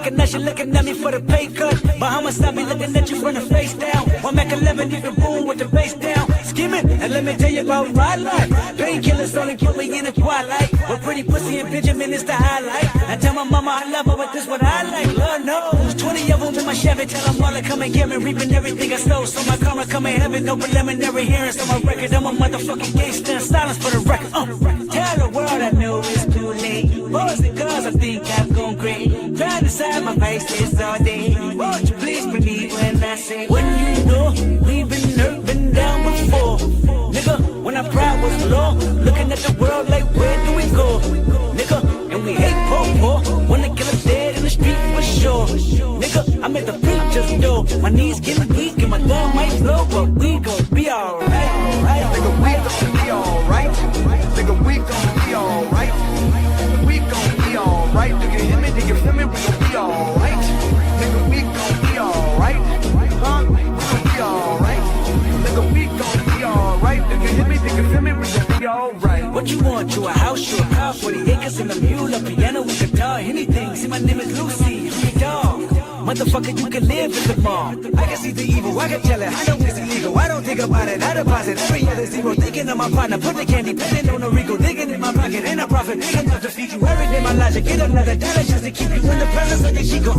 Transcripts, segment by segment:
recognize you looking at me for the pay cut. Bahamas, I be looking at you from the face down. One Mac 11, even boom with the bass down. Skimming, and let me tell you about my life. Painkillers only put me in the twilight. But pretty pussy and Benjamin is the highlight. I tell my mama I love her, but this what I like. Lord knows, 20 of them in my Chevy. Tell them all to come and get me, reaping everything I stole. So my karma come in heaven, no preliminary hearings on my record. I'm a motherfucking gangster, silence for the record. Tell the world I know it's too late. Boys and girls, I think I've gone great. Trying to decide my faces all day. Won't you please believe when I say, when you know we've been hurt, been down before. Nigga, when our pride was low, looking at the world like where do we go? Nigga, and we hate poor, wanna kill us dead in the street for sure. Nigga, I'm at the preacher's door. My knees getting weak and my gun might blow, but we gon' be alright. Nigga, we gon' be alright. Nigga, we gon' be alright. We gon' be alright. Do you hear me? Do you feel me? We gon' be alright. Nigga, we gon' be alright. Huh? We gon' be alright. Nigga, we gon' be alright. Do you hear me? Do you feel me? We gon' be alright. What you want? You a house, you a car, 40 acres and a mule, a piano with guitar, anything. See, my name is Lucy, I'm your dog. Motherfucker, you can live in the mall. I can see the evil, I can tell it. I know it's illegal. I don't think about it. I deposit every other zero. Thinking of my partner, put the candy, penning on the Rico, digging in my pocket, and I profit big enough to feed you every day. My logic, get another dollar just to keep you in the presence of the Chico.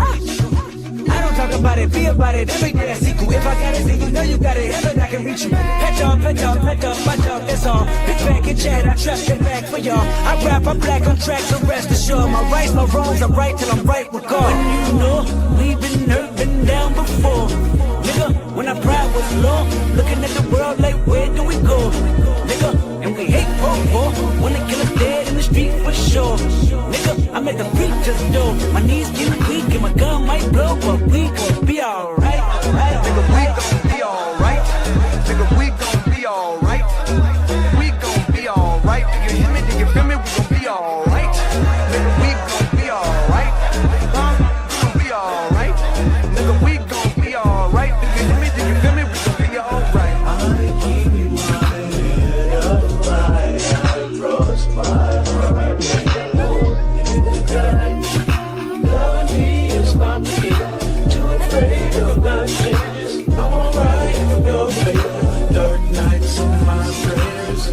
I don't talk about it, be about it. Every day I see you. If I got it, then you know you got it. Heaven, I can reach you. Pet up, my dog, that's all. Big back and chat, I trust it back for y'all. I rap, I'm black on track, so rest assured. My rights, my wrongs, I'm right till I'm right with God. When you know we've been hurt, been down before. Nigga, when our pride was low, looking at the world like where do we go? Nigga, and we hate poor, wanna kill us dead in the street for sure. Nigga, I'm at the preacher's door. My knees getting weak and my gun might blow, but we gon' be alright. Nigga, we gon' be alright. Nigga, we gon' be alright. We gon' be alright. Do you hear me? Do you feel me? We gon' be alright. Nigga, we gon' be alright. Huh? We gon' be alright. Nigga, we gon' be alright. Do you hear me? Do you feel me? We gon' be alright. I keep my head up high. I cross my heart and hold tight. Love me is my need. Too afraid of the changes. I'm alright in your way. Dark nights in my prayers.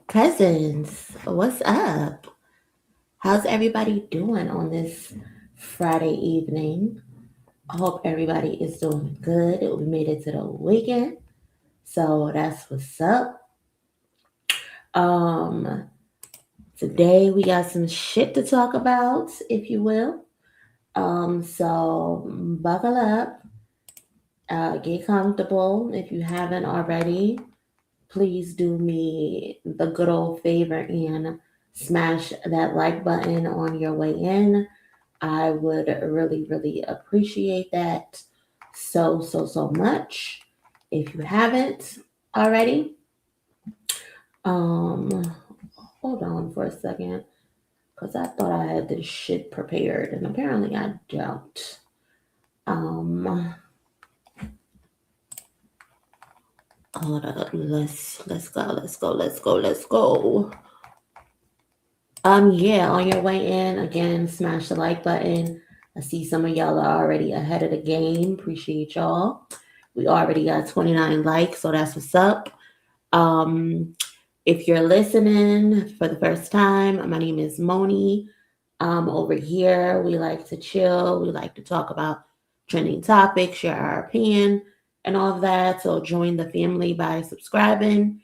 Cousins, what's up? How's everybody doing on this Friday evening? I hope everybody is doing good. We made it to the weekend, so that's what's up. Today we got some shit to talk about, if you will. So buckle up, get comfortable. If you haven't already, please do me the good old favor and smash that like button on your way in. I would really, really appreciate that so much. If you haven't already, hold on for a second, because I thought I had this shit prepared, and apparently I don't. Hold up, let's go. Yeah, on your way in, again, smash the like button. I see some of y'all are already ahead of the game. Appreciate y'all. We already got 29 likes, so that's what's up. If you're listening for the first time, my name is MONIE. Over here, we like to chill. We like to talk about trending topics, share our opinion, and all of that. So join the family by subscribing.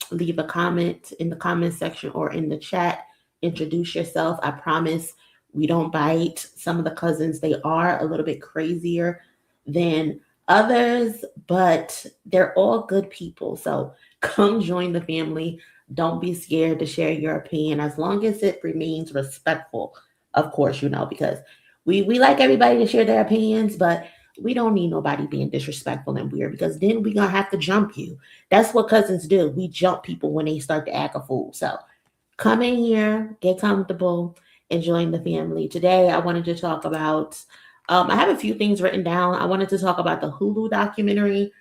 Leave a comment in the comment section or in the chat. Introduce yourself. I promise we don't bite. Some of the cousins, they are a little bit crazier than others, but they're all good people. So come join the family. Don't be scared to share your opinion as long as it remains respectful, of course, because we like everybody to share their opinions, but we don't need nobody being disrespectful and weird, because then we're going to have to jump you. That's what cousins do. We jump people when they start to act a fool. So come in here, get comfortable, and join the family. Today, I wanted to talk about, I have a few things written down. I wanted to talk about the Hulu documentary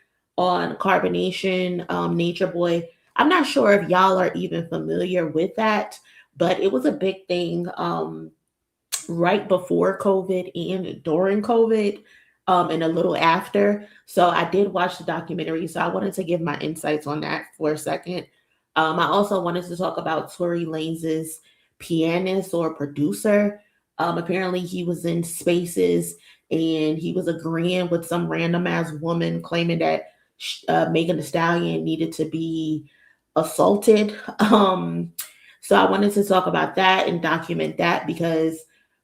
on carbonation, Natureboy. I'm not sure if y'all are even familiar with that, but it was a big thing right before COVID and during COVID, and a little after. So I did watch the documentary. So I wanted to give my insights on that for a second. I also wanted to talk about Tory Lanez's pianist or producer. Apparently, he was in Spaces and he was agreeing with some random ass woman claiming that Megan Thee Stallion needed to be assaulted. So I wanted to talk about that and document that because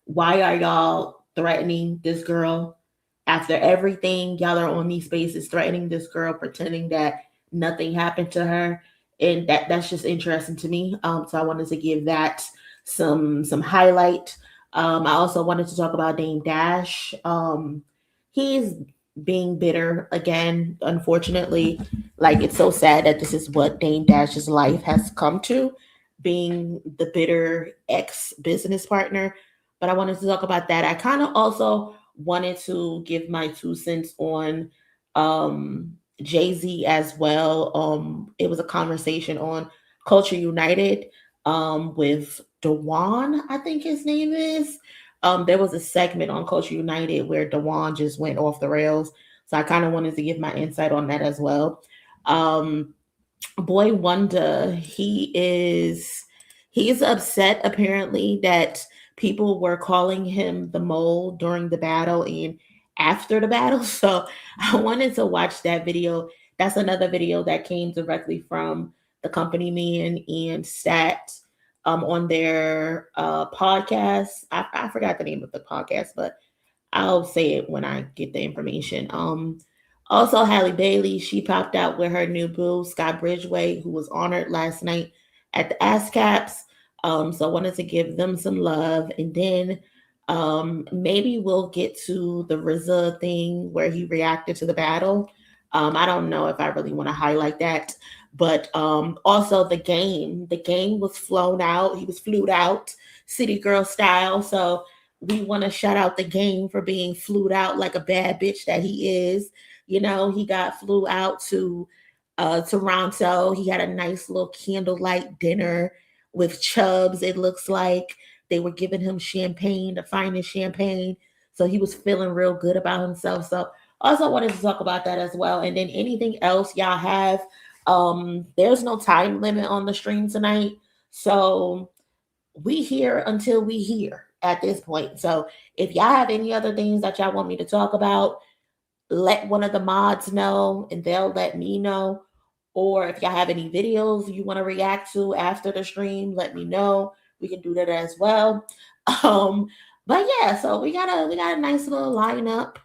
why are y'all threatening this girl after everything? Y'all are on these spaces threatening this girl, pretending that nothing happened to her, and that's just interesting to me. So I wanted to give that some highlight. I also wanted to talk about Dame Dash. He's being bitter again, unfortunately. Like, it's so sad that this is what Dame Dash's life has come to, being the bitter ex business partner. But I wanted to talk about that. I kind of also wanted to give my 2 cents on Jay-Z as well. It was a conversation on Culture United with Dewan, I think his name is. There was a segment on Culture United where Dewan just went off the rails. So I kind of wanted to give my insight on that as well. Boi-1da, he's upset apparently that people were calling him the mole during the battle and after the battle. So I wanted to watch that video. That's another video that came directly from the company man and Stat on their podcast. I forgot the name of the podcast, but I'll say it when I get the information. Also, Halle Bailey, she popped out with her new boo, Scott Bridgeway, who was honored last night at the ASCAPs. So I wanted to give them some love. And then maybe we'll get to the RZA thing where he reacted to the battle. I don't know if I really want to highlight that. But also the game. The game was flown out. He was flued out, City Girl style. So we want to shout out the game for being flued out like a bad bitch that he is. You know, he got flew out to Toronto. He had a nice little candlelight dinner with Chubbs. It looks like they were giving him champagne, the finest champagne. So he was feeling real good about himself. So also wanted to talk about that as well. And then anything else y'all have. There's no time limit on the stream tonight. So we here until we here at this point. So if y'all have any other things that y'all want me to talk about, let one of the mods know and they'll let me know. Or if y'all have any videos you want to react to after the stream, let me know. We can do that as well. But yeah, so we got a nice little lineup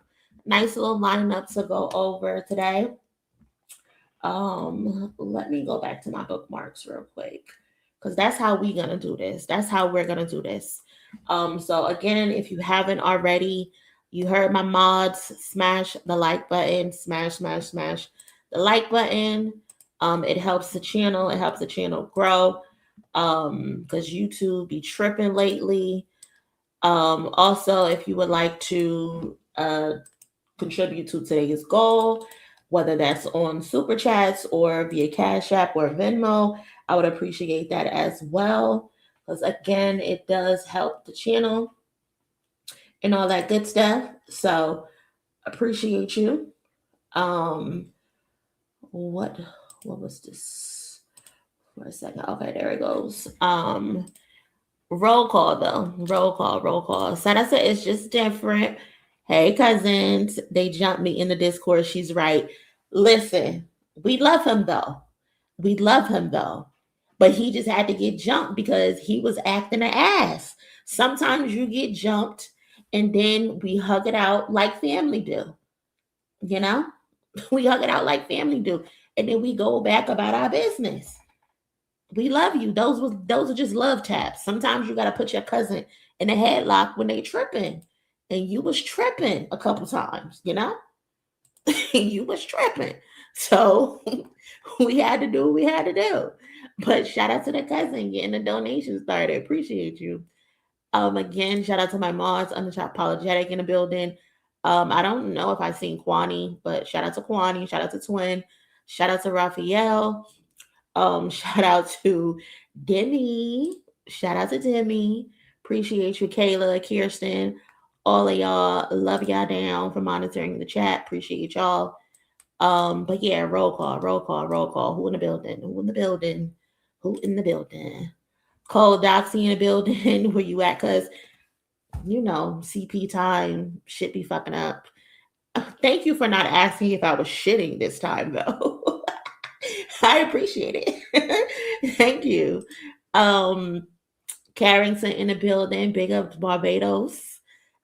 to go over today. Let me go back to my bookmarks real quick because that's how we're gonna do this. That's how we're gonna do this. So again, if you haven't already, you heard my mods, smash the like button, smash the like button. It helps the channel grow. Because YouTube be tripping lately. Also, if you would like to contribute to today's goal, whether that's on Super Chats or via Cash App or Venmo, I would appreciate that as well. Because again, it does help the channel and all that good stuff. So appreciate you. What was this? For a second. Okay, there it goes. Roll call though. Roll call. So that's it. It's just different. Hey, cousins. They jumped me in the Discord. She's right. Listen, we love him though. But he just had to get jumped because he was acting an ass. Sometimes you get jumped and then we hug it out like family do. You know? We hug it out like family do. And then we go back about our business. We love you. Those are just love taps. Sometimes you gotta put your cousin in a headlock when they tripping. And you was tripping a couple times, you know? You was tripping. So we had to do what we had to do. But shout out to the cousin getting the donation started. Appreciate you. Again, shout out to my mods, Unapologetic in the building. I don't know if I've seen Kwani, but shout out to Kwani, shout out to Twin, shout out to Raphael, shout out to Demi, shout out to Demi. Appreciate you, Kayla, Kirsten, all of y'all. Love y'all down for monitoring the chat. Appreciate y'all. But yeah, roll call, roll call, roll call. Who in the building? Who in the building? Who in the building? Cole Doxy in the building. Where you at? Cause you know, CP time should be fucking up. Thank you for not asking if I was shitting this time though. I appreciate it. Thank you. Um Carrington in the building. Big up Barbados.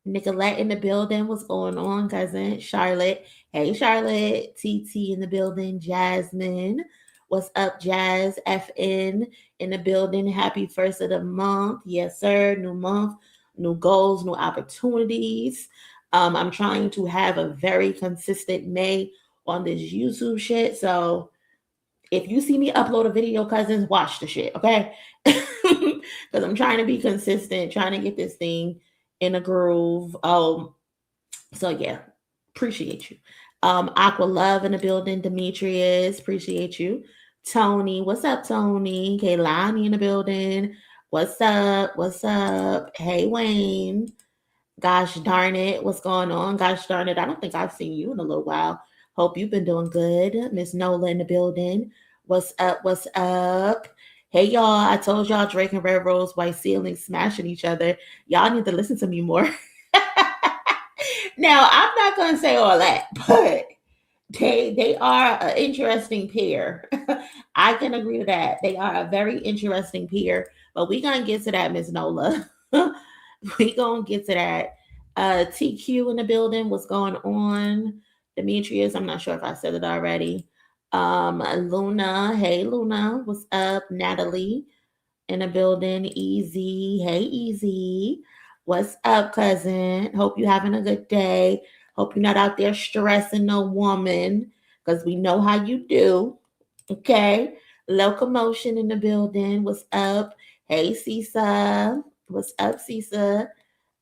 Nicolette in the building. What's going on, cousin? Charlotte. Hey, Charlotte. TT in the building. Jasmine. What's up, Jazz? FN in the building. Happy first of the month. Yes, sir. New month, new goals, new opportunities. I'm trying to have a very consistent May on this YouTube shit. So if you see me upload a video, cousins, watch the shit, okay? Because I'm trying to be consistent, trying to get this thing in a groove. So yeah, appreciate you. Aqua Love in the building, Demetrius, appreciate you. Tony, what's up, Tony? Kaylani in the building. What's up? What's up? Hey, Wayne. Gosh darn it, what's going on? Gosh darn it, I don't think I've seen you in a little while. Hope you've been doing good. Miss Nola in the building. What's up? What's up? Hey y'all, I told y'all Drake and Red Rose White Ceiling smashing each other. Y'all need to listen to me more. Now, I'm not gonna say all that, but they are an interesting pair. I can agree with that. They are a very interesting pair, but we gonna get to that, Miss Nola. We gonna get to that. TQ in the building. What's going on? Demetrius, I'm not sure if I said it already. Luna, hey Luna, what's up? Natalie in the building. Easy, hey Easy, what's up, cousin? Hope you having a good day. Hope you're not out there stressing no woman, because we know how you do. Okay, Locomotion in the building. What's up? Hey Cisa, what's up, Cisa?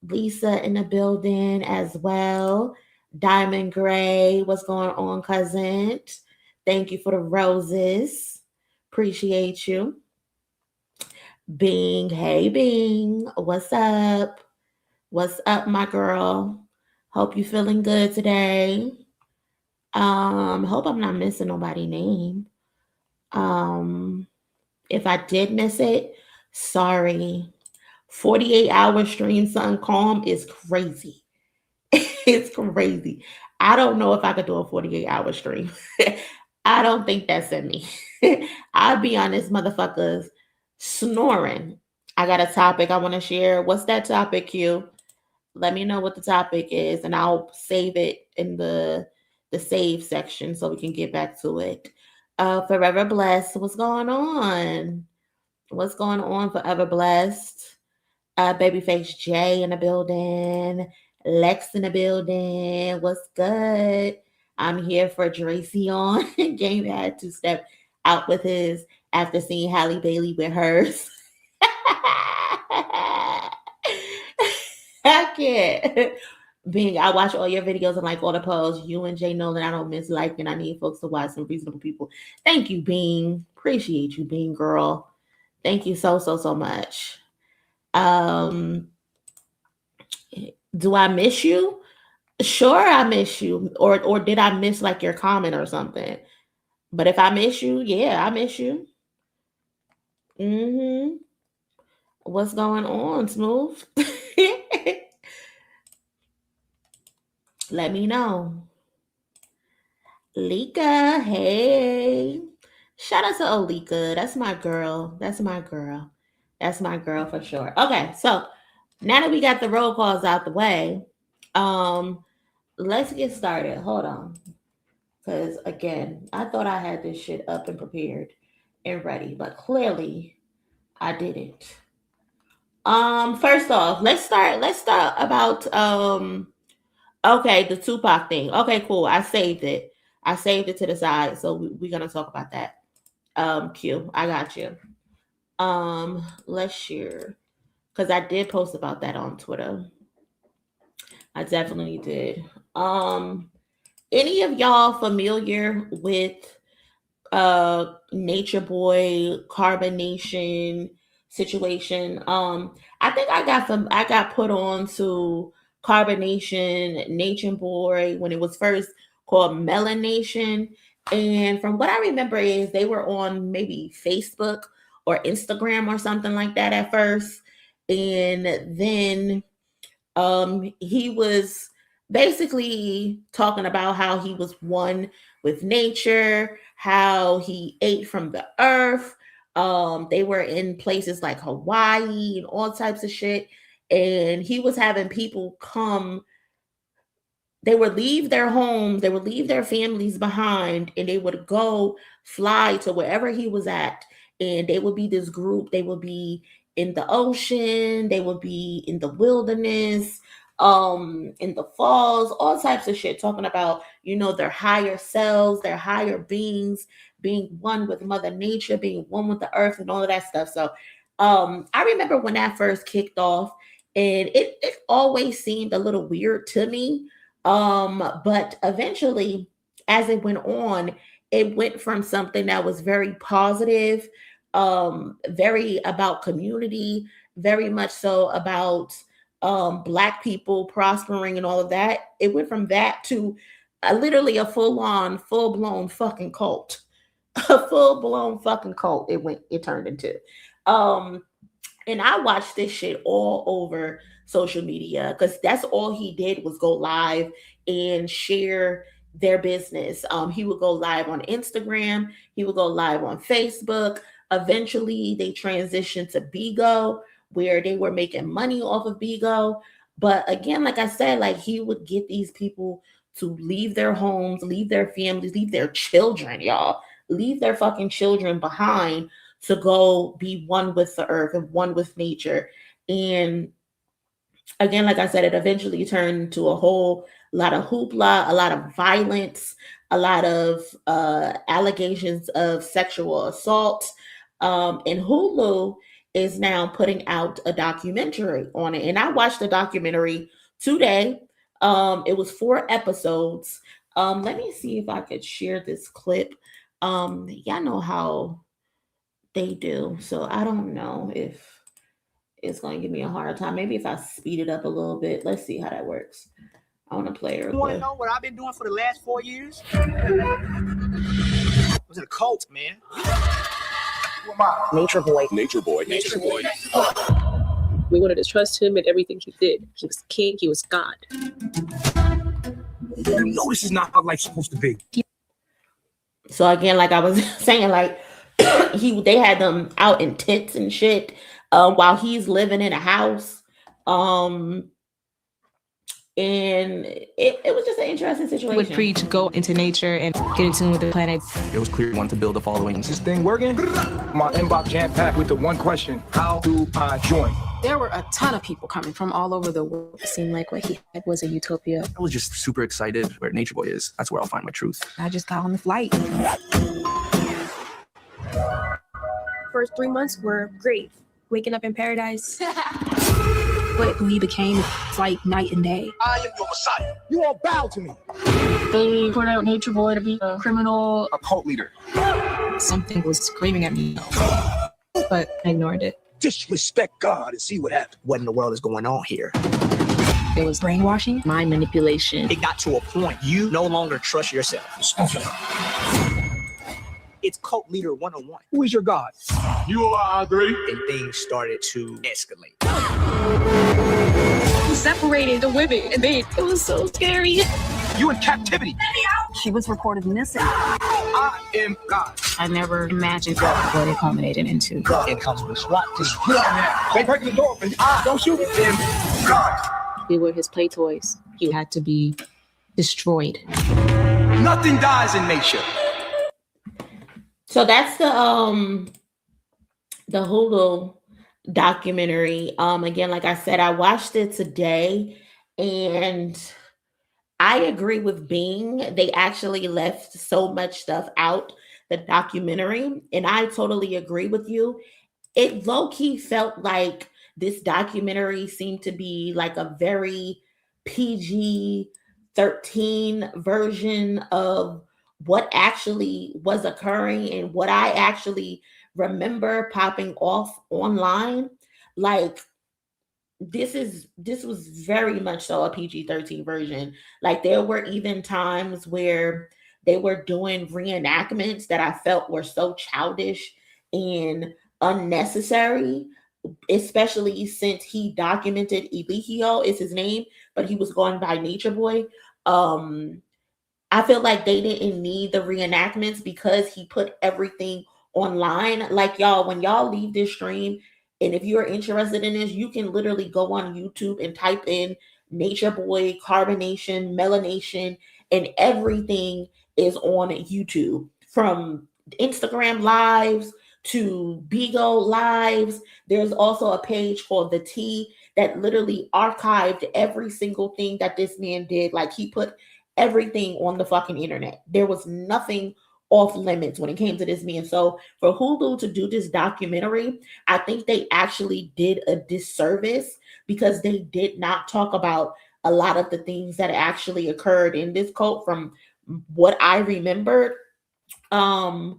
Lisa in the building as well. Diamond Gray, what's going on, cousin? Thank you for the roses. Appreciate you. Bing, hey Bing, what's up? What's up, my girl? Hope you feeling good today. Hope I'm not missing nobody's name. If I did miss it, sorry. 48-hour stream something calm is crazy. It's crazy. I don't know if I could do a 48-hour stream. I don't think that's in me. I'll be on this motherfuckers snoring. I got a topic I want to share. What's that topic, Q? Let me know what the topic is, and I'll save it in the save section so we can get back to it. Forever Blessed. What's going on? What's going on, Forever Blessed? Babyface J in the building. Lex in the building. What's good? I'm here for Dracion. Game had to step out with his after seeing Halle Bailey with hers. I can't. Being, I watch all your videos and like all the posts. You and Jay know that I don't miss liking. I need folks to watch some reasonable people. Thank you, Bean. Appreciate you, Bean girl. Thank you so much. Do I miss you? Sure, I miss you. Or did I miss like your comment or something? But if I miss you, yeah, I miss you. What's going on, Smooth? Let me know. Lika, hey. Shout out to Olika. That's my girl. That's my girl. That's my girl for sure. Okay, so now that we got the roll calls out the way, let's get started. Hold on. Because again, I thought I had this shit up and prepared and ready, but clearly I didn't. First off, let's start about okay, the Tupac thing. Okay, cool. I saved it to the side, so we're gonna talk about that. Q, I got you. Let's share, because I did post about that on Twitter. I definitely did. Any of y'all familiar with Nature Boy carbonation situation? I think I got put on to carbonation Nature Boy when it was first called Melanation. And from what I remember is they were on maybe Facebook or Instagram or something like that at first. And then he was basically talking about how he was one with nature, how he ate from the earth. They were in places like Hawaii and all types of shit. And he was having people come, they would leave their homes, they would leave their families behind, and they would go fly to wherever he was at. And they would be this group, they would be in the ocean, they would be in the wilderness, in the falls, all types of shit, talking about, their higher selves, their higher beings, being one with Mother Nature, being one with the earth, and all of that stuff. So I remember when that first kicked off, and it always seemed a little weird to me. But eventually, as it went on, it went from something that was very positive, very about community, very much so about Black people prospering and all of that. It went from that to literally a full blown fucking cult. A full blown fucking cult. It turned into. Um, and I watched this shit all over social media because that's all he did was go live and share their business. He would go live on Instagram, he would go live on Facebook. Eventually, they transitioned to Bigo, where they were making money off of Bigo. But again, like I said, like he would get these people to leave their homes, leave their families, leave their children, y'all, leave their fucking children behind to go be one with the earth and one with nature. And again, like I said, it eventually turned into a whole lot of hoopla, a lot of violence, a lot of allegations of sexual assault. And Hulu is now putting out a documentary on it. And I watched the documentary today. It was 4 episodes. Let me see if I could share this clip. Y'all know how they do. So I don't know if it's going to give me a hard time. Maybe if I speed it up a little bit. Let's see how that works. I want to play her. You want to know what I've been doing for the last 4 years? I was in a cult, man. Who am I? Natureboy. We wanted to trust him in everything he did. He was king, he was God. You know this is not how life's supposed to be. So again, like I was saying, like they had them out in tents and shit while he's living in a house. And it was just an interesting situation. He would preach, go into nature and get in tune with the planet. It was clear he wanted to build a following. Is this thing working? My inbox jam-packed with the one question: how do I join? There were a ton of people coming from all over the world. It seemed like what he had was a utopia. I was just super excited where Natureboy is. That's where I'll find my truth. I just got on the flight. First 3 months were great. Waking up in paradise. But who he became, it's like night and day. I am your Messiah. You all bow to me. They put out Natureboy to be a criminal, A cult leader. Something was screaming at me, but I ignored it. Disrespect God and see what happens. What in the world is going on here? It was brainwashing, mind manipulation. It got to a point you no longer trust yourself. It's cult leader 101. Who is your God? You are agree. And things started to escalate. He separated the women, and it was so scary. You in captivity. She was reported missing. I am God. I never imagined what it culminated into. It comes with SWAT team. They break the door open. Don't shoot me. God. We were his play toys. He had to be destroyed. Nothing dies in nature. So that's the Hulu documentary. Again, like I said, I watched it today, and I agree with Bing. They actually left so much stuff out the documentary, and I totally agree with you. It low-key felt like this documentary seemed to be like a very PG-13 version of what actually was occurring and what I actually remember popping off online. Like, this was very much so a PG-13 version. Like, there were even times where they were doing reenactments that I felt were so childish and unnecessary, especially since he documented Eligio is his name, but he was going by Nature Boy. I feel like they didn't need the reenactments because he put everything online. Like, y'all, when y'all leave this stream, and if you're interested in this, you can literally go on YouTube and type in Nature Boy, carbonation, melanation, and everything is on YouTube, from Instagram lives to Bigo lives. There's also a page called The T that literally archived every single thing that this man did. Like, he put everything on the fucking internet. There was nothing off limits when it came to this man. So for Hulu to do this documentary, I think they actually did a disservice because they did not talk about a lot of the things that actually occurred in this cult from what I remembered. Again,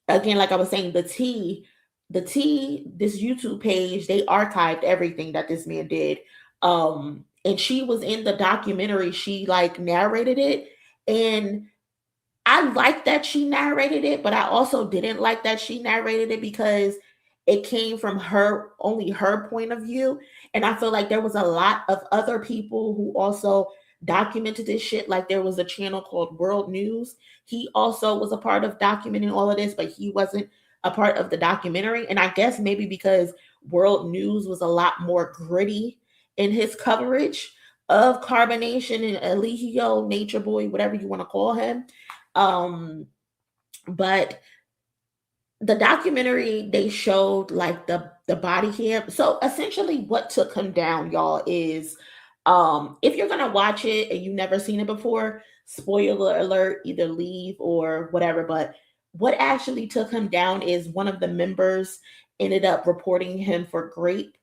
like I was saying, the T, this YouTube page, they archived everything that this man did. And she was in the documentary. She like narrated it, and I like that she narrated it, but I also didn't like that she narrated it because it came from only her point of view. And I feel like there was a lot of other people who also documented this shit. Like, there was a channel called World News. He also was a part of documenting all of this, but he wasn't a part of the documentary. And I guess maybe because World News was a lot more gritty in his coverage of carbonation and Eligio, Nature Boy, whatever you want to call him. But the documentary, they showed like the body cam. So essentially what took him down, y'all, is if you're gonna watch it and you've never seen it before, spoiler alert, either leave or whatever. But what actually took him down is one of the members ended up reporting him for rape.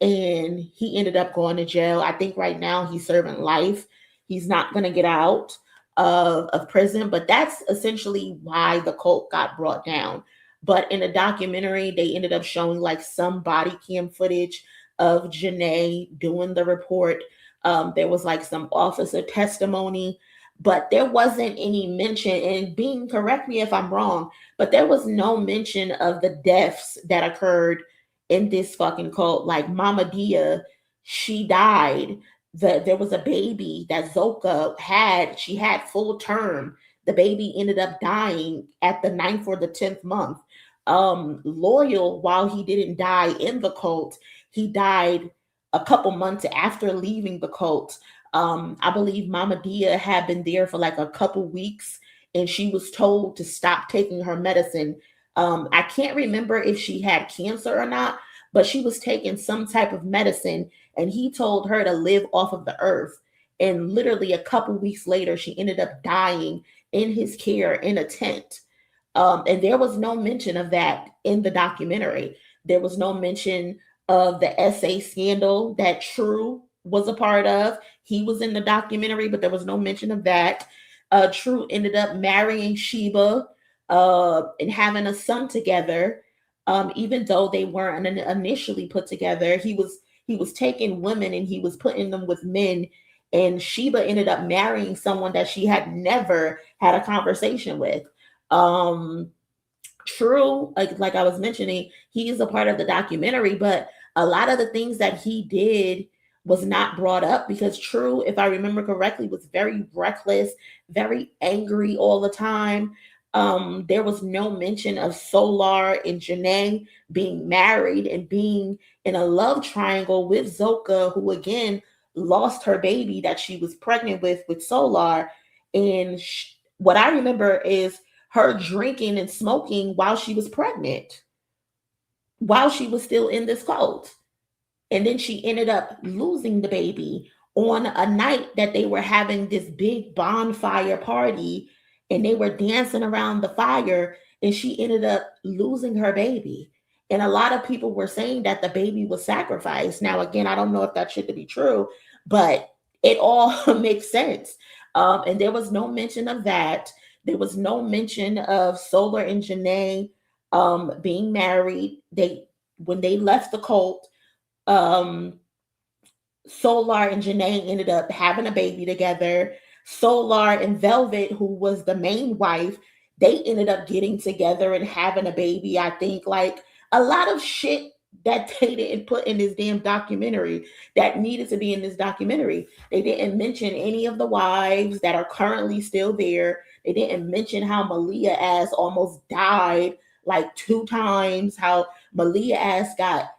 And he ended up going to jail. I think right now he's serving life. He's not going to get out of prison, but that's essentially why the cult got brought down. But in the documentary, they ended up showing like some body cam footage of Janae doing the report. There was like some officer testimony, but there wasn't any mention, and Bean, correct me if I'm wrong, but there was no mention of the deaths that occurred in this fucking cult. Like Mama Dia, she died. There was a baby that Zoka had. She had full term. The baby ended up dying at the 9th or the 10th month. Loyal, while he didn't die in the cult, he died a couple months after leaving the cult. I believe Mama Dia had been there for like a couple weeks, and she was told to stop taking her medicine. I can't remember if she had cancer or not, but she was taking some type of medicine, and he told her to live off of the earth. And literally a couple weeks later, she ended up dying in his care in a tent. And there was no mention of that in the documentary. There was no mention of the SA scandal that True was a part of. He was in the documentary, but there was no mention of that. True ended up marrying Sheba and having a son together. Even though they weren't initially put together, he was taking women and he was putting them with men. And Sheba ended up marrying someone that she had never had a conversation with. True, like I was mentioning, he is a part of the documentary, but a lot of the things that he did was not brought up because True, if I remember correctly, was very reckless, very angry all the time. There was no mention of Solar and Janae being married and being in a love triangle with Zoka, who again lost her baby that she was pregnant with Solar. And what I remember is her drinking and smoking while she was pregnant, while she was still in this cult. And then she ended up losing the baby on a night that they were having this big bonfire party and they were dancing around the fire, and she ended up losing her baby. And a lot of people were saying that the baby was sacrificed. Now, again, I don't know if that should be true, but it all makes sense. And there was no mention of that. There was no mention of Solar and Janae being married. When they left the cult, um, Solar and Janae ended up having a baby together. Solar and Velvet, who was the main wife, they ended up getting together and having a baby. I think like a lot of shit that they didn't put in this damn documentary that needed to be in this documentary. They didn't mention any of the wives that are currently still there. They didn't mention how Malia ass almost died like 2 times, how Malia ass got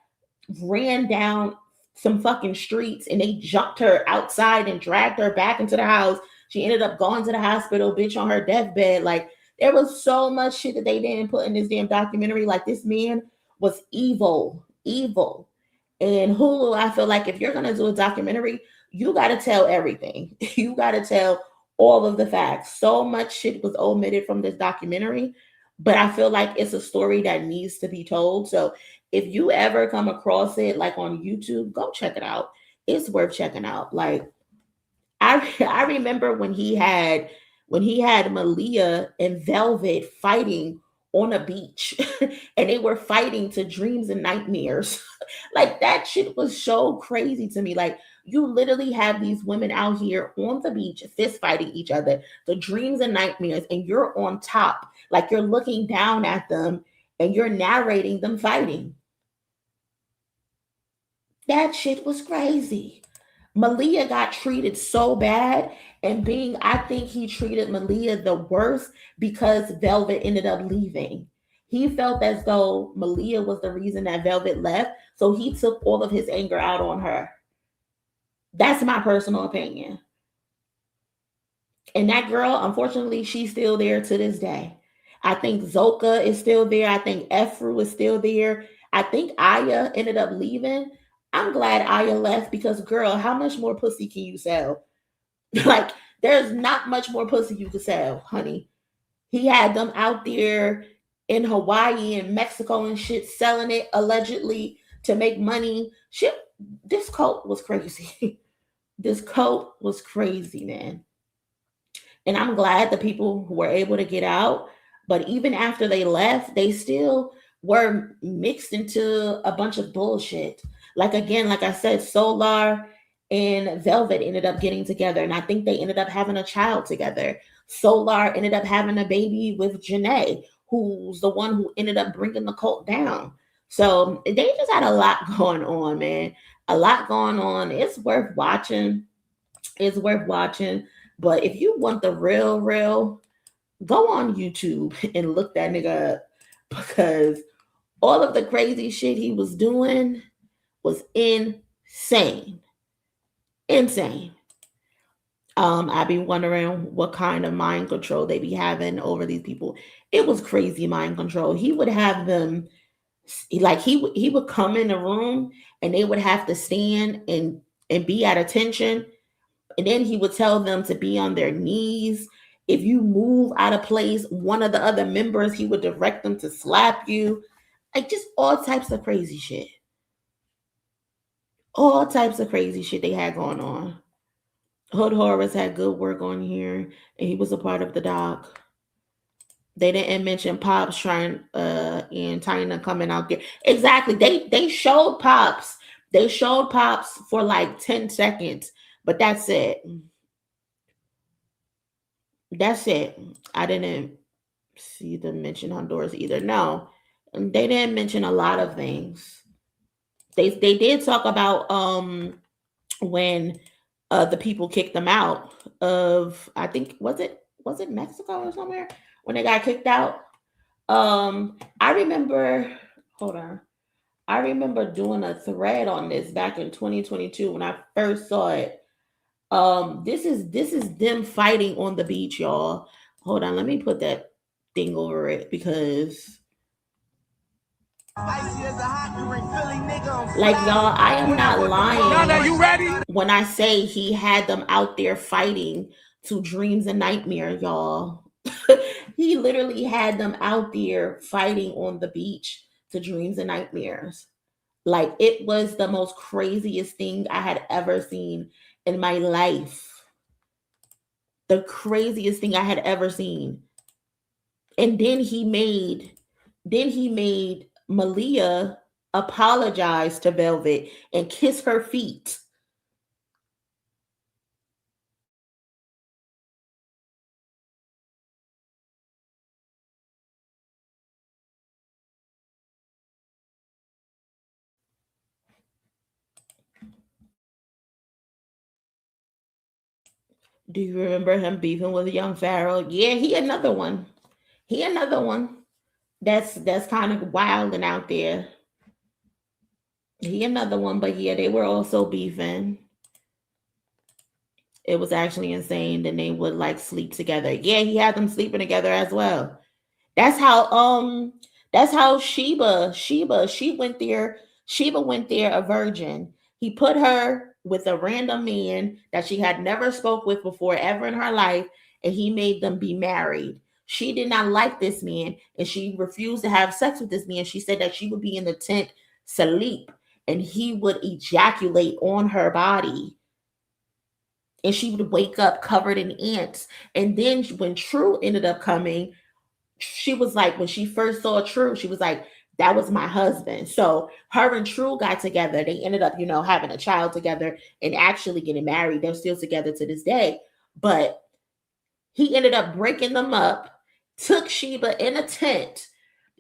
ran down some fucking streets and they jumped her outside and dragged her back into the house. She ended up going to the hospital, bitch, on her deathbed. Like, there was so much shit that they didn't put in this damn documentary. Like, this man was evil. And Hulu, I feel like if you're gonna do a documentary, you gotta tell everything. You gotta tell all of the facts. So much shit was omitted from this documentary, but I feel like it's a story that needs to be told. So if you ever come across it, like on YouTube, go check it out. It's worth checking out. Like, I remember when he had Malia and Velvet fighting on a beach, and they were fighting to Dreams and Nightmares. Like, that shit was so crazy to me. Like, you literally have these women out here on the beach fist fighting each other, the Dreams and Nightmares, and you're on top, like you're looking down at them and you're narrating them fighting. That shit was crazy. Malia got treated so bad, and I think he treated Malia the worst because Velvet ended up leaving. He felt as though Malia was the reason that Velvet left, so he took all of his anger out on her. That's my personal opinion. And that girl, unfortunately, she's still there to this day. I think Zoka is still there. I think Efru is still there. I think Aya ended up leaving. I'm glad Aya left because, girl, how much more pussy can you sell? Like, there's not much more pussy you can sell, honey. He had them out there in Hawaii and Mexico and shit selling it allegedly to make money. Shit, this cult was crazy. This cult was crazy, man. And I'm glad the people were able to get out. But even after they left, they still were mixed into a bunch of bullshit. Like, again, like I said, Solar and Velvet ended up getting together, and I think they ended up having a child together. Solar ended up having a baby with Janae, who's the one who ended up bringing the cult down. So they just had a lot going on, man. A lot going on. It's worth watching. It's worth watching. But if you want the real, go on YouTube and look that nigga up, because all of the crazy shit he was doing was insane. I be wondering what kind of mind control they be having over these people. It was crazy mind control. He would have them, like, he would come in the room and they would have to stand and be at attention, and then he would tell them to be on their knees. If you move out of place, one of the other members, he would direct them to slap you. Like, just all types of crazy shit. All types of crazy shit they had going on. Hood Horrors had good work on here, and he was a part of the doc. They didn't mention Pops trying and Tina coming out there. Exactly. They showed Pops. They showed Pops for like 10 seconds, but that's it. That's it. I didn't see them mention Honduras either. No, they didn't mention a lot of things. They did talk about when the people kicked them out of, I think, was it Mexico or somewhere when they got kicked out. I remember doing a thread on this back in 2022 when I first saw it. This is them fighting on the beach, y'all. Hold on, let me put that thing over it, because like, y'all, I am not lying. Now, you ready? When I say he had them out there fighting to Dreams and Nightmare, y'all. He literally had them out there fighting on the beach to Dreams and Nightmares. Like, it was the most craziest thing I had ever seen in my life. The craziest thing I had ever seen. And then he made Malia apologize to Velvet and kiss her feet. Do you remember him beefing with Young Pharaoh? Yeah, he another one. That's kind of wild and out there. He another one, but yeah, they were also beefing. It was actually insane. Then they would like sleep together. Yeah, he had them sleeping together as well. That's how Sheba went there. Sheba went there a virgin. He put her with a random man that she had never spoke with before ever in her life, and he made them be married. She did not like this man, and she refused to have sex with this man. She said that she would be in the tent sleep, and he would ejaculate on her body. And she would wake up covered in ants. And then when True ended up coming, she was like, when she first saw True, she was like, that was my husband. So her and True got together. They ended up, having a child together and actually getting married. They're still together to this day. But he ended up breaking them up, took Sheba in a tent,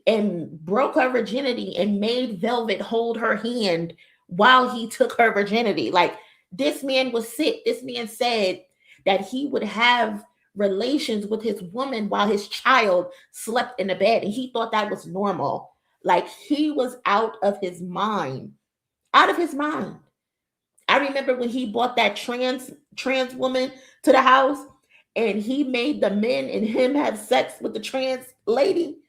and broke her virginity and made Velvet hold her hand while he took her virginity. Like, this man was sick. This man said that he would have relations with his woman while his child slept in the bed, and he thought that was normal. Like, he was out of his mind. Out of his mind. I remember when he brought that trans woman to the house, and he made the men and him have sex with the trans lady.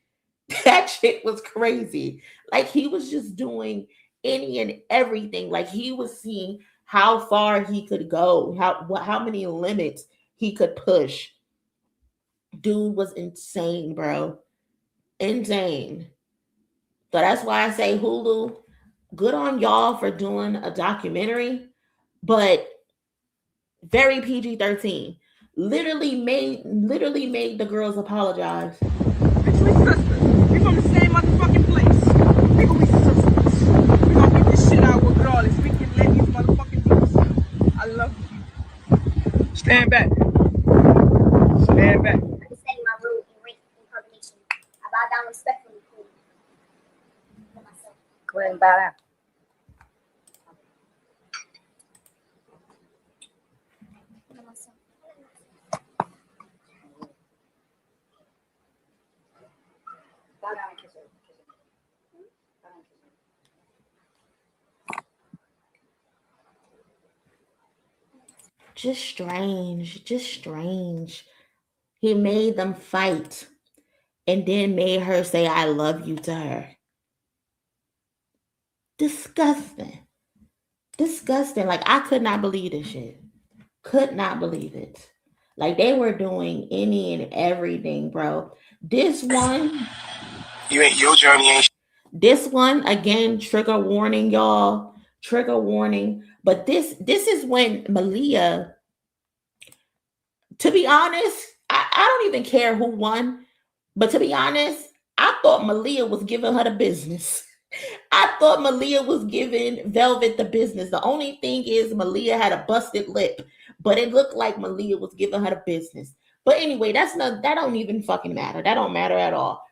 That shit was crazy. Like, he was just doing any and everything. Like, he was seeing how far he could go, how many limits he could push. Dude was insane, bro. Insane. So that's why I say Hulu, good on y'all for doing a documentary, but very PG-13. Literally made the girls apologize. Bitch, we sisters. We from the same motherfucking place. Nigga, we sisters. We gonna get this shit out regardless. We can let these motherfucking dudes. I love you. Stand back. Stand back. Understanding my role in rape impersonation. I bow down respectfully for myself. Go ahead and bow down. Just strange. He made them fight and then made her say, I love you to her. Disgusting. Like, I could not believe this shit. Could not believe it. Like, they were doing any and everything, bro. This one. Your journey ain't. This one, again, trigger warning, y'all. Trigger warning. But this is when Malia, to be honest, I don't even care who won. But to be honest, I thought Malia was giving her the business. I thought Malia was giving Velvet the business. The only thing is Malia had a busted lip, but it looked like Malia was giving her the business. But anyway, that don't even fucking matter. That don't matter at all.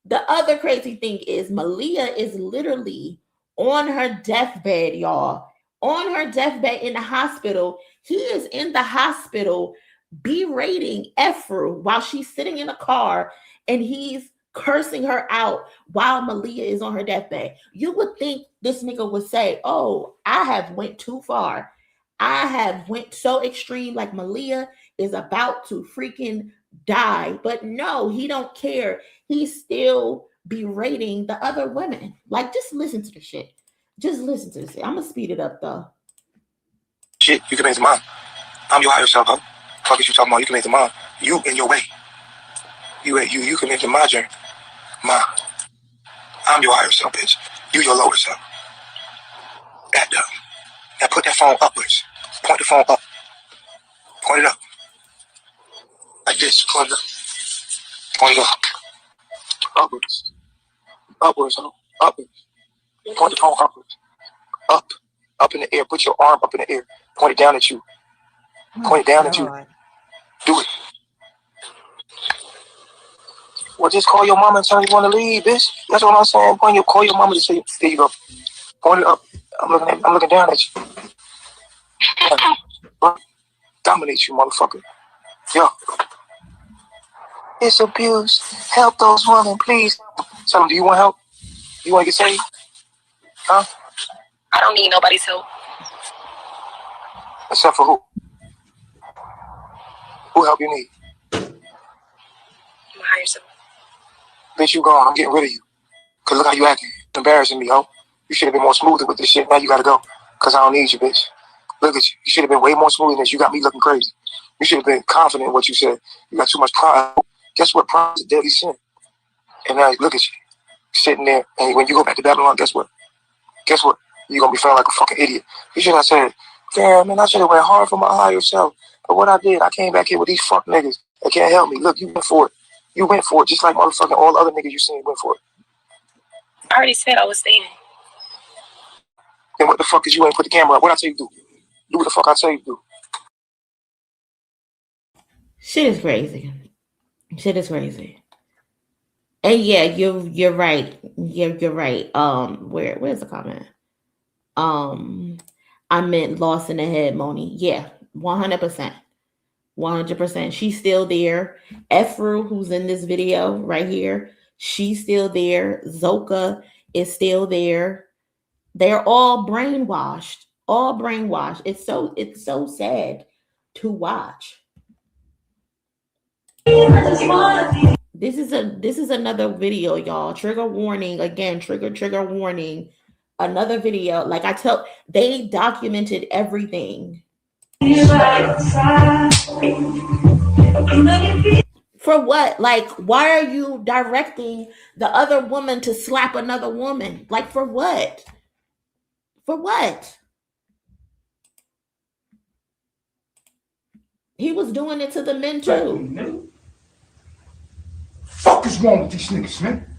The other crazy thing is Malia is literally on her deathbed, y'all. On her deathbed in the hospital. He is in the hospital berating Efru while she's sitting in a car, and he's cursing her out while Malia is on her deathbed. You would think this nigga would say, oh, I have went too far. I have went so extreme, like Malia is about to freaking die. But no, he don't care. He's still berating the other women. Like, just listen to the shit. Just listen to this. I'm gonna speed it up though. Shit, you can make the mom. I'm your higher self, huh? Fuck is you talking about? You can make the mom. You in your way. You can make the my journey. Ma, I'm your higher self, bitch. You your lower self. That dumb. Now put that phone upwards. Point the phone up. Point it up. Like this. Point it up. Point it up. Upwards. Upwards, huh? Upwards. Point the phone upwards. Up. Up in the air. Put your arm up in the air. Point it down at you. Point it down at you. Do it. Well, just call your mama and tell her you want to leave, bitch. That's what I'm saying. Call your mama to say, there you go. Point it up. I'm looking down at you. Yeah. Dominate you, motherfucker. Yo. It's abuse. Help those women, please. Tell them, do you want help? You want to get saved? Huh? I don't need nobody's help. Except for who? Who help you need? My higher self. Bitch, you gone. I'm getting rid of you. Because look how you acting. It's embarrassing me, ho. You should have been more smoother with this shit. Now you got to go. Because I don't need you, bitch. Look at you. You should have been way more smooth than this. You got me looking crazy. You should have been confident in what you said. You got too much pride. Guess what? Pride is a deadly sin. And now look at you. Sitting there. And when you go back to Babylon, guess what? Guess what? You're going to be feeling like a fucking idiot. You should have said, damn, man, I should have went hard for my higher self. But what I did, I came back here with these fuck niggas. They can't help me. Look, you went for it. You went for it just like motherfucking all the other niggas you seen went for it. I already said I was staying. Then what the fuck is you ain't put the camera up? What I tell you to do? Do what the fuck I tell you to do. Shit is crazy. Shit is crazy. And yeah, you're right. You're right. Where's the comment? I meant lost in the head, Moni. Yeah, 100%. 100%. She's still there. Efru, who's in this video right here, she's still there. Zoka is still there. They're all brainwashed. All brainwashed. It's so sad to watch. This is another video, y'all. Trigger warning again. Trigger warning. Another video. Like they documented everything. For what? Like, why are you directing the other woman to slap another woman? Like, for what? For what? He was doing it to the men too. Fuck is wrong with these niggas, man?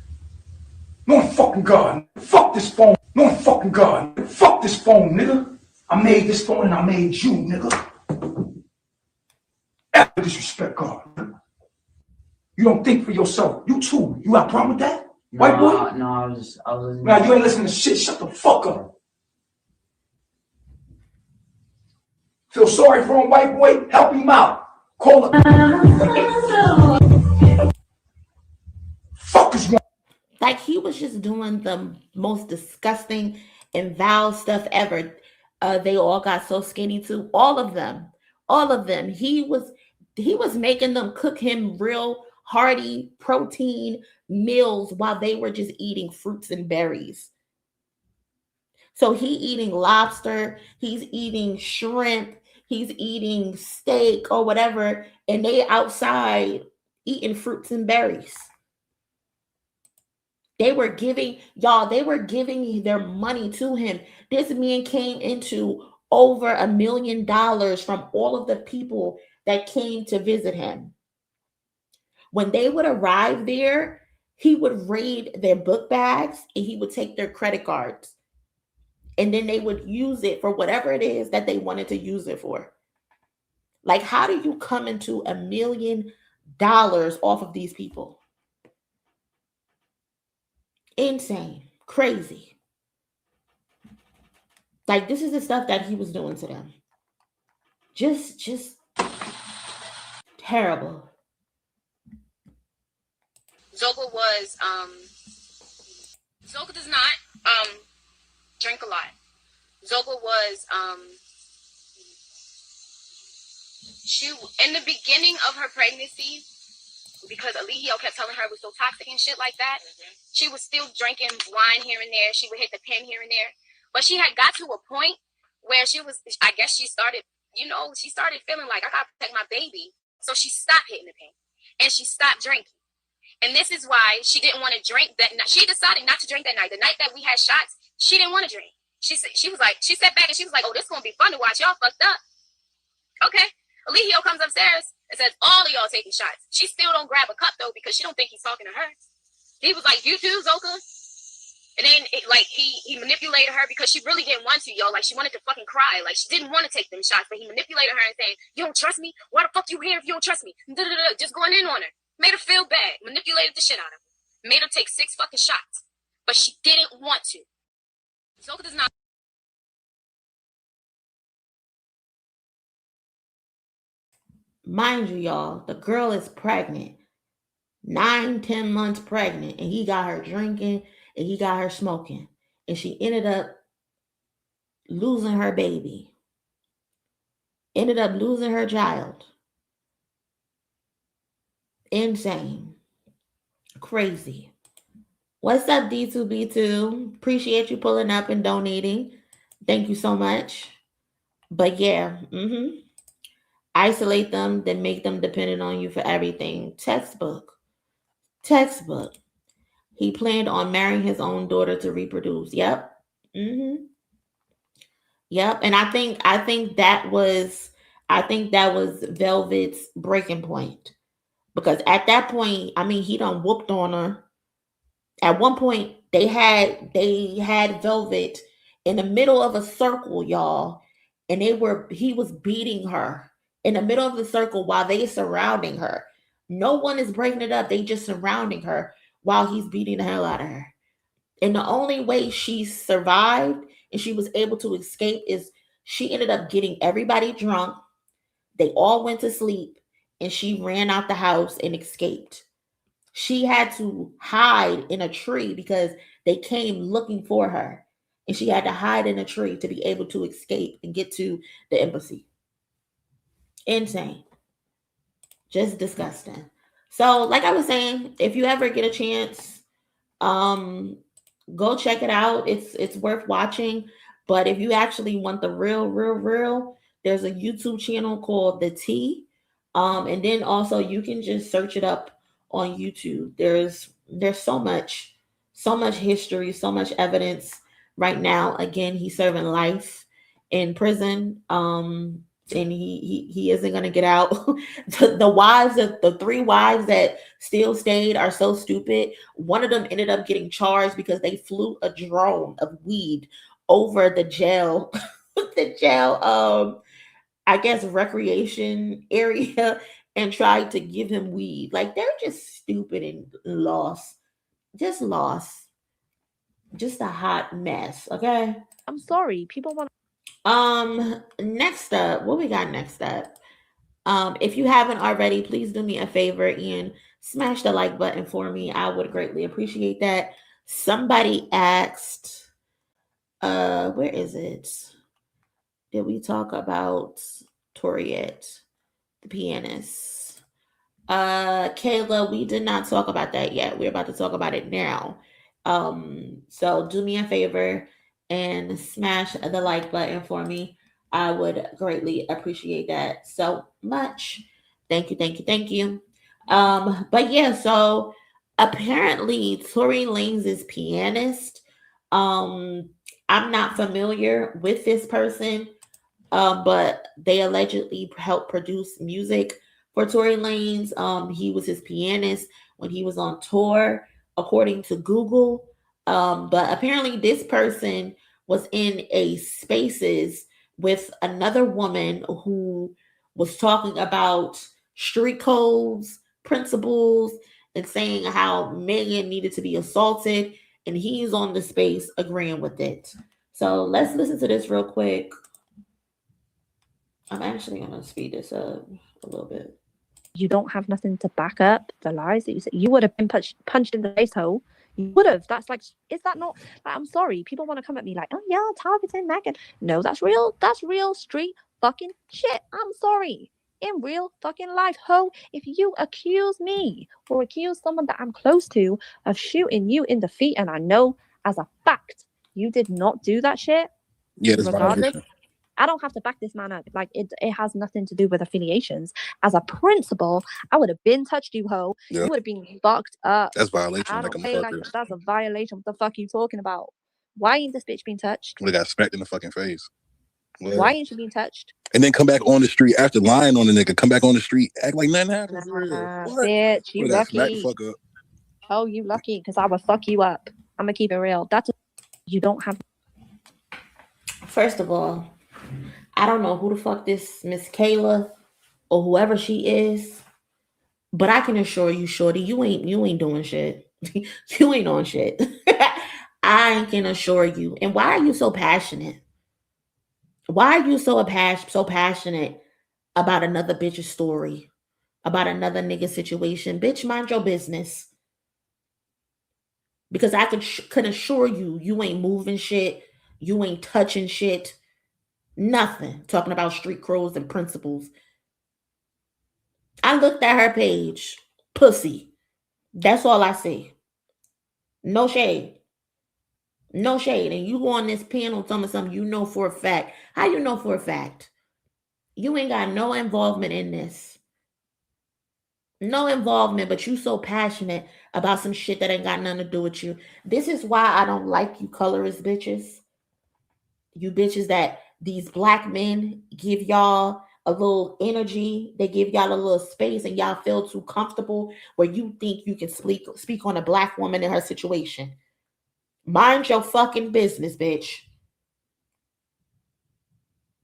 No fucking God. Fuck this phone. No fucking God. Fuck this phone, nigga. I made this phone and I made you, nigga. After disrespect, God. You don't think for yourself. You too. You got a problem with that? No, White boy? No, I was listening. Nah, you ain't listening to shit. Shut the fuck up. Feel sorry for him, white boy? Help him out. Call him. Fuck is wrong? Like, he was just doing the most disgusting and vile stuff ever. They all got so skinny too. All of them. He was making them cook him real hearty protein meals while they were just eating fruits and berries. So he eating lobster, he's eating shrimp, he's eating steak or whatever, and they outside eating fruits and berries. They were giving their money to him. This man came into over $1 million from all of the people that came to visit him. When they would arrive there, he would raid their book bags and he would take their credit cards. And then they would use it for whatever it is that they wanted to use it for. Like, how do you come into $1 million off of these people? Insane. Crazy. Like, this is the stuff that he was doing to them. Just terrible. Zoka does not drink a lot. Zoka was she in the beginning of her pregnancy, because Alihio kept telling her it was so toxic and shit like that. She was still drinking wine here and there. She would hit the pen here and there. But she had got to a point where she started feeling like, I got to protect my baby. So she stopped hitting the pen and she stopped drinking. And this is why she didn't want to drink that night. She decided not to drink that night. The night that we had shots, she didn't want to drink. She sat back and she was like, oh, this is going to be fun to watch. Y'all fucked up. Okay. Eligio comes upstairs and says, all of y'all taking shots. She still don't grab a cup, though, because she don't think he's talking to her. He was like, you too, Zoka? And then, he manipulated her because she really didn't want to, yo. Like, she wanted to fucking cry. Like, she didn't want to take them shots, but he manipulated her and saying, you don't trust me? Why the fuck you here if you don't trust me? Just going in on her. Made her feel bad. Manipulated the shit out of her. Made her take 6 fucking shots. But she didn't want to. Zoka does not. Mind you, y'all, the girl is pregnant. 9-10 months pregnant, and he got her drinking and he got her smoking, and she ended up losing her baby, ended up losing her child. Insane. Crazy. What's up, D2B2? Appreciate you pulling up and donating. Thank you so much. But yeah, isolate them, then make them dependent on you for everything. Textbook. He planned on marrying his own daughter to reproduce. Yep. Yep. And I think that was Velvet's breaking point. Because at that point, I mean, he done whooped on her. At one point, they had Velvet in the middle of a circle, y'all, and he was beating her in the middle of the circle while they surrounding her. No one is breaking it up. They just surrounding her while he's beating the hell out of her. And the only way she survived and she was able to escape is she ended up getting everybody drunk. They all went to sleep and she ran out the house and escaped. She had to hide in a tree because they came looking for her. And she had to hide in a tree to be able to escape and get to the embassy. Insane. Just disgusting. So, like I was saying, if you ever get a chance, go check it out. It's worth watching. But if you actually want the real, there's a YouTube channel called The Tea. And then also you can just search it up on YouTube. There's so much history, so much evidence right now. Again, he's serving life in prison. And he isn't gonna get out. The 3 wives that still stayed are so stupid. One of them ended up getting charged because they flew a drone of weed over the jail, I guess recreation area, and tried to give him weed. Like, they're just stupid and lost. Just a hot mess. Okay. I'm sorry. People want. Next up, what we got next up? If you haven't already, please do me a favor and smash the like button for me. I would greatly appreciate that. Somebody asked, where is it? Did we talk about Tory yet? The pianist. Kayla, we did not talk about that yet. We're about to talk about it now. So do me a favor and smash the like button for me. I would greatly appreciate that so much. Thank you. But yeah, so apparently Tory Lanez is pianist. I'm not familiar with this person, but they allegedly helped produce music for Tory Lanez. He was his pianist when he was on tour, according to Google. But apparently this person was in a spaces with another woman who was talking about street codes, principles, and saying how Megan needed to be assaulted, and he's on the space agreeing with it. So let's listen to this real quick. I'm actually going to speed this up a little bit. You don't have nothing to back up the lies that you say. You would have been punched in the face hole. You would have. That's like, is that not? Like, I'm sorry. People want to come at me like, oh yeah, targeting Megan. No, that's real. That's real street fucking shit. I'm sorry. In real fucking life, ho, if you accuse me or accuse someone that I'm close to of shooting you in the feet, and I know as a fact you did not do that shit, yeah, regardless, I don't have to back this man up. Like, it has nothing to do with affiliations. As a principal, I would have been touched you, ho. Yeah. You would have been fucked up. That's violation. I don't think that's a violation. What the fuck are you talking about? Why ain't this bitch being touched? We got smacked in the fucking face. Why ain't she being touched? And then come back on the street after lying on the nigga. Come back on the street, act like nothing happened. Bitch, you lucky. Fuck up. Oh, you lucky, because I would fuck you up. I'm gonna keep it real. That's you don't have. First of all, I don't know who the fuck this Miss Kayla or whoever she is, but I can assure you, shorty, you ain't doing shit. You ain't on shit. I can assure you. And why are you so passionate? Why are you so passionate about another bitch's story, about another nigga situation? Bitch, mind your business. Because I can assure you, you ain't moving shit, you ain't touching shit, nothing. Talking about street crows and principles. I looked at her page, pussy. That's all I see. No shade. No shade. And you go on this panel telling me something you know for a fact. How you know for a fact? You ain't got no involvement in this. No involvement, but you so passionate about some shit that ain't got nothing to do with you. This is why I don't like you colorist bitches. You bitches that these black men give y'all a little energy. They give y'all a little space and y'all feel too comfortable where you think you can speak on a black woman in her situation. Mind your fucking business, bitch.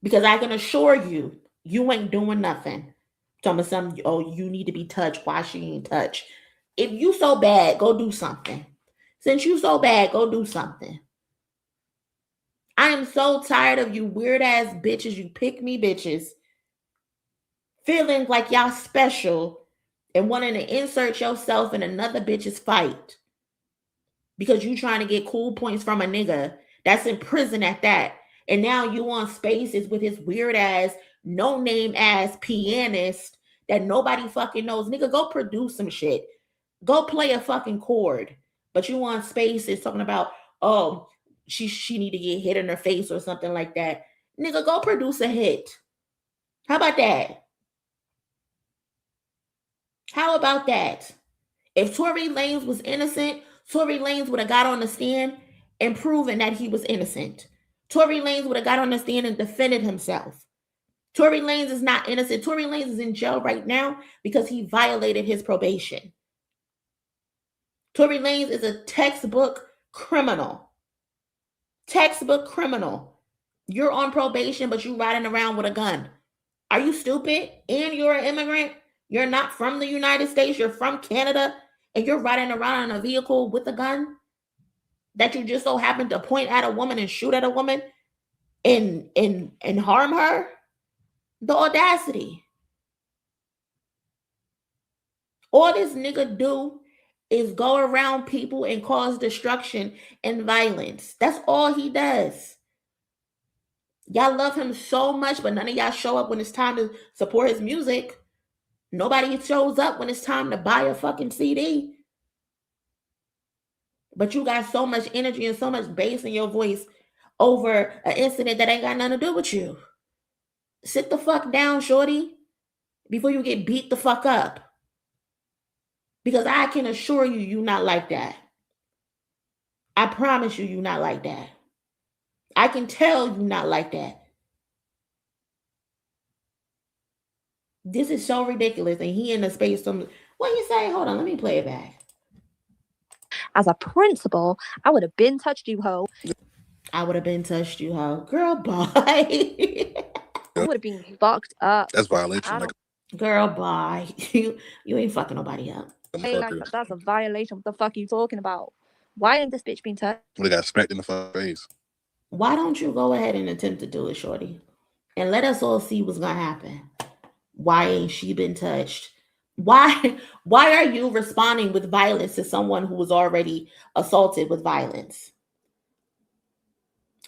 Because I can assure you, you ain't doing nothing. Telling me something, oh, you need to be touched. Why she ain't touched? If you so bad, go do something. Since you so bad, go do something. I am so tired of you weird ass bitches, you pick me bitches, feeling like y'all special and wanting to insert yourself in another bitch's fight because you trying to get cool points from a nigga that's in prison at that. And now you on Spaces with his weird ass, no name ass pianist that nobody fucking knows. Nigga, go produce some shit. Go play a fucking chord. But you on Spaces talking about, oh, she need to get hit in her face or something like that. Nigga, go produce a hit. How about that? How about that? If Tory Lanez was innocent, Tory Lanez would have got on the stand and proven that he was innocent. Tory Lanez would have got on the stand and defended himself. Tory Lanez is not innocent. Tory Lanez is in jail right now because he violated his probation. Tory Lanez is a textbook criminal. Textbook criminal. You're on probation, but you're riding around with a gun. Are you stupid? And you're an immigrant? You're not from the United States. You're from Canada. And you're riding around in a vehicle with a gun that you just so happen to point at a woman and shoot at a woman and harm her? The audacity. All this nigga do is go around people and cause destruction and violence. That's all he does. Y'all love him so much, but none of y'all show up when it's time to support his music. Nobody shows up when it's time to buy a fucking CD. But you got so much energy and so much bass in your voice over an incident that ain't got nothing to do with you. Sit the fuck down, shorty, before you get beat the fuck up. Because I can assure you, you're not like that. I promise you, you're not like that. I can tell you're not like that. This is so ridiculous. And he in the space. What you say? Hold on, let me play it back. As a principal, I would have been touched you, ho. I would have been touched you, ho. Girl, bye. I would have been fucked up. That's violation. Girl, bye. You ain't fucking nobody up. Hey, like, that's a violation. What the fuck are you talking about? Why ain't this bitch being touched? They got smacked in the face. Why don't you go ahead and attempt to do it, shorty? And let us all see what's gonna happen. Why ain't she been touched? Why are you responding with violence to someone who was already assaulted with violence?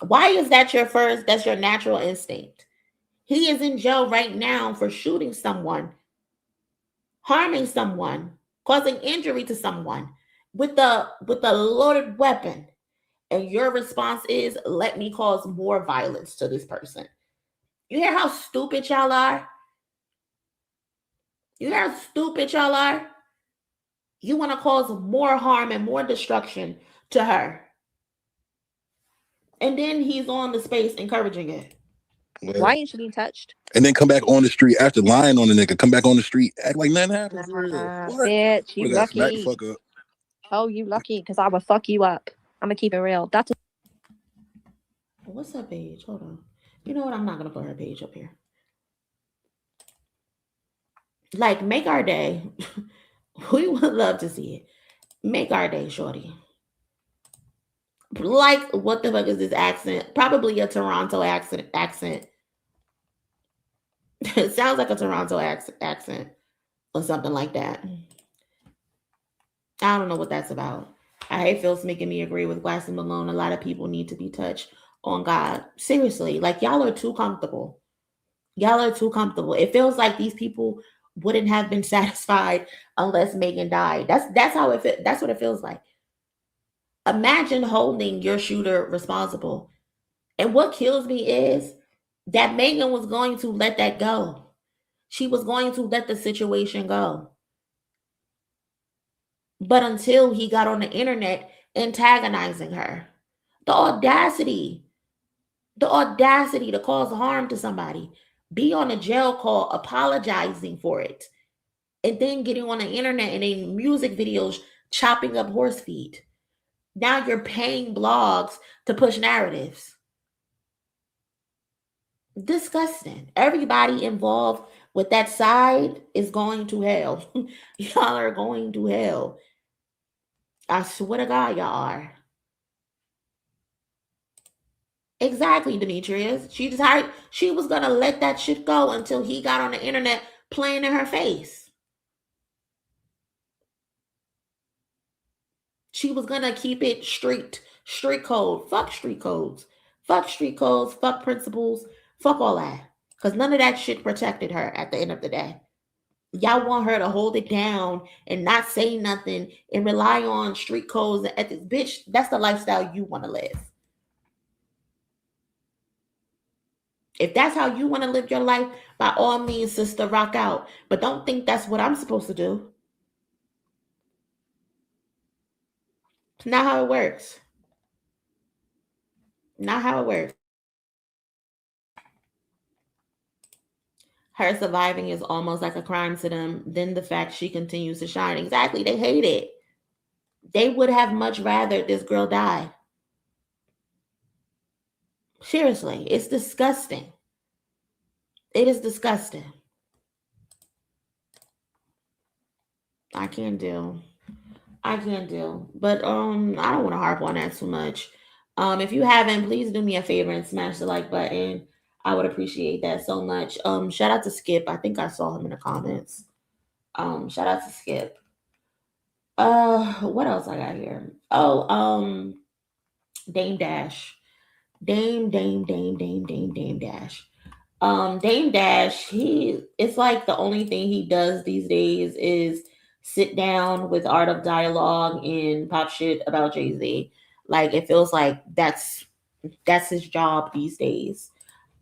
Why is that that's your natural instinct? He is in jail right now for shooting someone, harming someone, causing injury to someone with a loaded weapon. And your response is, let me cause more violence to this person. You hear how stupid y'all are? You hear how stupid y'all are? You want to cause more harm and more destruction to her. And then he's on the space encouraging it. Why ain't she being touched? And then come back on the street after lying on the nigga. Come back on the street, act like nothing happened. Bitch, you lucky. Fuck up. Oh, you lucky, because I would fuck you up. I'm gonna keep it real. That's What's her page? Hold on. You know what? I'm not gonna put her page up here. Like, make our day. We would love to see it. Make our day, shorty. Like, what the fuck is this accent? Probably a Toronto accent. It sounds like a Toronto accent or something like that. I don't know what that's about. I hate Phil's making me agree with Glass and Malone. A lot of people need to be touched on God. Seriously, like, y'all are too comfortable. Y'all are too comfortable. It feels like these people wouldn't have been satisfied unless Megan died. That's how it feels. That's what it feels like. Imagine holding your shooter responsible. And what kills me is that Megan was going to let that go. She was going to let the situation go. But until he got on the internet antagonizing her, the audacity to cause harm to somebody, be on a jail call apologizing for it, and then getting on the internet and in music videos chopping up horse feet. Now you're paying blogs to push narratives. Disgusting. Everybody involved with that side is going to hell. Y'all are going to hell. I swear to God, y'all are. Exactly, Demetrius. She decided she was going to let that shit go until he got on the internet playing in her face. She was going to keep it street code. Fuck street codes. Fuck street codes. Fuck principles. Fuck all that. Because none of that shit protected her at the end of the day. Y'all want her to hold it down and not say nothing and rely on street codes and ethics. Bitch, that's the lifestyle you want to live. If that's how you want to live your life, by all means, sister, rock out. But don't think that's what I'm supposed to do. It's not how it works. Not how it works. Her surviving is almost like a crime to them. Then the fact she continues to shine. Exactly. They hate it. They would have much rather this girl die. Seriously, it's disgusting. It is disgusting. I can't deal. But I don't want to harp on that too much. If you haven't, please do me a favor and smash the like button. I would appreciate that so much. Shout out to Skip. I think I saw him in the comments. Shout out to Skip. What else I got here? Oh, Dame Dash. Dame Dash. Dame Dash, it's like the only thing he does these days is sit down with Art of Dialogue and pop shit about Jay-Z. Like, it feels like that's his job these days.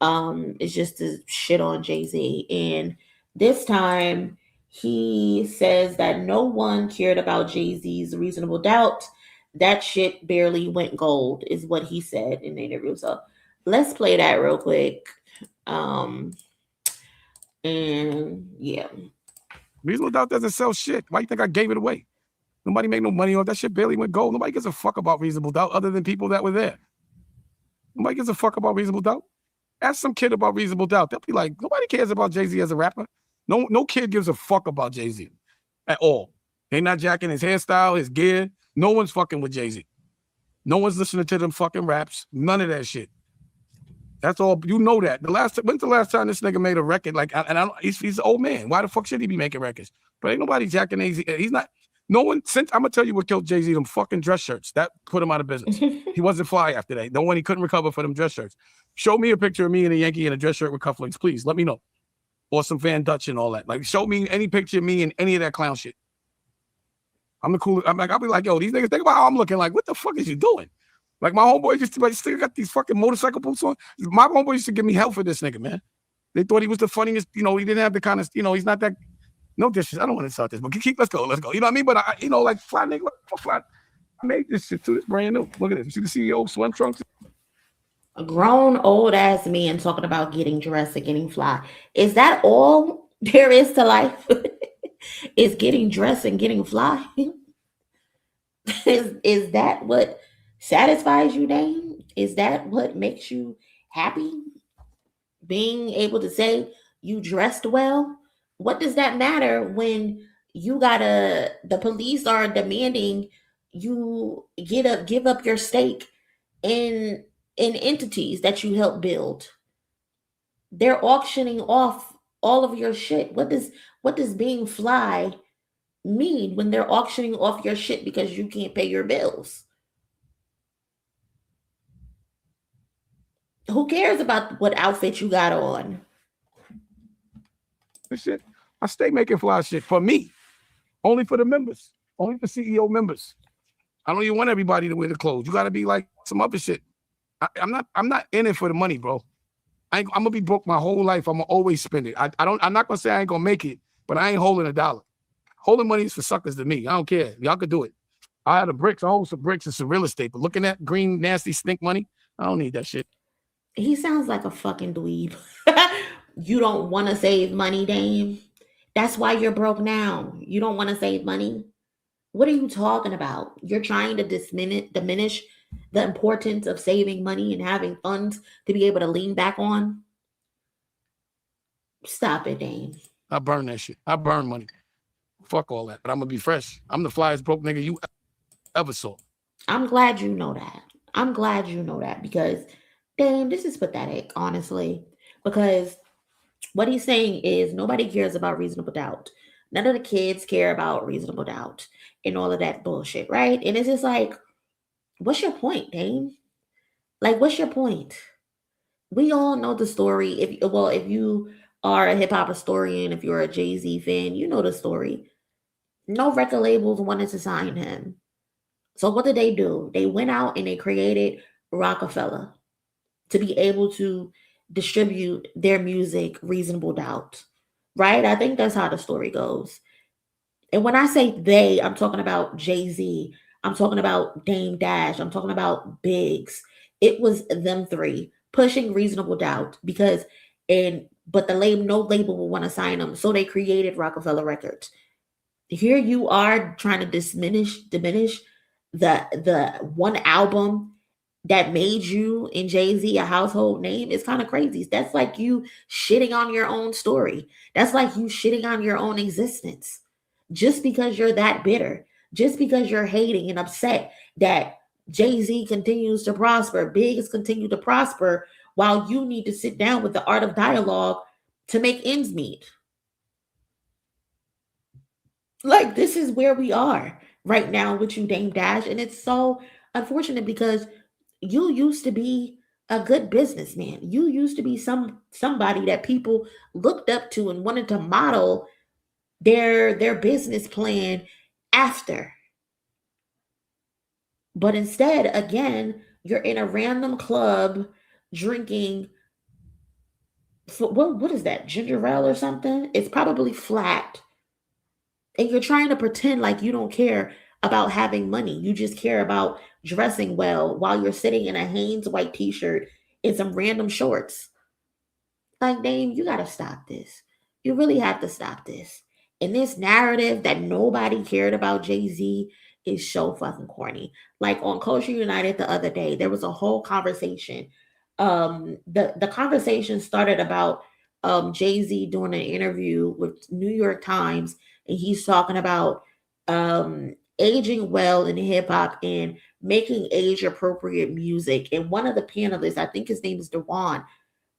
It's just to shit on Jay-Z. And this time he says that no one cared about Jay-Z's Reasonable Doubt. That shit barely went gold, is what he said in the interview. So let's play that real quick. And yeah. Reasonable Doubt doesn't sell shit. Why you think I gave it away? Nobody made no money on that shit. Barely went gold. Nobody gives a fuck about Reasonable Doubt other than people that were there. Nobody gives a fuck about Reasonable Doubt. Ask some kid about Reasonable Doubt. They'll be like, nobody cares about Jay-Z as a rapper. No kid gives a fuck about Jay-Z at all. They're not jacking his hairstyle, his gear. No one's fucking with Jay-Z. No one's listening to them fucking raps. None of that shit. That's all. You know that. When's the last time this nigga made a record? Like, he's an old man. Why the fuck should he be making records? But ain't nobody jacking Jay-Z. He's not. No one, since I'm gonna tell you what killed Jay-Z, them fucking dress shirts. That put him out of business. He wasn't fly after that. No one, he couldn't recover for them dress shirts. Show me a picture of me and a Yankee in a dress shirt with cufflinks, please. Let me know. Or some Van Dutch and all that. Like, show me any picture of me in any of that clown shit. I'm the coolest. I'll be like, yo, these niggas, think about how I'm looking. Like, what the fuck is you doing? Like, my homeboy still got these fucking motorcycle boots on. My homeboy used to give me hell for this nigga, man. They thought he was the funniest. You know, he didn't have the kind of, you know, he's not that. No dishes. I don't want to start this, but let's go. You know what I mean? But like fly nigga, fly. I made this shit too. It's brand new. Look at this. You see the CEO swim trunks? A grown old ass man talking about getting dressed and getting fly. Is that all there is to life? Is getting dressed and getting fly? Is that what satisfies you, Dane? Is that what makes you happy? Being able to say you dressed well? What does that matter when the police are demanding you give up your stake in entities that you help build? They're auctioning off all of your shit. What does being fly mean when they're auctioning off your shit because you can't pay your bills? Who cares about what outfit you got on? Shit. I stay making fly shit for me. Only for the members. Only for CEO members. I don't even want everybody to wear the clothes. You gotta be like some other shit. I'm not in it for the money, bro. I'm gonna be broke my whole life. I'm gonna always spend it. I'm not gonna say I ain't gonna make it, but I ain't holding a dollar. Holding money is for suckers to me. I don't care. Y'all could do it. I had the bricks. I hold some bricks and some real estate. But looking at green, nasty stink money, I don't need that shit. He sounds like a fucking dweeb. You don't want to save money, Dame. That's why you're broke now. You don't want to save money. What are you talking about? You're trying to diminish the importance of saving money and having funds to be able to lean back on. Stop it, Dame. I burn that shit. I burn money. Fuck all that. But I'm gonna be fresh. I'm the flyest broke nigga you ever saw. I'm glad you know that. I'm glad you know that because, damn, this is pathetic, honestly. Because what he's saying is nobody cares about reasonable doubt. None of the kids care about reasonable doubt and all of that bullshit, right? And it's just like, what's your point, Dame? Like, what's your point? We all know the story. If you are a hip hop historian, if you're a Jay-Z fan, you know the story. No record labels wanted to sign him. So what did they do? They went out and they created Rockefeller to be able to distribute their music, Reasonable Doubt. Right? I think that's how the story goes. And when I say they, I'm talking about Jay-Z. I'm talking about Dame Dash. I'm talking about Biggs. It was them three pushing Reasonable Doubt but no label will want to sign them. So they created Rockefeller Records. Here you are trying to diminish the one album that made you and Jay-Z a household name. Is kind of crazy. That's like you shitting on your own story. That's like you shitting on your own existence. Just because you're that bitter, just because you're hating and upset that Jay-Z continues to prosper, Biggs continue to prosper, while you need to sit down with the art of dialogue to make ends meet. Like, this is where we are right now with you, Dame Dash. And it's so unfortunate because you used to be a good businessman. You used to be somebody that people looked up to and wanted to model their business plan after. But instead, again, you're in a random club drinking what is that, ginger ale or something? It's probably flat. And you're trying to pretend like you don't care about having money. You just care about dressing well while you're sitting in a Hanes white t-shirt and some random shorts. Like, Dame, you got to stop this. You really have to stop this. And this narrative that nobody cared about Jay-Z is so fucking corny. Like on Culture United the other day, there was a whole conversation. The conversation started about Jay-Z doing an interview with New York Times, and he's talking about aging well in hip hop and making age appropriate music. And one of the panelists, I think his name is Dewan,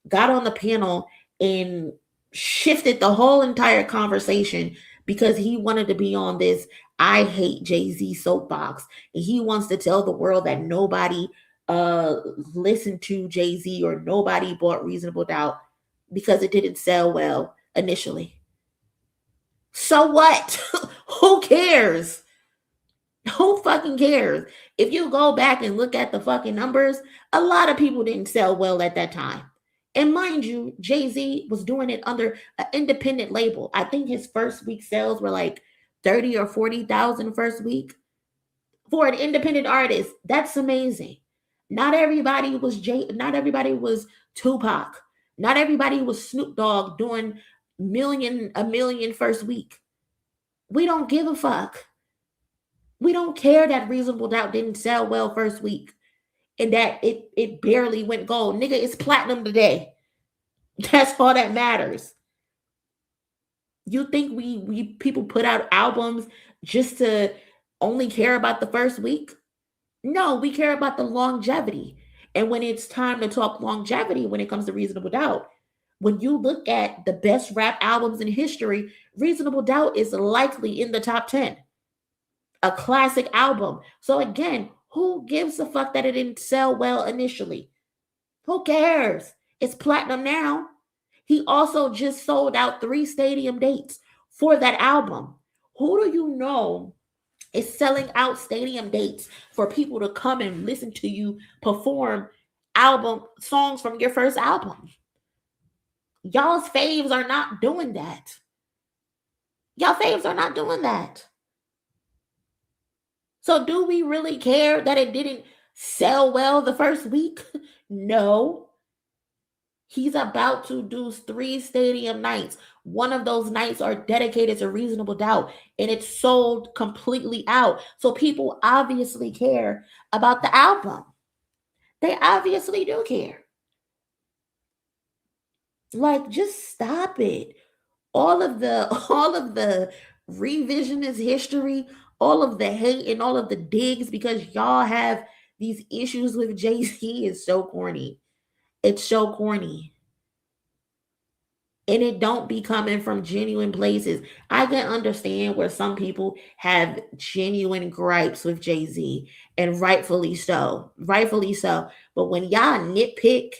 got on the panel and shifted the whole entire conversation because he wanted to be on this I hate Jay-Z soapbox. And he wants to tell the world that nobody listened to Jay-Z or nobody bought Reasonable Doubt because it didn't sell well initially. So what? Who cares? Who fucking cares? If you go back and look at the fucking numbers, a lot of people didn't sell well at that time. And mind you, Jay-Z was doing it under an independent label. I think his first week sales were like 30 or 40,000 first week. For an independent artist, that's amazing. Not everybody was not everybody was Tupac. Not everybody was Snoop Dogg doing a million first week. We don't give a fuck. We don't care that Reasonable Doubt didn't sell well first week and that it barely went gold. Nigga, it's platinum today. That's all that matters. You think we people put out albums just to only care about the first week? No, we care about the longevity. And when it's time to talk longevity when it comes to Reasonable Doubt, when you look at the best rap albums in history, Reasonable Doubt is likely in the top 10. A classic album. So again, who gives a fuck that it didn't sell well initially? Who cares? It's platinum now. He also just sold out 3 stadium dates for that album. Who do you know is selling out stadium dates for people to come and listen to you perform album songs from your first album? Y'all's faves are not doing that. Y'all faves are not doing that. So do we really care that it didn't sell well the first week? No. He's about to do 3 stadium nights. One of those nights are dedicated to Reasonable Doubt, and it's sold completely out. So people obviously care about the album. They obviously do care. Like, just stop it. All of the revisionist history, all of the hate and all of the digs because y'all have these issues with Jay-Z is so corny. It's so corny. And it don't be coming from genuine places. I can understand where some people have genuine gripes with Jay-Z, and rightfully so. Rightfully so. But when y'all nitpick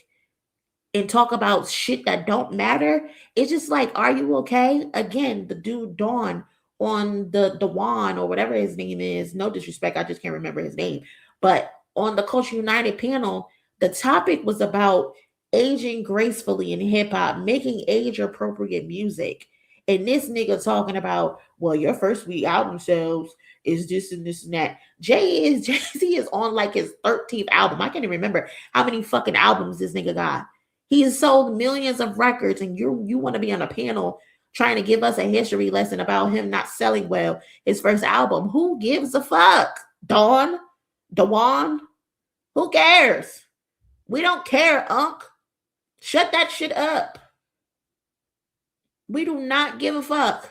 and talk about shit that don't matter, it's just like, are you okay? Again, the dude Dawn on the Dewan or whatever his name is, no disrespect, I just can't remember his name. But on the Culture United panel, the topic was about aging gracefully in hip-hop, making age-appropriate music. And this nigga talking about, well, your first week album sales is this and this and that. Jay-Z is on like his 13th album. I can't even remember how many fucking albums this nigga got. He's sold millions of records, and you want to be on a panel trying to give us a history lesson about him not selling well his first album. Who gives a fuck? Dewan? Who cares? We don't care, Unc. Shut that shit up. We do not give a fuck.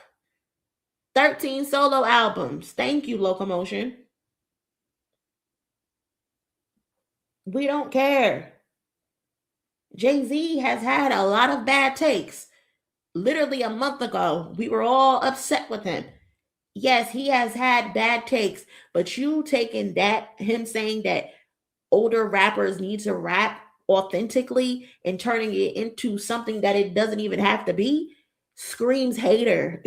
13 solo albums. Thank you, Locomotion. We don't care. Jay-Z has had a lot of bad takes. Literally a month ago, we were all upset with him. Yes, he has had bad takes, but you taking that, him saying that older rappers need to rap authentically and turning it into something that it doesn't even have to be, screams hater.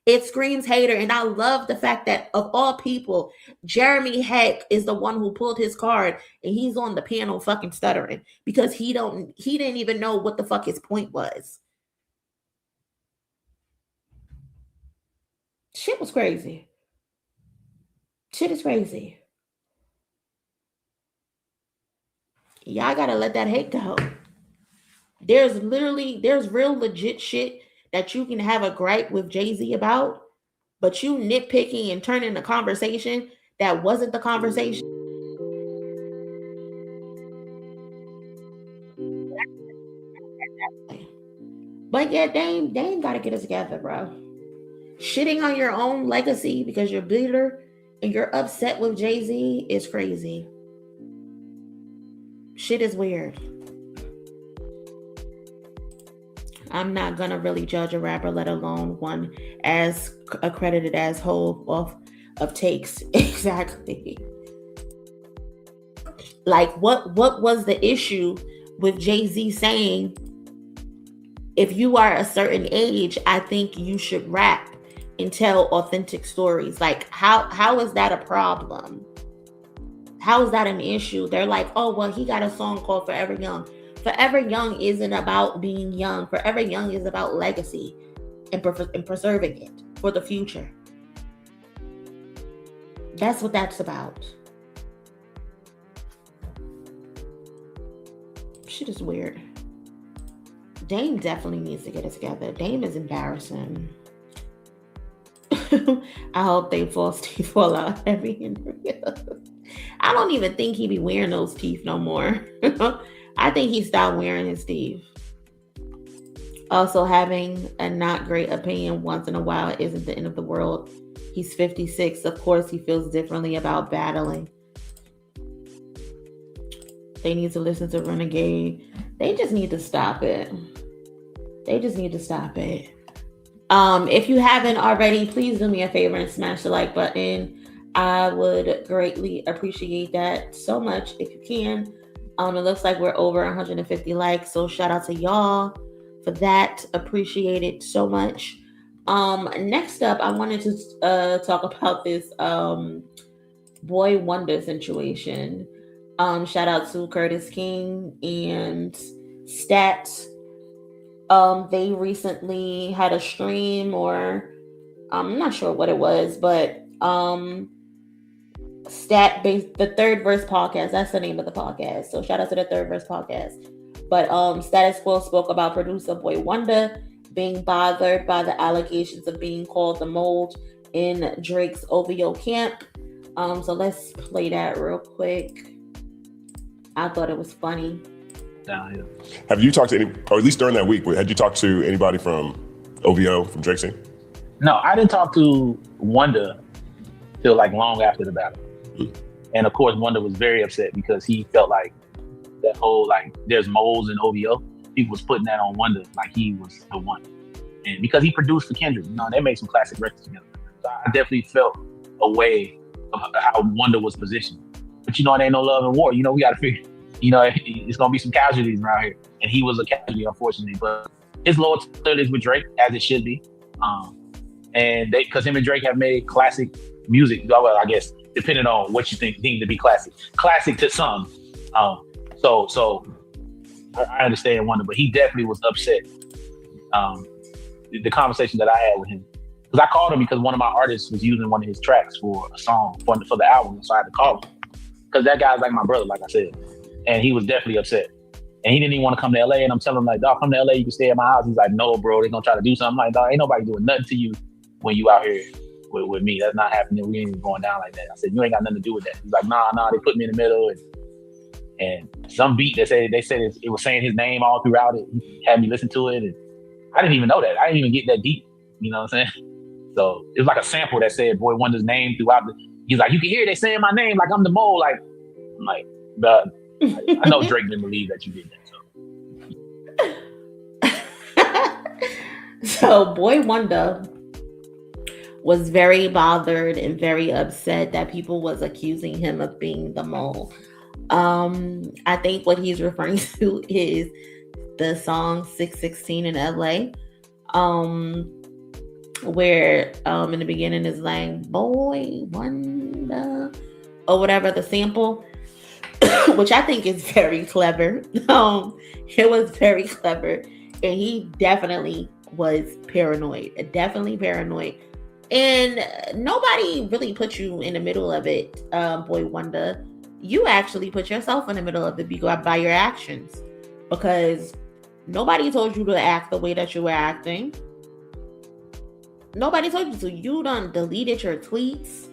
It screams hater. And I love the fact that of all people, Jeremy Heck is the one who pulled his card and he's on the panel fucking stuttering because he didn't even know what the fuck his point was. Shit was crazy. Shit is crazy. Y'all gotta let that hate go. There's real legit shit that you can have a gripe with Jay-Z about, but you nitpicking and turning the conversation that wasn't the conversation. But yeah, Dame gotta get it together, bro. Shitting on your own legacy because you're bitter and you're upset with Jay-Z is crazy. Shit is weird. I'm not gonna really judge a rapper, let alone one as accredited as whole of takes. Exactly. Like what was the issue with Jay-Z saying, if you are a certain age, I think you should rap and tell authentic stories? Like how is that a problem? How is that an issue? They're like, oh, well, he got a song called Forever Young. Forever Young isn't about being young. Forever Young is about legacy and preserving it for the future. That's what that's about. shit is weird. Dame definitely needs to get it together. Dame is embarrassing. I hope they force teeth fall out heavy in real. I don't even think he be wearing those teeth no more. I think he stopped wearing his teeth. Also, having a not great opinion once in a while isn't the end of the world. He's 56. Of course, he feels differently about battling. They need to listen to Renegade. They just need to stop it. They just need to stop it. If you haven't already, please do me a favor and smash the like button. I would greatly appreciate that so much if you can. It looks like we're over 150 likes, so shout out to y'all for that. Appreciate it so much. Next up, I wanted to talk about this Boi-1da situation. Shout out to Curtis King and Stat. They recently had a stream, or I'm not sure what it was, but Stat based the Third Verse podcast. That's the name of the podcast. So shout out to the Third Verse podcast. But Status Quo spoke about producer Boi-1da being bothered by the allegations of being called the mold in Drake's OVO camp. So let's play that real quick. I thought it was funny. Have you talked to any, or at least during that week, had you talked to anybody from OVO, from Drake's team? No, I didn't talk to Wanda till like long after the battle. And of course, Wanda was very upset because he felt like that whole, like, there's moles in OVO. People was putting that on Wanda like he was the one. And because he produced for Kendrick, they made some classic records together. So I definitely felt a way of how Wanda was positioned. But it ain't no love and war. We got to figure, it's going to be some casualties around here. And he was a casualty, unfortunately. But his loyalty is with Drake, as it should be. And because him and Drake have made classic music, well, I guess, depending on what you think deemed to be classic. Classic to some. So I understand Wanda, but he definitely was upset. The conversation that I had with him, because I called him because one of my artists was using one of his tracks for a song for the album, so I had to call him because that guy's like my brother, like I said, and he was definitely upset. And he didn't even want to come to LA, and I'm telling him like, dog, come to LA, you can stay at my house. He's like, no, bro, they're gonna try to do something. I'm like, dog, ain't nobody doing nothing to you when you out here with me. That's not happening. We ain't even going down like that. I said, you ain't got nothing to do with that. He's like, nah, they put me in the middle, and some beat they said it was saying his name all throughout it. He had me listen to it, and I didn't even know that. I didn't even get that deep. You know what I'm saying? So it was like a sample that said Boi-1da's name throughout he's like, you can hear they saying my name like I'm the mole. Like, I'm like, I know Drake didn't believe that you did that. So Boi-1da was very bothered and very upset that people was accusing him of being the mole. I think what he's referring to is the song 616 in LA, where in the beginning is like Boi-1da or whatever, the sample, which I think is very clever. It was very clever, and he definitely was paranoid, and nobody really put you in the middle of it, Boi-1da. You actually put yourself in the middle of it by your actions, because nobody told you to act the way that you were acting. Nobody told you to. You done deleted your tweets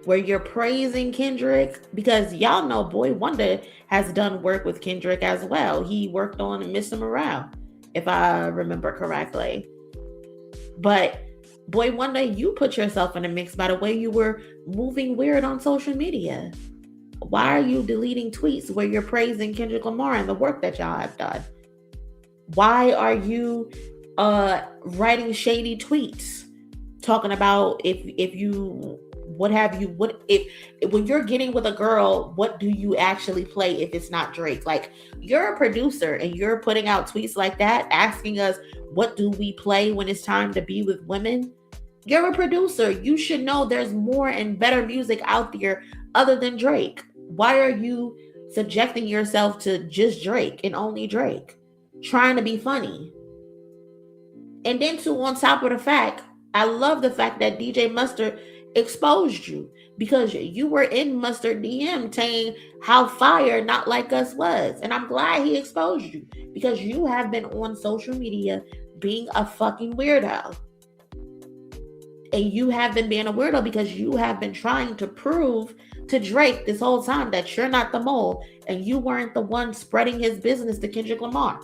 where you're praising Kendrick, because y'all know Boi-1da has done work with Kendrick as well. He worked on Mr. Morale, if I remember correctly. But Boi-1da, you put yourself in the mix by the way you were moving weird on social media. Why are you deleting tweets where you're praising Kendrick Lamar and the work that y'all have done? Why are you writing shady tweets talking about when you're getting with a girl, what do you actually play if it's not Drake? Like, you're a producer and you're putting out tweets like that, asking us, what do we play when it's time to be with women? You're a producer. You should know there's more and better music out there other than Drake. Why are you subjecting yourself to just Drake and only Drake? Trying to be funny. And then too, on top of the fact, I love the fact that DJ Mustard exposed you because you were in Mustard DM saying how fire Not Like Us was. And I'm glad he exposed you because you have been on social media being a fucking weirdo. And you have been being a weirdo because you have been trying to prove to Drake this whole time that you're not the mole and you weren't the one spreading his business to Kendrick Lamar.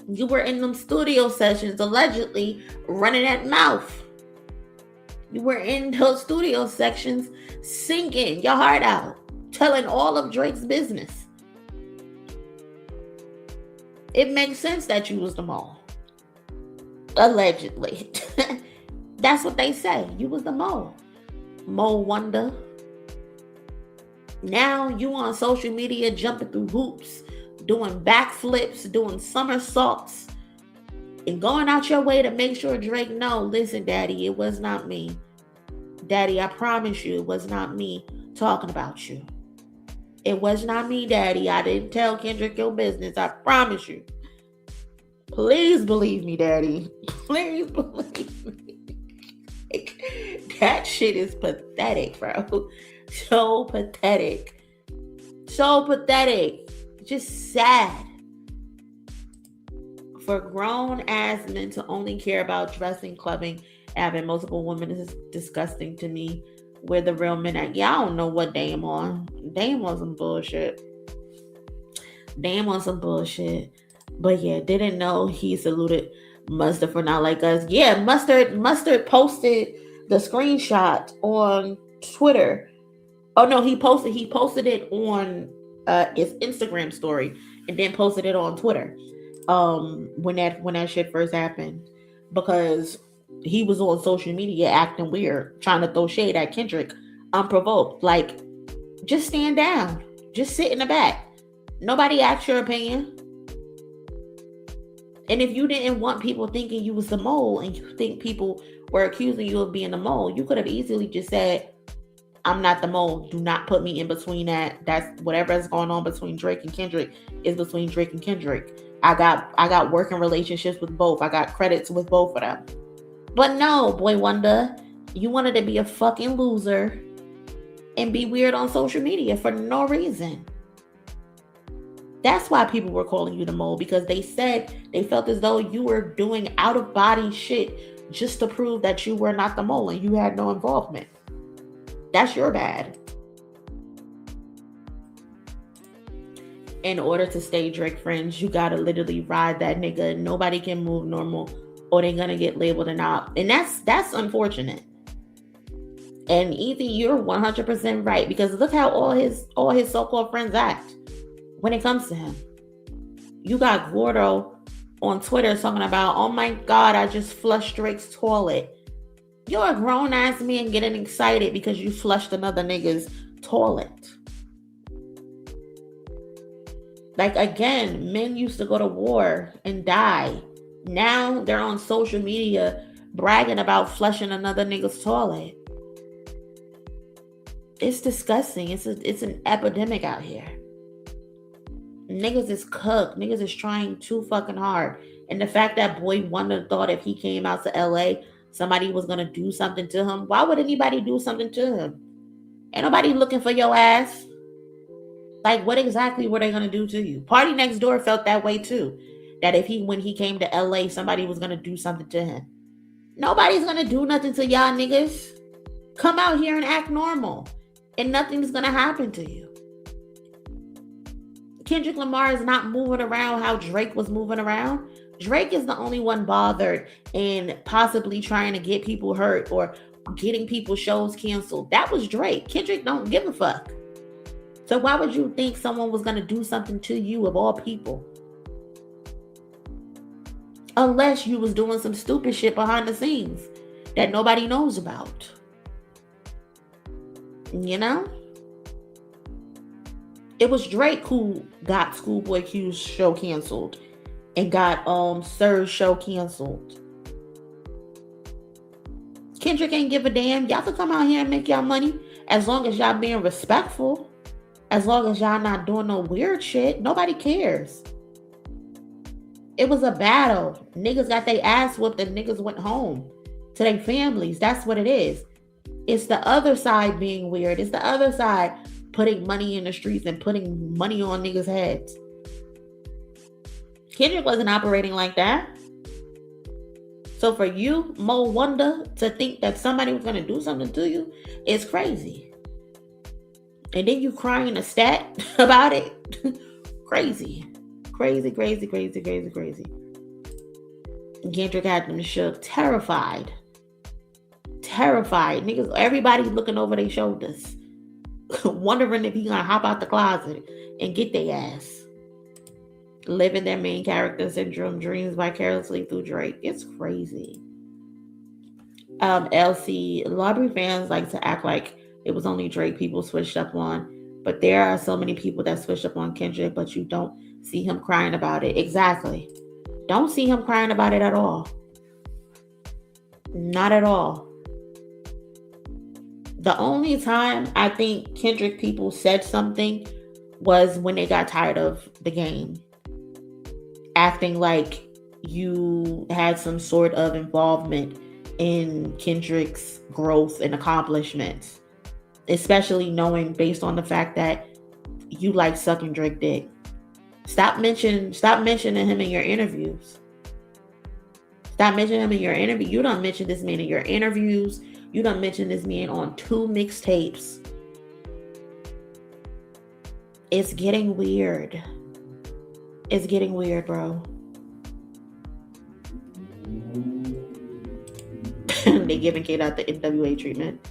You were in them studio sessions allegedly running that mouth. You were in those studio sections singing your heart out, telling all of Drake's business. It makes sense that you was the mole. Allegedly. That's what they say. You was the mole. Boi-1da. Now you on social media jumping through hoops, doing backflips, doing somersaults, and going out your way to make sure Drake know, listen, Daddy, it was not me. Daddy, I promise you it was not me talking about you. It was not me, Daddy. I didn't tell Kendrick your business. I promise you. Please believe me, Daddy. Please believe me. That shit is pathetic, bro. So pathetic. So pathetic. Just sad. For grown-ass men to only care about dressing, clubbing, having multiple women is disgusting to me. Where the real men at? Yeah, I don't know what Dame on. Dame on some bullshit. Dame on some bullshit. But yeah, didn't know he saluted Mustard for Not Like Us. Yeah, Mustard posted the screenshot on Twitter. Oh no, he posted it on his Instagram story and then posted it on Twitter. When that shit first happened, because he was on social media acting weird, trying to throw shade at Kendrick unprovoked. Like, just stand down, just sit in the back. Nobody asked your opinion. And if you didn't want people thinking you was the mole and you think people were accusing you of being the mole, you could have easily just said, I'm not the mole. Do not put me in between that. That's whatever is going on between Drake and Kendrick is between Drake and Kendrick. I got working relationships with both. I got credits with both of them. But no, Boi-1da, you wanted to be a fucking loser and be weird on social media for no reason. That's why people were calling you the mole, because they said they felt as though you were doing out of body shit just to prove that you were not the mole and you had no involvement. That's your bad. In order to stay Drake friends, you gotta literally ride that nigga. Nobody can move normal or they're gonna get labeled an op. And that's unfortunate. And Ethan, you're 100% right, because look how all his so-called friends act when it comes to him. You got Gordo on Twitter talking about, oh my God, I just flushed Drake's toilet. You're a grown-ass man getting excited because you flushed another nigga's toilet. Like, again, men used to go to war and die. Now they're on social media bragging about flushing another nigga's toilet. It's disgusting. It's an epidemic out here. Niggas is cooked. Niggas is trying too fucking hard. And the fact that Boi-1da thought if he came out to LA, somebody was going to do something to him. Why would anybody do something to him? Ain't nobody looking for your ass. Like, what exactly were they going to do to you? Party Next Door felt that way too. That when he came to LA, somebody was going to do something to him. Nobody's going to do nothing to y'all niggas. Come out here and act normal. And nothing's going to happen to you. Kendrick Lamar is not moving around how Drake was moving around. Drake is the only one bothered and possibly trying to get people hurt or getting people's shows canceled. That was Drake. Kendrick don't give a fuck. So why would you think someone was going to do something to you of all people? Unless you was doing some stupid shit behind the scenes that nobody knows about. You know? It was Drake who got Schoolboy Q's show canceled and got Sir's show canceled. Kendrick ain't give a damn. Y'all can come out here and make y'all money as long as y'all being respectful. As long as y'all not doing no weird shit. Nobody cares. It was a battle. Niggas got their ass whooped and niggas went home. to their families. That's what it is. It's the other side being weird. It's the other side putting money in the streets and putting money on niggas' heads. Kendrick wasn't operating like that. So for you, Boi-1da, to think that somebody was going to do something to you is crazy. And then you crying a stat about it. Crazy. Crazy. Kendrick had them shook, terrified. Niggas, everybody looking over their shoulders. Wondering if he gonna hop out the closet and get their ass. Living their main character syndrome dreams vicariously through Drake. It's crazy. LC, Lobby fans like to act like it was only Drake people switched up on, but there are so many people that switched up on Kendrick, but you don't see him crying about it. Exactly. Don't see him crying about it at all. Not at all. The only time I think Kendrick people said something was when they got tired of the game. Acting like you had some sort of involvement in Kendrick's growth and accomplishments. Especially knowing based on the fact that you like sucking Drake dick. Stop mentioning him in your interviews. Stop mentioning him in your interview. You don't mention this man in your interviews. You don't mention this man on 2 mixtapes. It's getting weird. It's getting weird, bro. They giving Kate out the NWA treatment.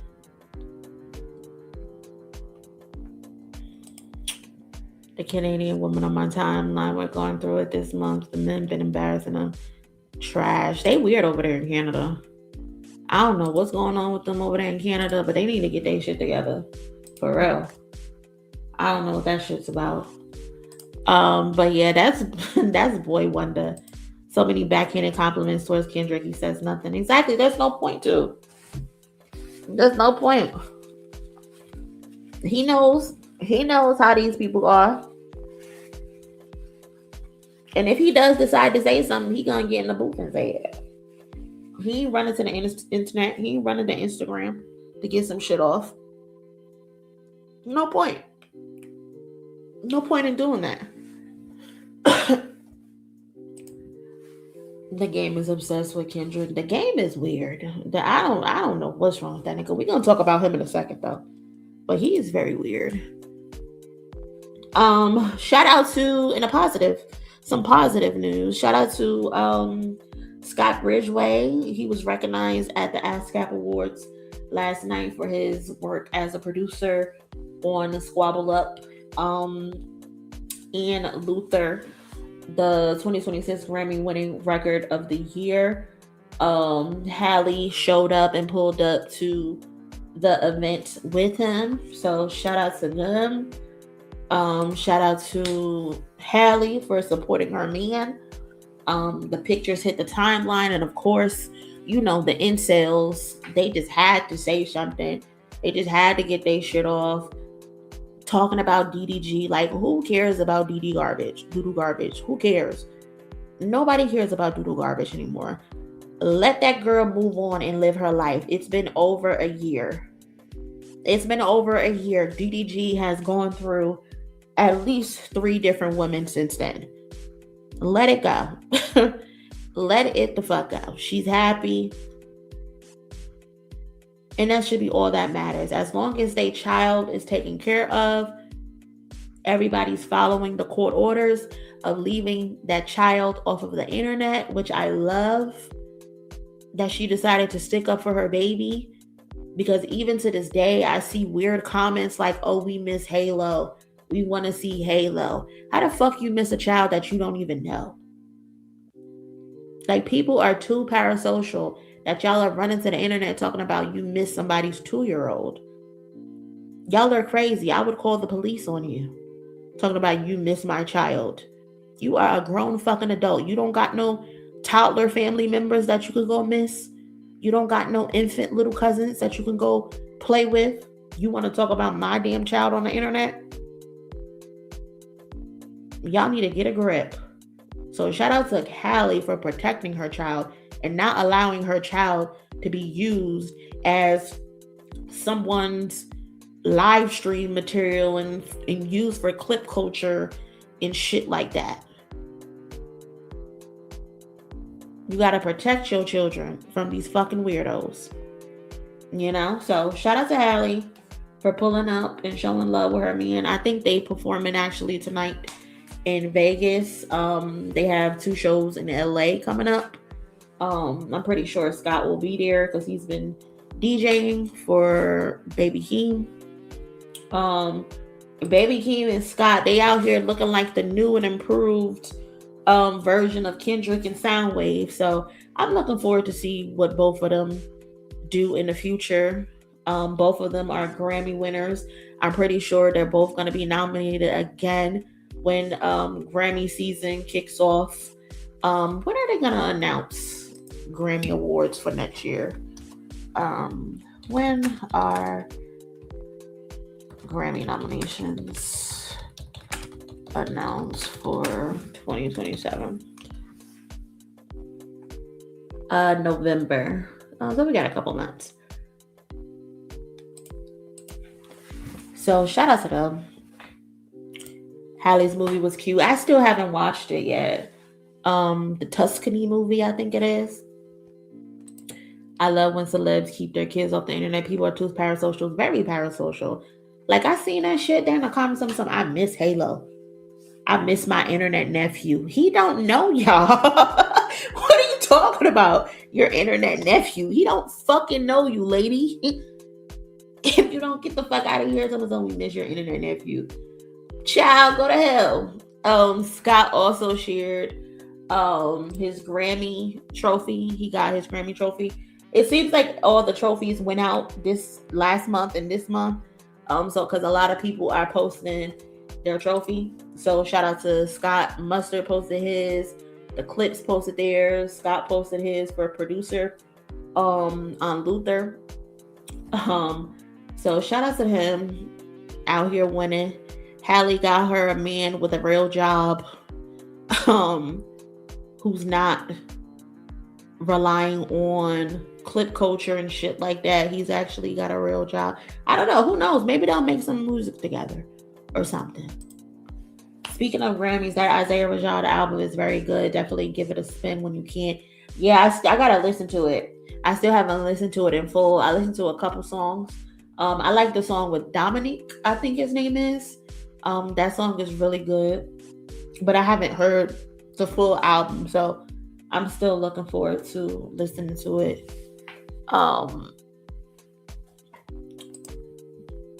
The Canadian woman on my timeline, we're going through it this month. The men been embarrassing them. Trash. They weird over there in Canada. I don't know what's going on with them over there in Canada, but they need to get their shit together. For real. I don't know what that shit's about. But yeah, that's Boi-1da. So many backhanded compliments towards Kendrick. He says nothing. Exactly. There's no point to. There's no point. He knows how these people are. And if he does decide to say something, he gonna get in the booth and say it. He ain't running to the internet. He ain't running to Instagram to get some shit off. No point. No point in doing that. The game is obsessed with Kendrick. The game is weird. I don't know what's wrong with that nigga. We're gonna talk about him in a second though. But he is very weird. Shout out to, in a positive, some positive news. Shout out to Scott Ridgway. He was recognized at the ASCAP Awards last night for his work as a producer on Squabble Up and Luther, the 2026 Grammy winning record of the year. Halle showed up and pulled up to the event with him. So shout out to them. Shout out to Halle for supporting her man. The pictures hit the timeline, and of course, you know, the incels, they just had to say something. They just had to get their shit off. Talking about DDG, like, who cares about DD garbage? Doodoo garbage. Who cares? Nobody cares about doodoo garbage anymore. Let that girl move on and live her life. It's been over a year. It's been over a year. DDG has gone through at least 3 different women since then. Let it go. Let it the fuck go. She's happy. And that should be all that matters. As long as their child is taken care of, everybody's following the court orders of leaving that child off of the internet, which I love that she decided to stick up for her baby. Because even to this day, I see weird comments like, oh, we miss Halo. We want to see Halo. How the fuck you miss a child that you don't even know? Like, people are too parasocial that y'all are running to the internet talking about you miss somebody's 2-year-old. Y'all are crazy. I would call the police on you. Talking about you miss my child. You are a grown fucking adult. You don't got no toddler family members that you could go miss. You don't got no infant little cousins that you can go play with. You want to talk about my damn child on the internet? Y'all need to get a grip. So shout out to Halle for protecting her child and not allowing her child to be used as someone's live stream material and used for clip culture and shit like that. You gotta protect your children from these fucking weirdos. You know? So shout out to Halle for pulling up and showing love with her man. I think they performing actually tonight in Vegas. They have 2 shows in LA coming up. I'm pretty sure Scott will be there because he's been DJing for Baby Keem. Baby Keem and Scott, they out here looking like the new and improved version of Kendrick and Soundwave. So I'm looking forward to see what both of them do in the future. Both of them are Grammy winners. I'm pretty sure they're both going to be nominated again when Grammy season kicks off. When are they going to announce Grammy Awards for next year? When are Grammy nominations announced for 2027? November. So we got a couple months. So shout out to them. Halle's movie was cute. I still haven't watched it yet. The Tuscany movie, I think it is. I love when celebs keep their kids off the internet. People are too parasocial, very parasocial. Like, I seen that shit there in the comments. Something, I miss Halo. I miss my internet nephew. He don't know y'all. What are you talking about? Your internet nephew. He don't fucking know you, lady. If you don't get the fuck out of here, someone's gonna miss your internet nephew. Child, go to hell. Scott also shared his Grammy trophy. He got his Grammy trophy. It seems like all the trophies went out this last month and this month. So because a lot of people are posting their trophy. So shout out to Scott. Mustard posted his. The Clips posted theirs. Scott posted his for producer on Luther. So shout out to him out here winning. Halle got her a man with a real job, who's not relying on clip culture and shit like that. He's actually got a real job. I don't know. Who knows? Maybe they'll make some music together or something. Speaking of Grammys, that Isaiah Rashad album is very good. Definitely give it a spin when you can. Yeah, I gotta listen to it. I still haven't listened to it in full. I listened to a couple songs. I like the song with Dominic, I think his name is. That song is really good. But I haven't heard the full album, so I'm still looking forward to listening to it.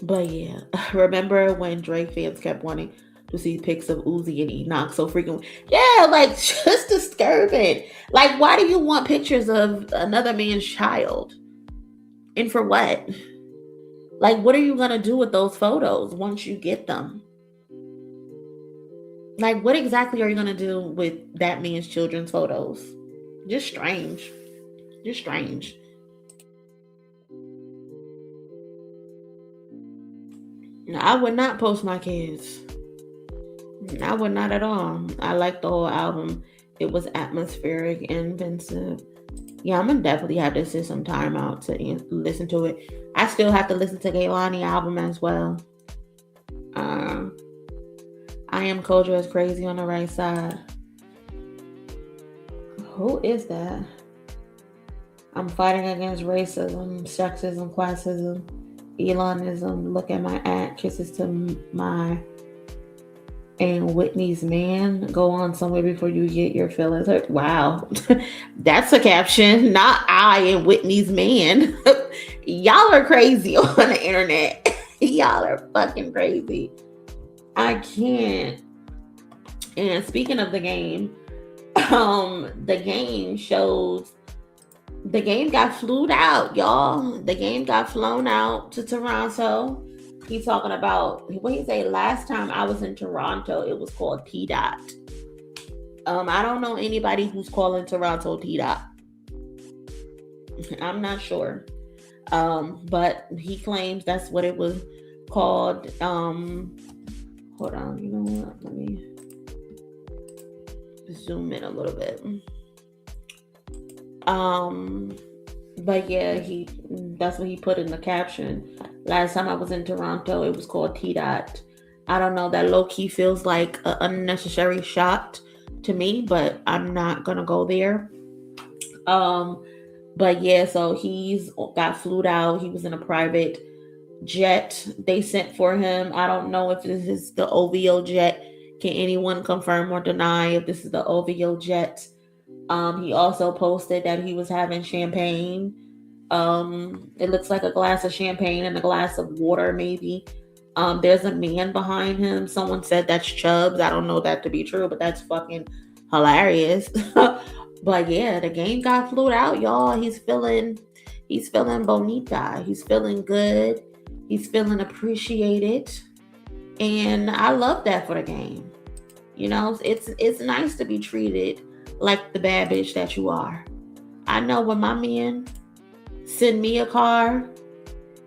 But yeah, remember when Drake fans kept wanting to see pics of Uzi and Enoch so frequently? Yeah, like, just disturbing. Like, why do you want pictures of another man's child? And for what? Like, what are you gonna do with those photos once you get them? Like, what exactly are you gonna do with that man's children's photos? Just strange. Just strange. No, I would not post my kids. I would not at all. I like the whole album. It was atmospheric and pensive. Yeah, I'm gonna definitely have to sit some time out to listen to it. I still have to listen to Gaylani album as well. I Am Kojo is crazy on the right side. Who is that? I'm fighting against racism, sexism, classism, Elonism. Look at my aunt. Kisses to my and Whitney's man. Go on somewhere before you get your feelings hurt. Wow. That's a caption. Not I and Whitney's man. Y'all are crazy on the internet. Y'all are fucking crazy. I can't. And speaking of the game, the game shows the game got flew out, y'all. The game got flown out to Toronto. He's talking about what he say. Last time I was in Toronto, it was called T-Dot. I don't know anybody who's calling Toronto T-Dot. I'm not sure. But he claims that's what it was called. Hold on, you know what? Let me zoom in a little bit. But yeah, that's what he put in the caption. Last time I was in Toronto, it was called T-Dot. I don't know, that low-key feels like an unnecessary shot to me, but I'm not gonna go there. But yeah, so he's got flued out. He was in a private jet they sent for him. I don't know if this is the OVO jet. Can anyone confirm or deny if this is the OVO jet? He also posted that he was having champagne. It looks like a glass of champagne and a glass of water, maybe. There's a man behind him. Someone said that's Chubbs. I don't know that to be true, but that's fucking hilarious. But yeah, the game got flued out, y'all. He's feeling bonita. He's feeling good. He's feeling appreciated. And I love that for the game. You know, it's nice to be treated like the bad bitch that you are. I know when my man send me a car,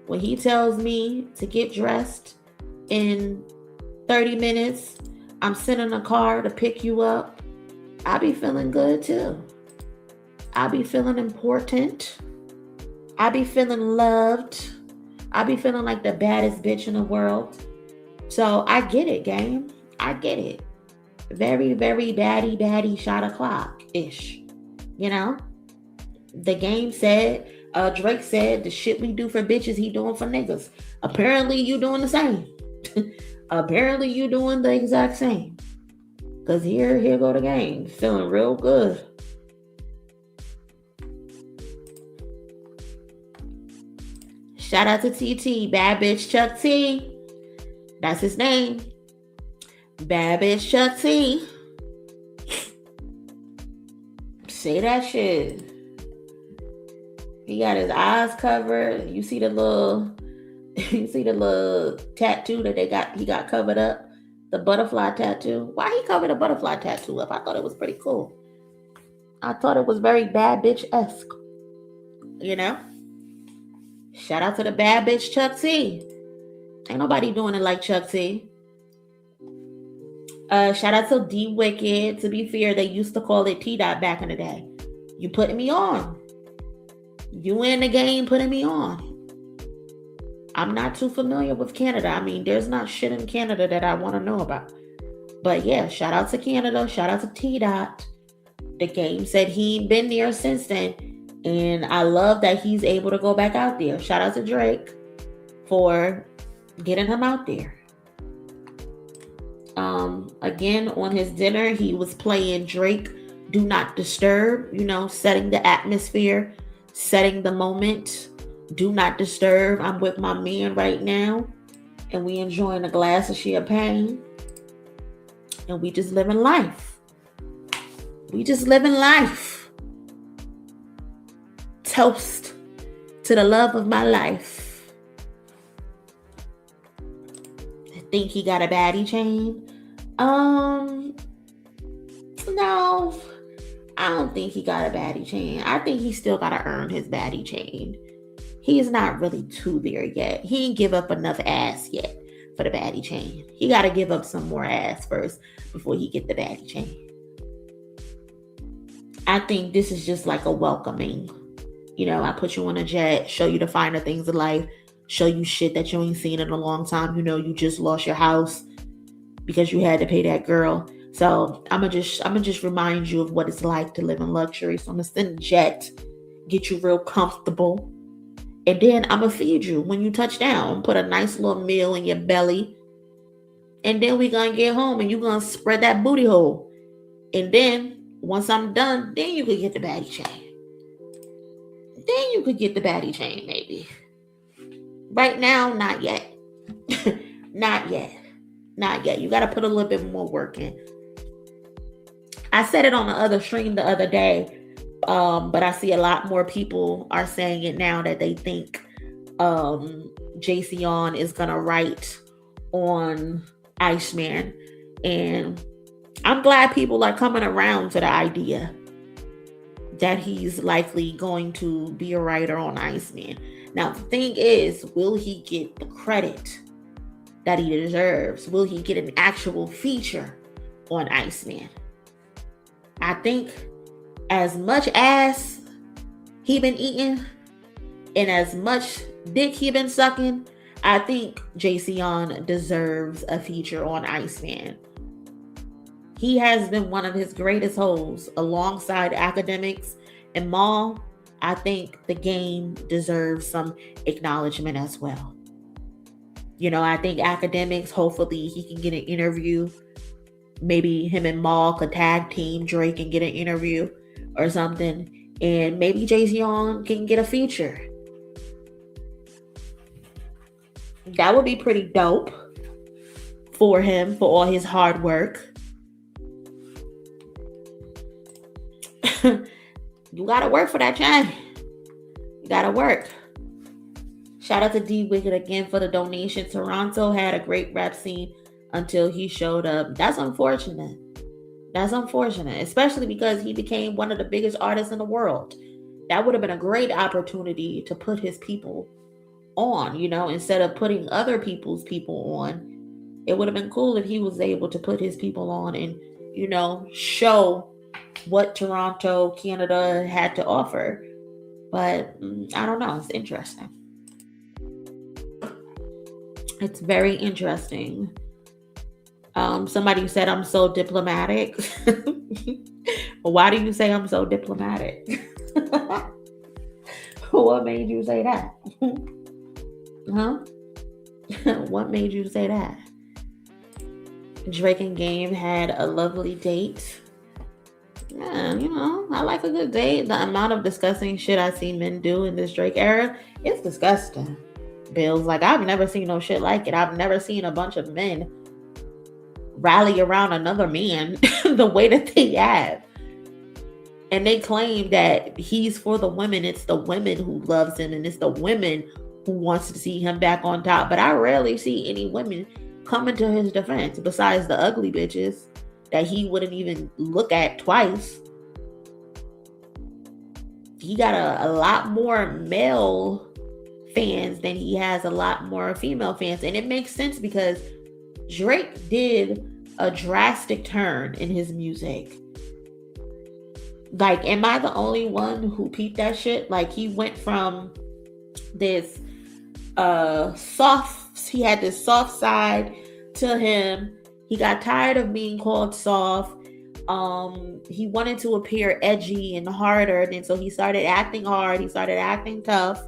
when he tells me to get dressed in 30 minutes, I'm sending a car to pick you up. I be feeling good too. I be feeling important. I be feeling loved. I be feeling like the baddest bitch in the world. So I get it, game. I get it. Very, very baddie shot o'clock-ish. You know? The game said, Drake said, the shit we do for bitches, he doing for niggas. Apparently you doing the same. Apparently you doing the exact same. Cause here go the game. Feeling real good. Shout out to TT, bad bitch Chuck T. That's his name. Bad bitch Chuck T. Say that shit. He got his eyes covered. You see the little tattoo that he got covered up. The butterfly tattoo. Why he covered a butterfly tattoo up? I thought it was pretty cool. I thought it was very bad bitch-esque. You know? Shout out to the bad bitch Chuck T. Ain't nobody doing it like Chuck T. Shout out to D Wicked. To be fair, they used to call it T-Dot back in the day. You putting me on. You in the game putting me on. I'm not too familiar with Canada. I mean, there's not shit in Canada that I want to know about. But yeah, shout out to Canada. Shout out to T-Dot. The game said he ain't been there since then. And I love that he's able to go back out there. Shout out to Drake for getting him out there. Again, on his dinner, he was playing Drake Do Not Disturb, you know, setting the atmosphere, setting the moment. Do not disturb. I'm with my man right now, and we enjoying a glass of champagne, and we just living life. We just living life. Toast to the love of my life. I think he got a baddie chain. No, I don't think he got a baddie chain. I think he still got to earn his baddie chain. He's not really too there yet. He ain't give up enough ass yet for the baddie chain. He got to give up some more ass first before he get the baddie chain. I think this is just like a welcoming. You know, I put you on a jet, show you the finer things of life, show you shit that you ain't seen in a long time. You know, you just lost your house because you had to pay that girl. So I'm gonna just remind you of what it's like to live in luxury. So I'm gonna send a jet, get you real comfortable. And then I'm going to feed you when you touch down. Put a nice little meal in your belly. And then we going to get home and you're going to spread that booty hole. And then once I'm done, then you could get the baddie chain. Then you could get the baddie chain, maybe. Right now, not yet. Not yet. Not yet. You got to put a little bit more work in. I said it on the other stream the other day. But I see a lot more people are saying it now that they think JC is gonna write on Iceman, and I'm glad people are coming around to the idea that he's likely going to be a writer on Iceman. Now the thing is, will he get the credit that he deserves? Will he get an actual feature on Iceman? I think as much ass he been eating and as much dick he been sucking, I think Jayceon deserves a feature on Iceman. He has been one of his greatest hoes alongside Academics and Maul. I think the game deserves some acknowledgement as well. You know, I think Academics, hopefully he can get an interview. Maybe him and Maul could tag team Drake and get an interview or something. And maybe Jayceon can get a feature. That would be pretty dope for him, for all his hard work. You gotta work for that, Chad. You gotta work. Shout out to D Wicked again for the donation. Toronto had a great rap scene until he showed up. That's unfortunate. That's unfortunate, especially because he became one of the biggest artists in the world. That would have been a great opportunity to put his people on, you know, instead of putting other people's people on. It would have been cool if he was able to put his people on and, you know, show what Toronto, Canada had to offer. But I don't know. It's interesting. It's very interesting. Somebody said I'm so diplomatic. Why do you say I'm so diplomatic? What made you say that? Huh? What made you say that? Drake and Game had a lovely date. Yeah, you know, I like a good date. The amount of disgusting shit I see men do in this Drake era, it's disgusting. Bill's like, I've never seen no shit like it. I've never seen a bunch of men rally around another man the way that they have. And they claim that he's for the women. It's the women who loves him, and it's the women who wants to see him back on top. But I rarely see any women coming to his defense besides the ugly bitches that he wouldn't even look at twice. He got a lot more male fans than he has a lot more female fans. And it makes sense because Drake did a drastic turn in his music. Like, am I the only one who peeped that shit? Like, he went from this he had this soft side to him. He got tired of being called soft. He wanted to appear edgy and harder. And so he started acting hard. He started acting tough.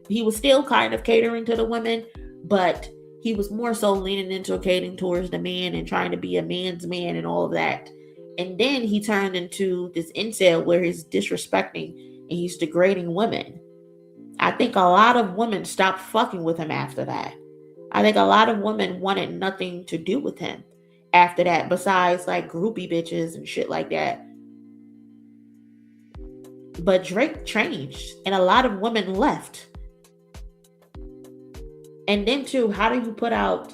He was still kind of catering to the women, but he was more so leaning into catering towards the man and trying to be a man's man and all of that. And then he turned into this incel where he's disrespecting and he's degrading women. I think a lot of women stopped fucking with him after that. I think a lot of women wanted nothing to do with him after that, besides like groupie bitches and shit like that. But Drake changed and a lot of women left. And then too, how do you put out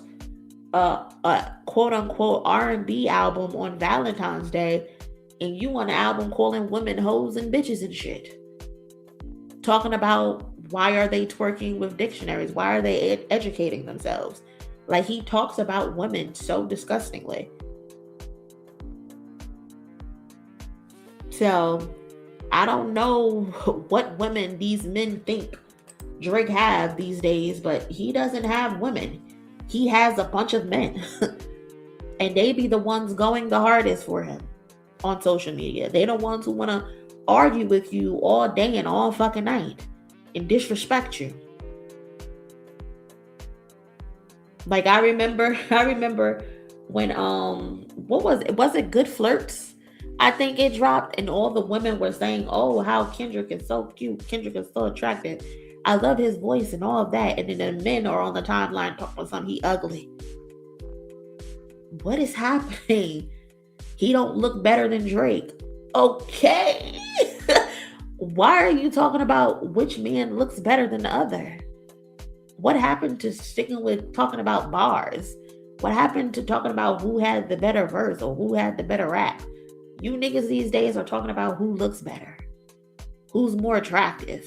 a quote unquote R&B album on Valentine's Day and you on an album calling women hoes and bitches and shit? Talking about why are they twerking with dictionaries? Why are they educating themselves? Like, he talks about women so disgustingly. So I don't know what women these men think Drake have these days, but he doesn't have women. He has a bunch of men. And they be the ones going the hardest for him on social media. They the ones who want to argue with you all day and all fucking night and disrespect you. Like, I remember when what was it? Was it Good Flirts? I think it dropped and all the women were saying, oh, how Kendrick is so cute. Kendrick is so attractive. I love his voice and all of that. And then the men are on the timeline talking about something, he ugly. What is happening? He don't look better than Drake. Okay. Why are you talking about which man looks better than the other? What happened to sticking with talking about bars? What happened to talking about who had the better verse or who had the better rap? You niggas these days are talking about who looks better. Who's more attractive.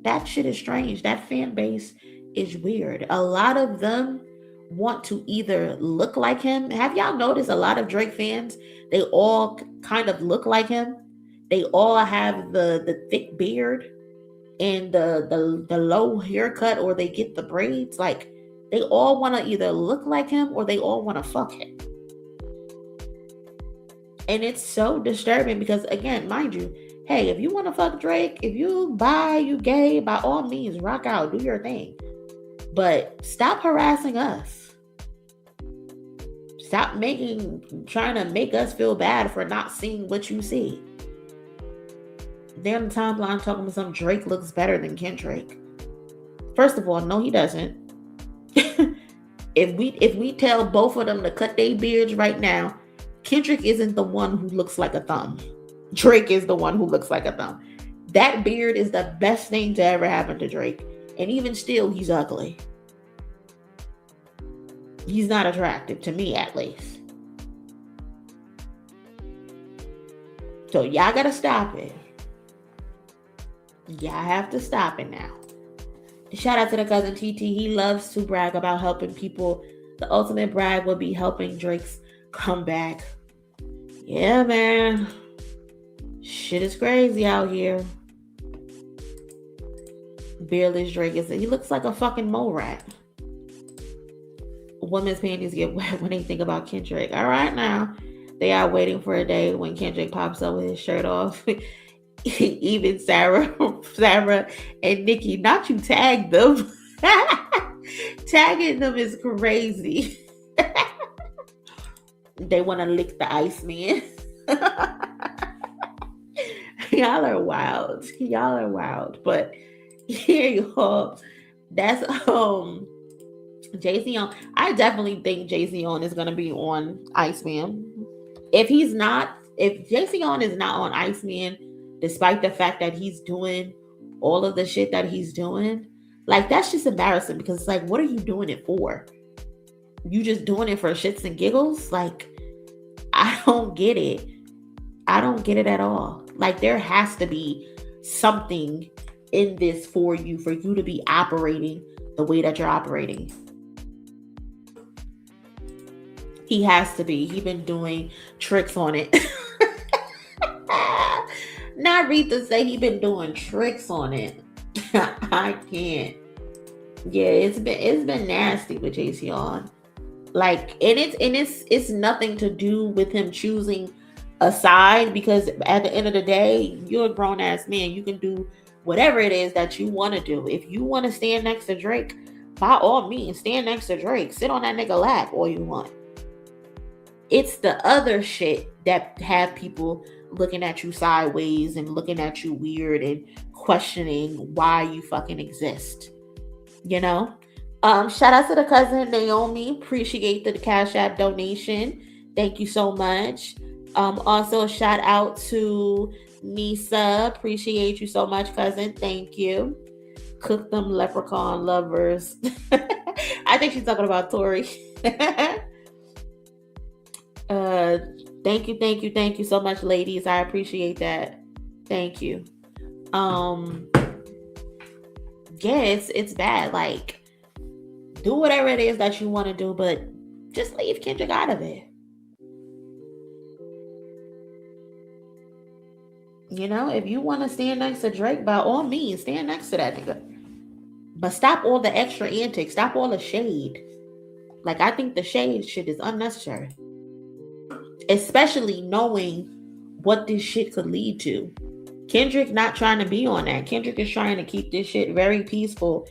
That shit is strange. That fan base is weird. A lot of them want to either look like him. Have y'all noticed a lot of Drake fans? They all kind of look like him. They all have the thick beard and the low haircut, or they get the braids. Like, they all want to either look like him or they all want to fuck him. And it's so disturbing because, again, mind you, hey, if you want to fuck Drake, if you bi, you gay, by all means, rock out, do your thing. But stop harassing us. Stop trying to make us feel bad for not seeing what you see. They're on the timeline talking about some Drake looks better than Kendrick. First of all, no, he doesn't. If we tell both of them to cut their beards right now, Kendrick isn't the one who looks like a thumb. Drake is the one who looks like a thumb. That beard is the best thing to ever happen to Drake. And even still, he's ugly. He's not attractive to me, at least. So y'all gotta stop it. Y'all have to stop it now. Shout out to the cousin TT. He loves to brag about helping people. The ultimate brag would be helping Drake's comeback. Yeah, man. Shit is crazy out here. Beardless Drake he looks like a fucking mole rat. Women's panties get wet when they think about Kendrick. All right, now. They are waiting for a day when Kendrick pops up with his shirt off. Even Sarah and Nikki, not you tag them. Tagging them is crazy. They want to lick the Iceman. Y'all are wild. Y'all are wild. But here you go. That's Jay-Z on. I definitely think Jay-Z on is gonna be on Iceman. If Jay-Z on is not on Iceman, despite the fact that he's doing all of the shit that he's doing, like, that's just embarrassing, because it's like, what are you doing it for? You just doing it for shits and giggles? Like, I don't get it. I don't get it at all. Like, there has to be something in this for you to be operating the way that you're operating. He has to be. He's been doing tricks on it. Not Rita say he been doing tricks on it. I can't. Yeah, it's been nasty with JC on. Like, and it's nothing to do with him choosing a side, because at the end of the day, you're a grown ass man. You can do whatever it is that you want to do. If you want to stand next to Drake, by all means, stand next to Drake. Sit on that nigga lap all you want. It's the other shit that have people looking at you sideways and looking at you weird and questioning why you fucking exist. You know? Shout out to the cousin Naomi. Appreciate the Cash App donation. Thank you so much. Also, shout out to Nisa. Appreciate you so much, cousin. Thank you. Cook them leprechaun lovers. I think she's talking about Tory. Thank you so much, ladies. I appreciate that. Thank you. Yeah, it's bad. Like, do whatever it is that you want to do, but just leave Kendrick out of it. You know, if you want to stand next to Drake, by all means, stand next to that nigga. But stop all the extra antics. Stop all the shade. Like, I think the shade shit is unnecessary. Especially knowing what this shit could lead to. Kendrick not trying to be on that. Kendrick is trying to keep this shit very peaceful.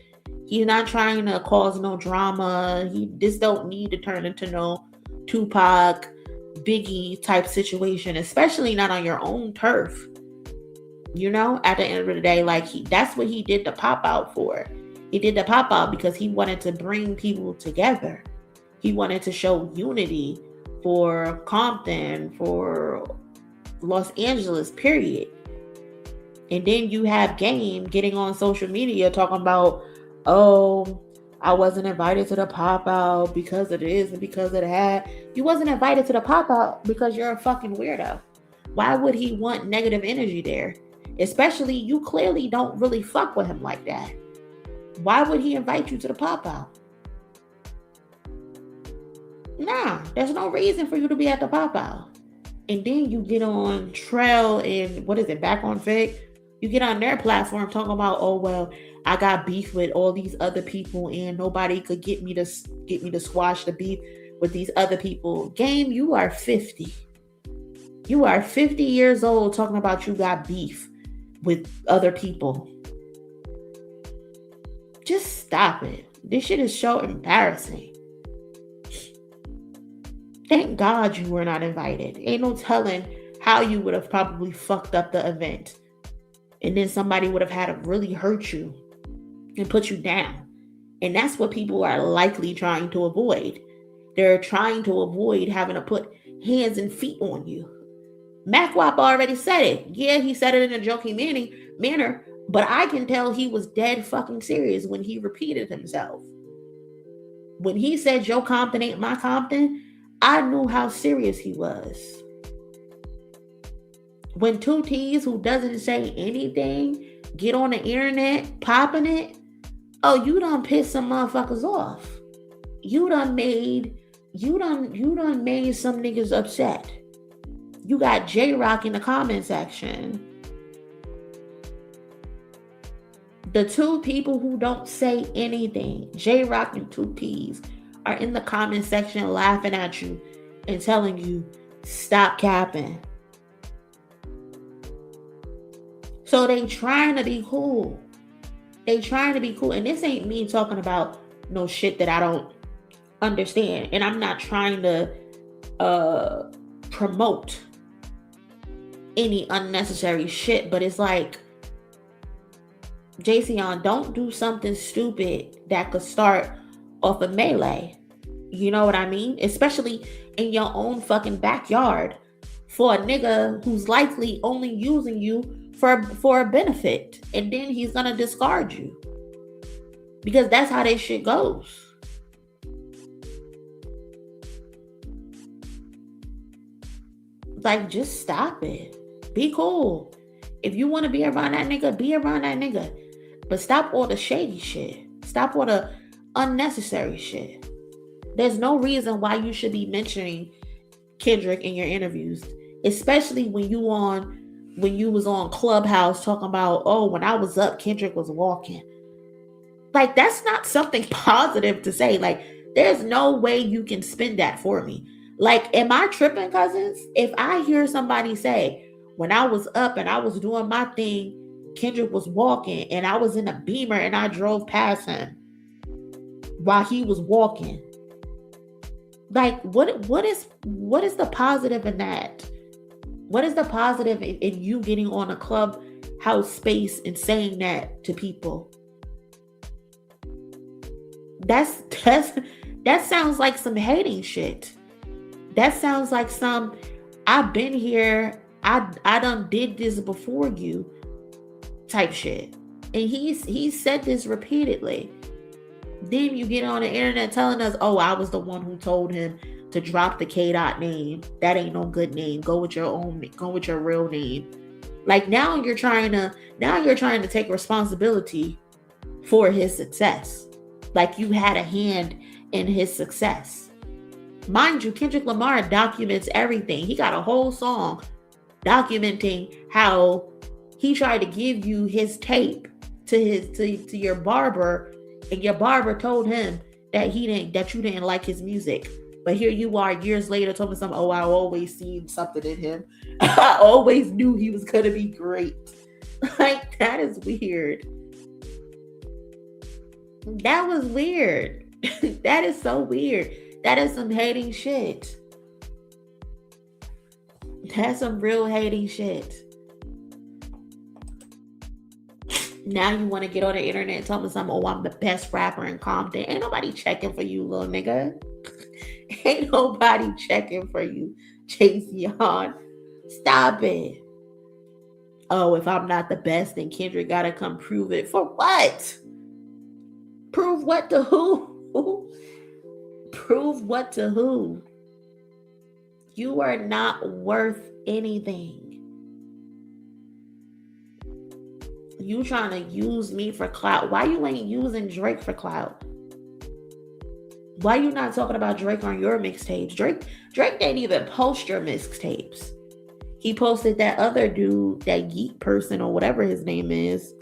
He's not trying to cause no drama. He just don't need to turn into no Tupac, Biggie type situation, especially not on your own turf. You know, at the end of the day, like, that's what he did the pop out for. He did the pop out because he wanted to bring people together. He wanted to show unity for Compton, for Los Angeles, period. And then you have Game getting on social media talking about, oh, I wasn't invited to the pop out because of this and because of that. You wasn't invited to the pop out because you're a fucking weirdo. Why would he want negative energy there? Especially, you clearly don't really fuck with him like that. Why would he invite you to the pop out? Nah, there's no reason for you to be at the pop out. And then you get on Trail and what is it, Back on Fig? You get on their platform talking about, oh well, I got beef with all these other people and nobody could get me to squash the beef with these other people. Game, you are 50. You are 50 years old talking about you got beef with other people. Just stop it. This shit is so embarrassing. Thank God you were not invited. Ain't no telling how you would have probably fucked up the event. And then somebody would have had to really hurt you and put you down. And that's what people are likely trying to avoid. They're trying to avoid having to put hands and feet on you. Mac Wap already said it. Yeah, he said it in a joking manner, but I can tell he was dead fucking serious when he repeated himself. When he said Joe Compton ain't my Compton, I knew how serious he was. When 2 T's who doesn't say anything get on the internet popping it, oh, you done pissed some motherfuckers off. You done made some niggas upset. You got J-Rock in the comment section. The 2 people who don't say anything, J-Rock and 2 T's, are in the comment section laughing at you and telling you, stop capping. So they trying to be cool. They trying to be cool. And this ain't me talking about no shit that I don't understand. And I'm not trying to promote any unnecessary shit. But it's like, Jayceon, don't do something stupid that could start off a melee. You know what I mean? Especially in your own fucking backyard for a nigga who's likely only using you for a benefit. And then he's gonna discard you. Because that's how this shit goes. Like, just stop it. Be cool. If you want to be around that nigga, be around that nigga. But stop all the shady shit. Stop all the unnecessary shit. There's no reason why you should be mentioning Kendrick in your interviews, especially when you was on Clubhouse talking about, oh, when I was up, Kendrick was walking. Like, that's not something positive to say. Like, there's no way you can spin that for me. Like, am I tripping, cousins? If I hear somebody say, when I was up and I was doing my thing, Kendrick was walking and I was in a Beamer and I drove past him while he was walking. Like, what is the positive in that? What is the positive in you getting on a Clubhouse space and saying that to people? That sounds like some hating shit. That sounds like some, I've been here, I done did this before you type shit. And he said this repeatedly. Then you get on the internet telling us, oh, I was the one who told him to drop the K-Dot name. That ain't no good name. Go with your real name. Like, now you're trying to take responsibility for his success. Like you had a hand in his success. Mind you, Kendrick Lamar documents everything. He got a whole song documenting how he tried to give you his tape to your barber, and your barber told him that you didn't like his music. But here you are years later talking something, oh, I always seen something in him. I always knew he was gonna be great. Like, that is weird. That was weird. That is so weird. That is some hating shit. That's some real hating shit. Now you want to get on the internet and tell me something, oh, I'm the best rapper in Compton. Ain't nobody checking for you, little nigga. Ain't nobody checking for you, Jayceon. Stop it. Oh, if I'm not the best, then Kendrick gotta come prove it. For what? Prove what to who? Prove what to who? You are not worth anything. You trying to use me for clout. Why you ain't using Drake for clout? Why you not talking about Drake on your mixtapes? Drake didn't even post your mixtapes. He posted that other dude, that geek person or whatever his name is.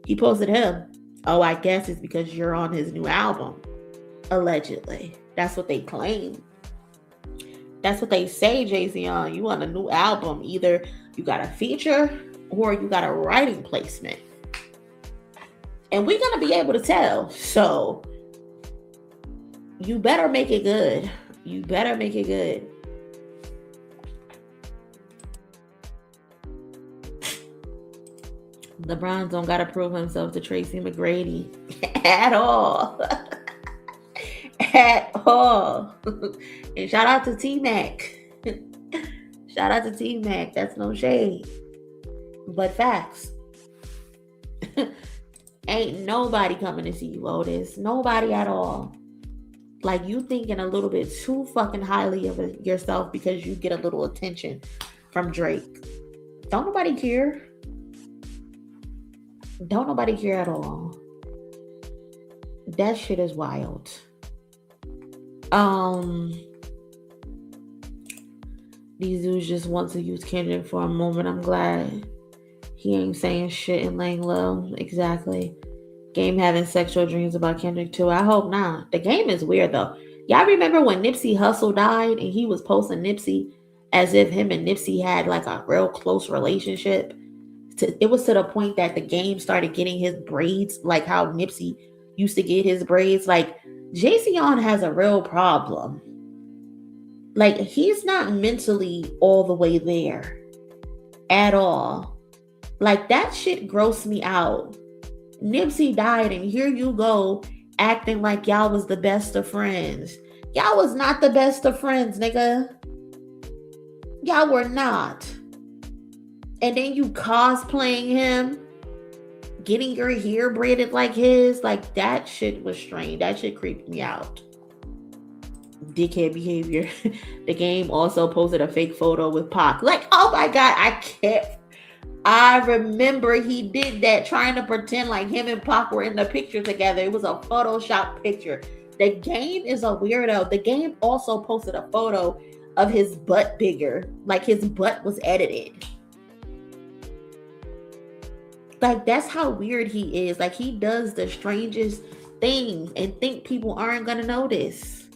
He posted him. Oh, I guess it's because you're on his new album. Allegedly. That's what they claim. That's what they say, Jay-Z. You on a new album. Either you got a feature or you got a writing placement. And we're going to be able to tell. So you better make it good. You better make it good. LeBron don't got to prove himself to Tracy McGrady at all. At all. And shout out to T-Mac. Shout out to T-Mac. That's no shade. But facts. Ain't nobody coming to see you, Otis. Nobody at all. Like, you thinking a little bit too fucking highly of yourself because you get a little attention from Drake. Don't nobody care. Don't nobody care at all. That shit is wild. These dudes just want to use Kendrick for a moment. I'm glad he ain't saying shit and laying low. Exactly. Game having sexual dreams about Kendrick too. I hope not. The Game is weird though. Y'all remember when Nipsey Hussle died and he was posting Nipsey as if him and Nipsey had like a real close relationship? It was to the point that the Game started getting his braids like how Nipsey used to get his braids. Like, Jay-Z has a real problem. Like, he's not mentally all the way there at all. Like, that shit grossed me out. Nipsey died and here you go acting like y'all was the best of friends. Y'all was not the best of friends, nigga. Y'all were not. And then you cosplaying him, getting your hair braided like his. Like, that shit was strange. That shit creeped me out. Dickhead behavior. The Game also posted a fake photo with Pac. Like, oh my God, I can't. I remember he did that, trying to pretend like him and Pac were in the picture together. It was a Photoshop picture. The Game is a weirdo. The Game also posted a photo of his butt bigger. Like, his butt was edited. Like, that's how weird he is. Like, he does the strangest things and think people aren't gonna notice.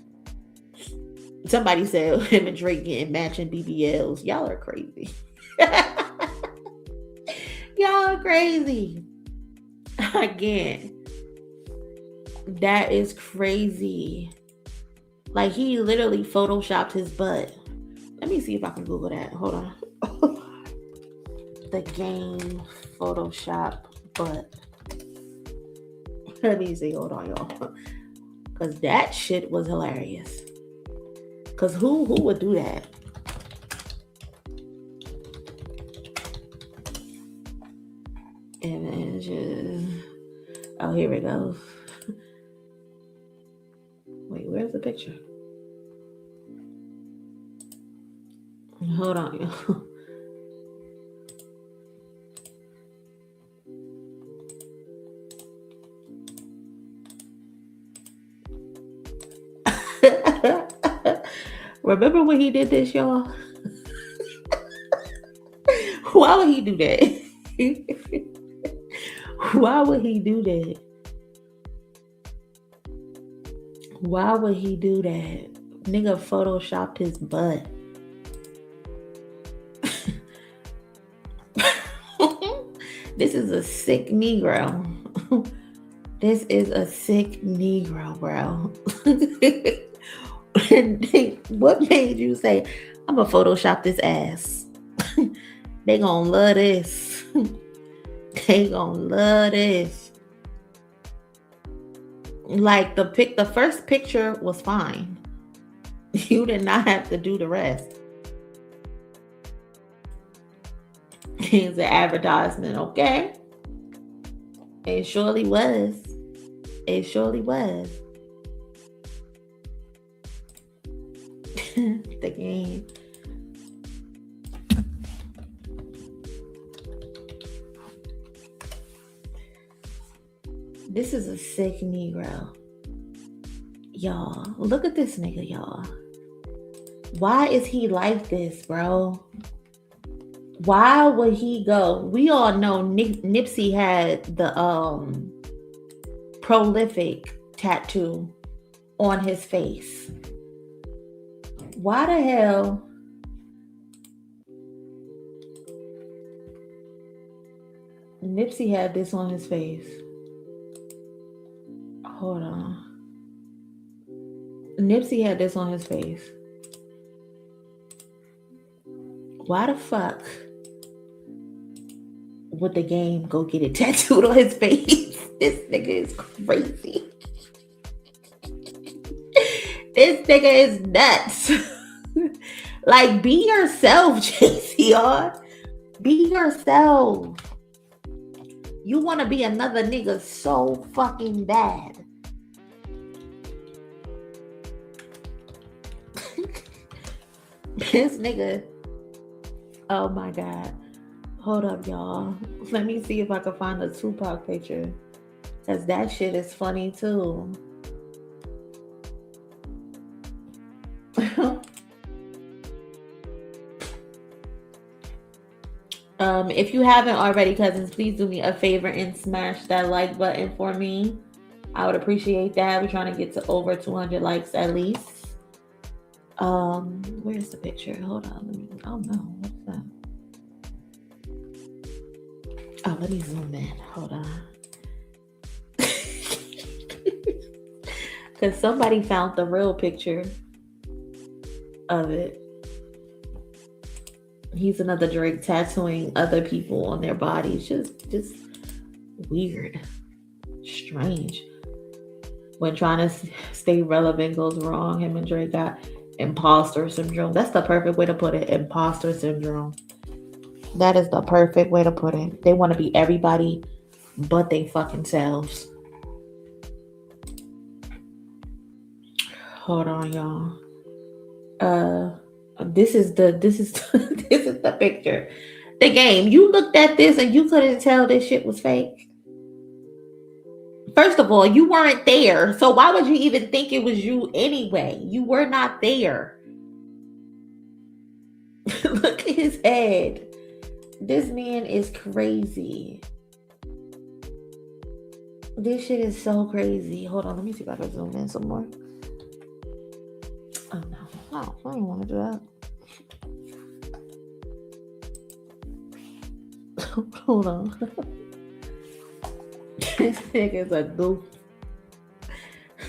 Somebody said him and Drake getting matching BBLs. Y'all are crazy. Y'all are crazy. Again, that is crazy. Like, he literally photoshopped his butt. Let me see if I can Google that. Hold on. The Game Photoshop butt. Let me see. Hold on, y'all. Because that shit was hilarious. Because who would do that? Images. Oh, here it goes. Wait, where's the picture? Hold on, y'all. Remember when he did this, y'all? Why would he do that? Why would he do that? Why would he do that? Nigga photoshopped his butt. This is a sick Negro. This is a sick Negro, bro. What made you say, I'm gonna Photoshop this ass? They gonna love this. They gonna love this. Like, the first picture was fine. You did not have to do the rest. It's an advertisement, okay? It surely was. It surely was. The Game. This is a sick Negro. Y'all, look at this nigga, y'all. Why is he like this, bro? Why would he go? We all know Nipsey had the prolific tattoo on his face. Why the hell Nipsey had this on his face? Hold on. Nipsey had this on his face. Why the fuck would the game go get it tattooed on his face? This nigga is crazy. This nigga is nuts. Like, be yourself, JCR. Be yourself. You want to be another nigga so fucking bad. This nigga. Oh my God. Hold up, y'all. Let me see if I can find a Tupac picture. Because that shit is funny too. If you haven't already, cousins, please do me a favor and smash that like button for me. I would appreciate that. We're trying to get to over 200 likes at least. Where's the picture? Hold on. Oh no, what's that? Oh, let me zoom in. Hold on. Because somebody found the real picture of it. He's another Drake tattooing other people on their bodies. Just weird. Strange. When trying to stay relevant goes wrong, him and Drake got imposter syndrome. That's the perfect way to put it. Imposter syndrome. That is the perfect way to put it. They want to be everybody but they fucking selves. Hold on, y'all. This is the picture. The game. You looked at this and you couldn't tell this shit was fake. First of all, you weren't there. So why would you even think it was you anyway? You were not there. Look at his head. This man is crazy. This shit is so crazy. Hold on, let me see if I can zoom in some more. Oh no. Oh, I don't want to do that. Hold on. This nigga's a goof.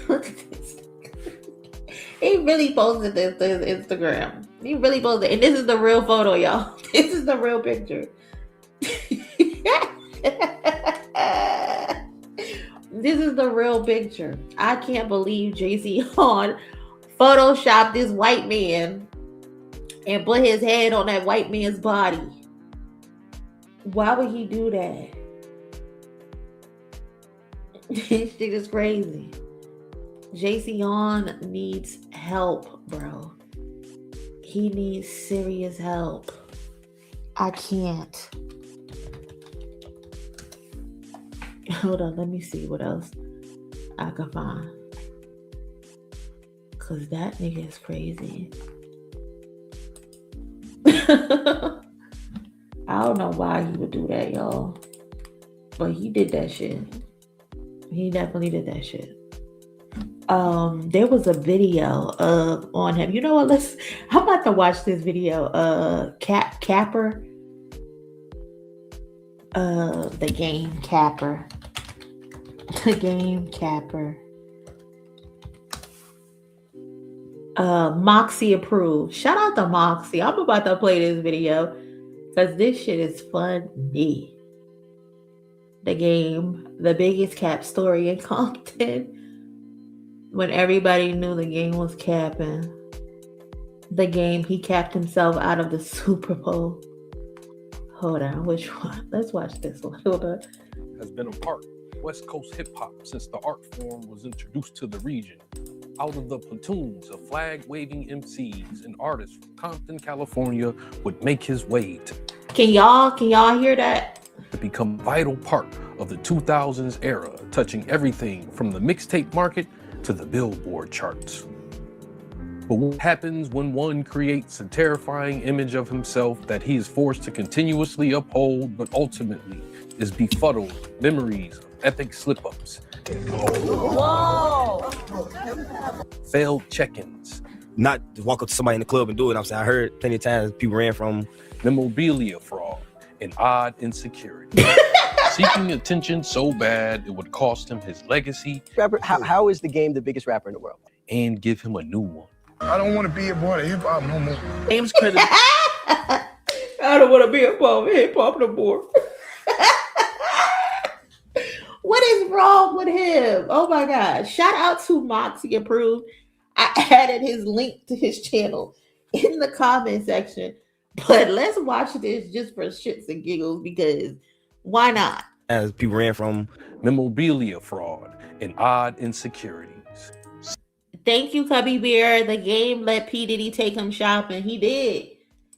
Look at this. He really posted this to his Instagram. He really posted it. And this is the real photo, y'all. This is the real picture. This is the real picture. I can't believe JC on photoshopped this white man and put his head on that white man's body. Why would he do that? This shit is crazy. JC on needs help, bro. He needs serious help. I can't. Hold on, let me see what else I can find. Cause that nigga is crazy. I don't know why he would do that, y'all. But he did that shit. He definitely did that shit. There was a video on him. You know what? I'm about to watch this video. Capper. The game Capper. The game Capper. Moxie approved. Shout out to Moxie. I'm about to play this video because this shit is funny. The game, the biggest cap story in Compton. When everybody knew the game was capping. The game, he capped himself out of the Super Bowl. Hold on, which one? Let's watch this one. Hold on. Has been a part of West Coast hip hop since the art form was introduced to the region. Out of the platoons of flag-waving MCs and artists from Compton, California would make his way to Can y'all hear that? To become a vital part of the 2000s era, touching everything from the mixtape market to the Billboard charts. But what happens when one creates a terrifying image of himself that he is forced to continuously uphold, but ultimately is befuddled with memories of epic slip-ups, failed check-ins, not to walk up to somebody in the club and do it. I'm saying I heard plenty of times people ran from memorabilia fraud, and odd insecurity. Seeking attention so bad it would cost him his legacy. Rapper, how is the game the biggest rapper in the world? And give him a new one. I don't want to be a part of hip hop no more. Game's credibility. I don't want to be a part of hip hop no more. What is wrong with him? Oh my God. Shout out to Moxie Approved. I added his link to his channel in the comment section. But let's watch this just for shits and giggles because why not? As people ran from memorabilia fraud and odd insecurities. Thank you, Cubby Bear. The game let P. Diddy take him shopping. He did.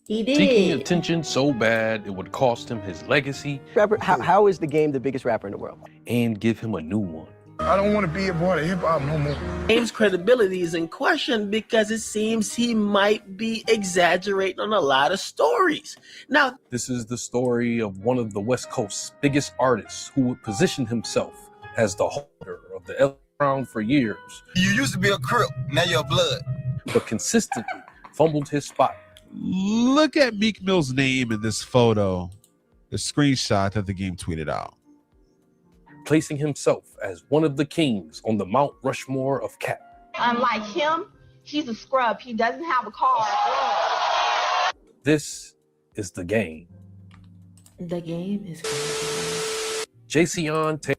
He did. Seeking attention so bad it would cost him his legacy. Rapper, how is the game the biggest rapper in the world? And give him a new one. I don't want to be a part of hip hop no more. Game's credibility is in question because it seems he might be exaggerating on a lot of stories. Now, this is the story of one of the West Coast's biggest artists who would position himself as the holder of the L crown for years. You used to be a Crip, now you're a Blood. But consistently fumbled his spot. Look at Meek Mill's name in this photo, the screenshot that the game tweeted out. Placing himself as one of the kings on the Mount Rushmore of cap. Unlike him, he's a scrub. He doesn't have a car. This is the game. The game is crazy. Jason Taylor.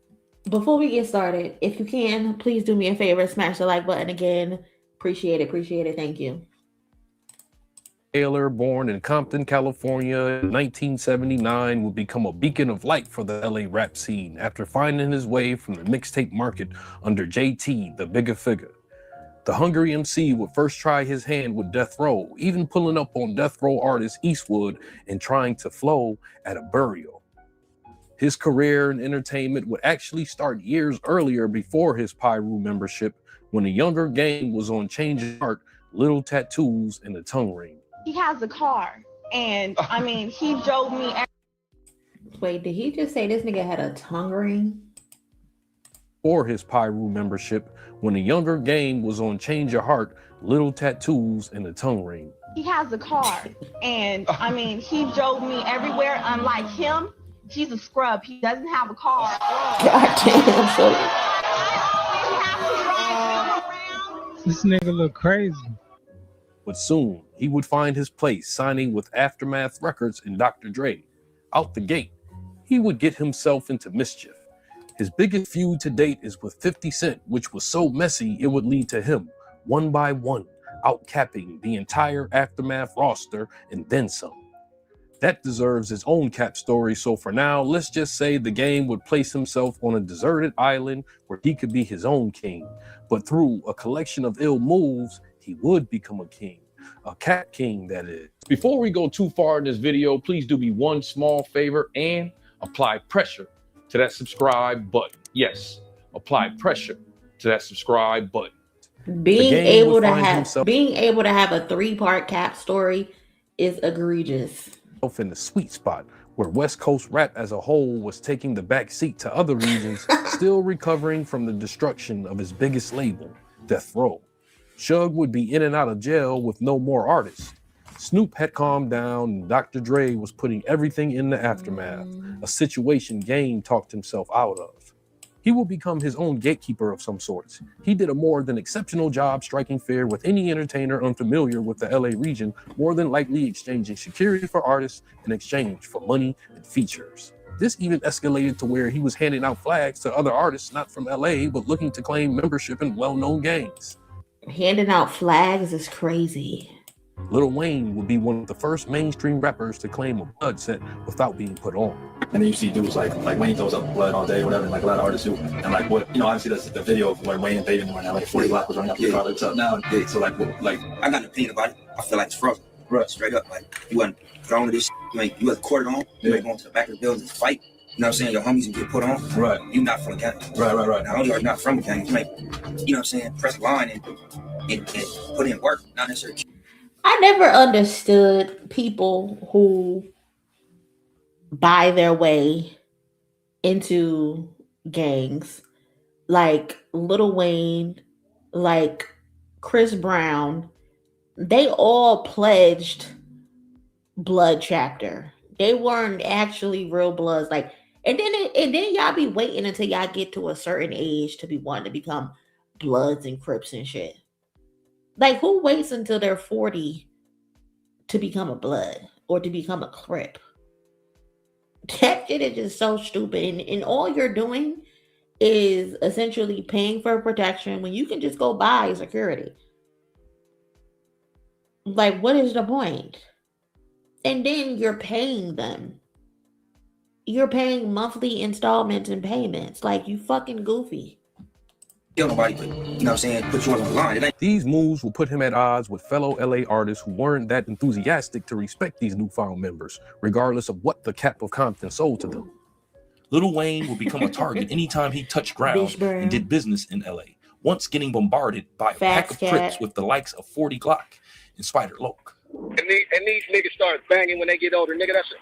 Before we get started, if you can, please do me a favor, smash the like button again. Appreciate it. Thank you. Taylor, born in Compton, California in 1979, would become a beacon of light for the LA rap scene after finding his way from the mixtape market under JT, the bigger figure. The hungry MC would first try his hand with Death Row, even pulling up on Death Row artist Eastwood and trying to flow at a burial. His career in entertainment would actually start years earlier before his Pyru membership, when a younger gang was on Change of Heart, Little Tattoos, and a Tongue Ring. He has a car, and I mean, he drove me. Wait, did he just say this nigga had a tongue ring? For his Pyru membership, when a younger gang was on Change Your Heart, Little Tattoos, and a Tongue Ring. He has a car, and I mean, he drove me everywhere. Unlike him, he's a scrub. He doesn't have a car. God damn, so this nigga look crazy. But soon, he would find his place signing with Aftermath Records and Dr. Dre. Out the gate, he would get himself into mischief. His biggest feud to date is with 50 Cent, which was so messy it would lead to him, one by one, outcapping the entire Aftermath roster and then some. That deserves his own cap story, so for now, let's just say the game would place himself on a deserted island where he could be his own king. But through a collection of ill moves, he would become a king. A cat king, that is. Before we go too far in this video, please do me one small favor and apply pressure to that subscribe button. Yes, apply pressure to that subscribe button. Being able to have a 3-part cap story is egregious. In the sweet spot where West Coast rap as a whole was taking the back seat to other regions, still recovering from the destruction of his biggest label, Death Row. Suge would be in and out of jail with no more artists. Snoop had calmed down and Dr. Dre was putting everything in the aftermath, a situation Game talked himself out of. He will become his own gatekeeper of some sorts. He did a more than exceptional job striking fair with any entertainer unfamiliar with the LA region, more than likely exchanging security for artists in exchange for money and features. This even escalated to where he was handing out flags to other artists not from LA, but looking to claim membership in well-known gangs. Handing out flags is crazy. Lil Wayne would be one of the first mainstream rappers to claim a blood set without being put on. And then you see dudes like Wayne throws up blood all day, whatever, like a lot of artists do. And like what, obviously that's the video of when Wayne invaded and like 40 Block was running up the product up now. Yeah, so like I got an opinion about it. I feel like it's frozen. Right. Straight up. Like you wasn't thrown to this shit. You wasn't courted on. You ain't going to the back of the building to fight. You know what I'm saying? Your homies can get put on. Right. You not from the county. Right. Now, only are not from the county. You may, you know what I'm saying, press a line and and put in work, not necessarily. I never understood people who buy their way into gangs, like Lil Wayne, like Chris Brown. They all pledged blood chapter. They weren't actually real bloods. Like, and then y'all be waiting until y'all get to a certain age to be wanting to become bloods and crips and shit. Like, who waits until they're 40 to become a blood or to become a crip? That shit is just so stupid. And all you're doing is essentially paying for protection when you can just go buy security. Like, what is the point? And then you're paying them. You're paying monthly installments and payments. Like, you fucking goofy. Kill nobody, but you know what I'm saying, put you on the line. These moves will put him at odds with fellow LA artists who weren't that enthusiastic to respect these newfound members, regardless of what the Cap of Compton sold to them. Lil Wayne will become a target anytime he touched ground and did business in LA, once getting bombarded by a pack of Crips with the likes of 40 Glock and Spider Loc. And these niggas start banging when they get older, nigga. That's it.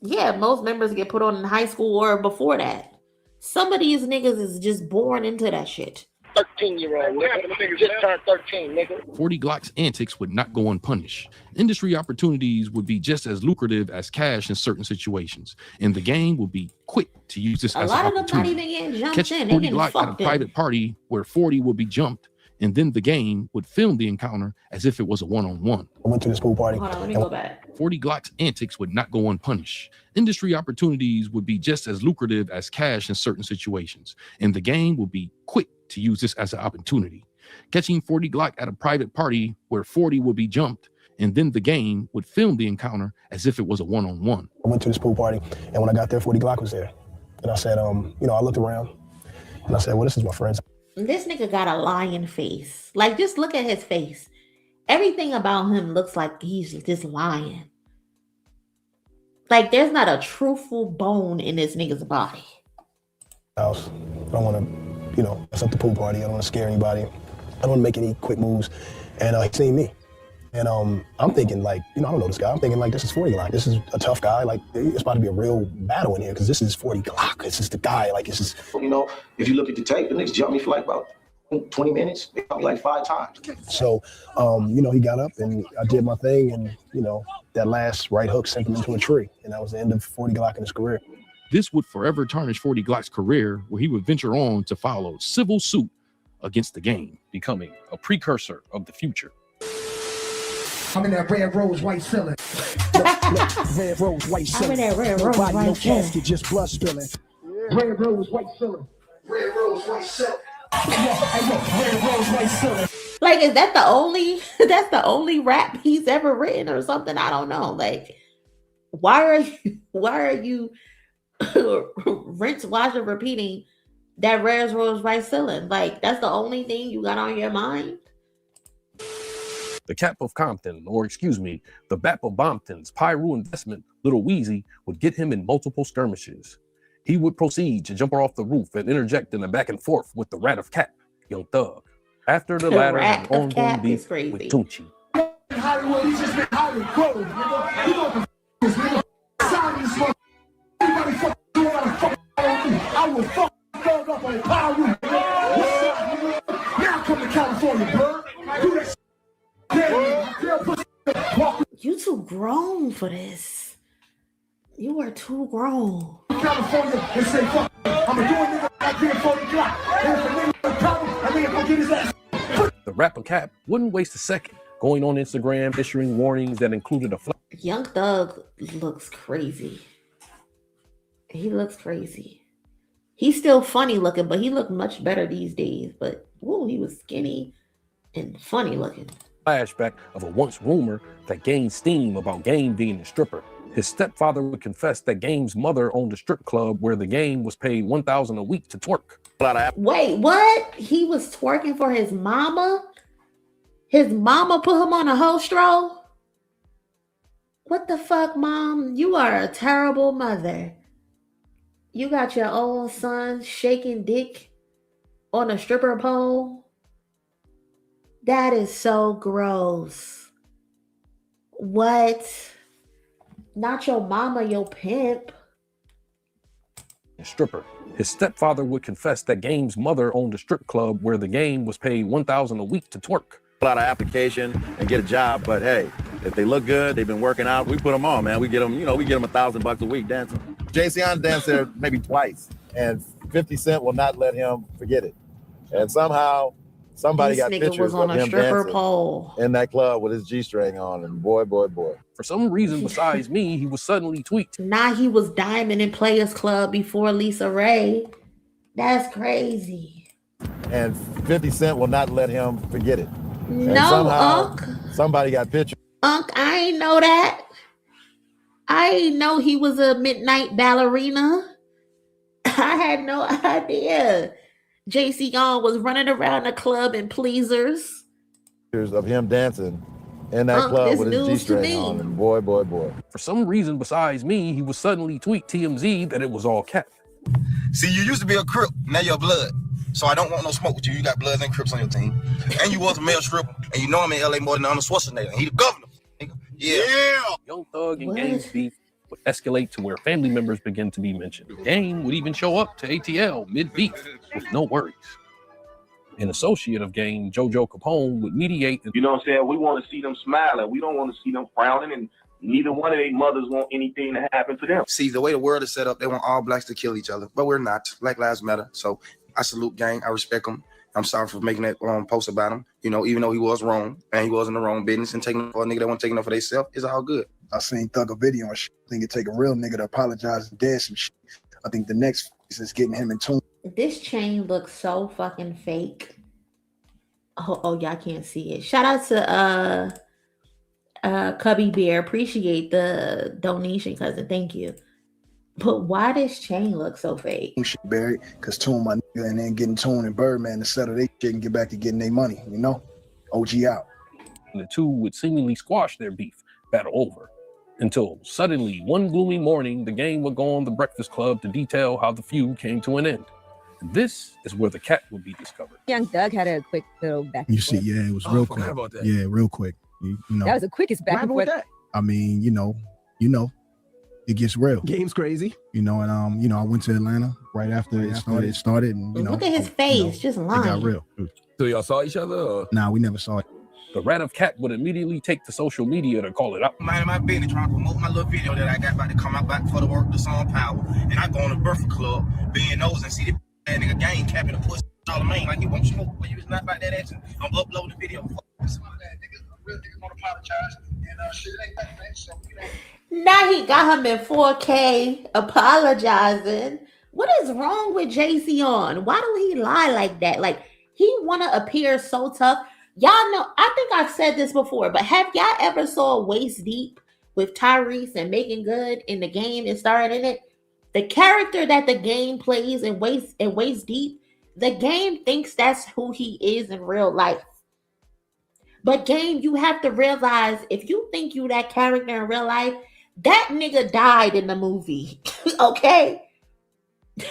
Yeah, most members get put on in high school or before that. Some of these niggas is just born into that shit. 13-year-old nigga. Just turned 13, nigga. 40 Glock's antics would not go unpunished. Industry opportunities would be just as lucrative as cash in certain situations, and the gang would be quick to use this as an opportunity. A lot of them not even getting jumped Catch in. 40 Glock at a private party where 40 would be jumped, and then the gang would film the encounter as if it was a one-on-one. I went to this pool party. Hold on, let me go back. 40 Glock's antics would not go unpunished. Industry opportunities would be just as lucrative as cash in certain situations, and the gang would be quick to use this as an opportunity. Catching 40 Glock at a private party where 40 would be jumped, and then the gang would film the encounter as if it was a one-on-one. I went to this pool party, and when I got there, 40 Glock was there. And I said, I looked around, and I said, well, this is my friends. This nigga got a lion face. Like, just look at his face. Everything about him looks like he's just lying. Like, there's not a truthful bone in this nigga's body. House. I don't want to, mess up the pool party. I don't want to scare anybody. I don't want to make any quick moves. And he seen me. And I'm thinking, like, I don't know this guy. I'm thinking, like, this is 40 Glock. This is a tough guy. Like, it's about to be a real battle in here because this is 40 Glock. This is the guy. Like, this is... if you look at the tape, the niggas jumped me for like about 20 minutes. They jumped me like 5 times. So, he got up and I did my thing. And, that last right hook sent him into a tree. And that was the end of 40 Glock in his career. This would forever tarnish 40 Glock's career, where he would venture on to file a civil suit against the gang, becoming a precursor of the future. I'm in that red rose white ceiling. Red rose white ceiling. I'm in that red rose Nobody, white no ceiling. casket, just blood spilling. Red rose white ceiling. Red rose white ceiling. Red rose white ceiling. Like, is that the only that's the only rap he's ever written or something? I don't know. Like, why are you rinse, wash, and repeating that red rose white ceiling? Like, that's the only thing you got on your mind? The Cap of Compton, or excuse me, the Bap of Bompton's Pyru investment, Little Weezy, would get him in multiple skirmishes. He would proceed to jump her off the roof and interject in a back and forth with the Rat of Cap, Young Thug. After the latter had an ongoing beef with Tunchi. Hollywood, he's just been Hollywood, nigga. You know the nigga. Sign this fuck. Anybody fuck you wanna fuck on me? I will fuck Thug up on Pyru. What's up, nigga? Now come to California, bro. Do that. You too grown for this. You are too grown. California and say fuck. I'm a doing nigga like being 40 Glock. And if a nigga a problem, I mean go get his ass. The rapper Cap wouldn't waste a second going on Instagram issuing warnings that included a Young Thug looks crazy. He looks crazy. He's still funny looking, but he looked much better these days. But whoa, he was skinny and funny looking. Flashback of a once rumor that gained steam about Game being a stripper. His stepfather would confess that Game's mother owned a strip club where the Game was paid $1,000 a week to twerk. Wait, what? He was twerking for his mama? His mama put him on a hoe stroll? What the fuck, Mom? You are a terrible mother. You got your own son shaking dick on a stripper pole? That is so gross. What? Not your mama, your pimp. Stripper. His stepfather would confess that Game's mother owned a strip club where the Game was paid $1,000 a week to twerk. Fill out an application and get a job, but hey, if they look good, they've been working out, we put them on, man. We get them, we get them $1,000 a week dancing. Jayceon danced there maybe twice, and 50 Cent will not let him forget it. And somehow, somebody got pictures of him dancing pole in that club with his G-string on, and boy. For some reason besides me, he was suddenly tweaked. Nah, he was Diamond in Players Club before Lisa Ray. That's crazy. And 50 Cent will not let him forget it. And No, somehow, Unc. somebody got pictures. Unc, I ain't know that. I ain't know he was a midnight ballerina. I had no idea. Jayceon was running around the club in pleasers. Pictures of him dancing in that club with his G-string on, and boy. For some reason besides me, he was suddenly tweaked TMZ that it was all cap. See, you used to be a Crip, now you're blood. So I don't want no smoke with you. You got Bloods and Crips on your team. And you was a male stripper. And you know I'm in LA more than Arnold Schwarzenegger. And he the governor. Yeah. Young Thug and Game's beef would escalate to where family members begin to be mentioned. Game would even show up to ATL mid-beef with no worries. An associate of Game, JoJo Capone, would mediate. You know what I'm saying? We want to see them smiling. We don't want to see them frowning, and neither one of their mothers want anything to happen to them. See, the way the world is set up, they want all blacks to kill each other. But we're not. Black lives matter. So I salute Gang. I respect him. I'm sorry for making that post about him. Even though he was wrong, and he was in the wrong business, and taking for a nigga that wasn't taking up for themselves, it's all good. I seen Thug a video and shit. I think it take a real nigga to apologize and dance some shit. I think the next is getting him in tune. This chain looks so fucking fake. Oh, y'all can't see it. Shout out to Cubby Bear. Appreciate the donation, cousin. Thank you. But why this chain look so fake? Shit buried, cause Tune my nigga and then getting Tune and Birdman to settle their shit and get back to getting their money. OG out. The two would seemingly squash their beef, battle over, until suddenly one gloomy morning, the Game would go on The Breakfast Club to detail how the feud came to an end. And this is where the cat would be discovered. Young Thug had a quick little back. You see, yeah, it was real quick. About that. Yeah, real quick. You know. That was the quickest back and forth. I mean, you know, it gets real. Game's crazy. And I went to Atlanta right after it started, and look at his face, just lying. It got real. So y'all saw each other? Or? Nah, we never saw it. The Rat of Cat would immediately take to social media to call it out. Minding my business, trying to promote my little video that I got about to come out back for the work, the song Power. And I go on the Breakfast Club, being nose and see the nigga Game capping the pussy Charlamagne like he won't smoke, but you was not about that action. I'm uploading the video. Now he got him in 4K apologizing. What is wrong with Jayceon? Why do he lie like that? Like, he want to appear so tough. Y'all know, I think I've said this before, but have y'all ever saw Waist Deep with Tyrese and Megan Good in the Game and starring in it? The character that the Game plays in Waist Deep, the Game thinks that's who he is in real life. But Game, you have to realize, if you think you that character in real life, that nigga died in the movie. Okay?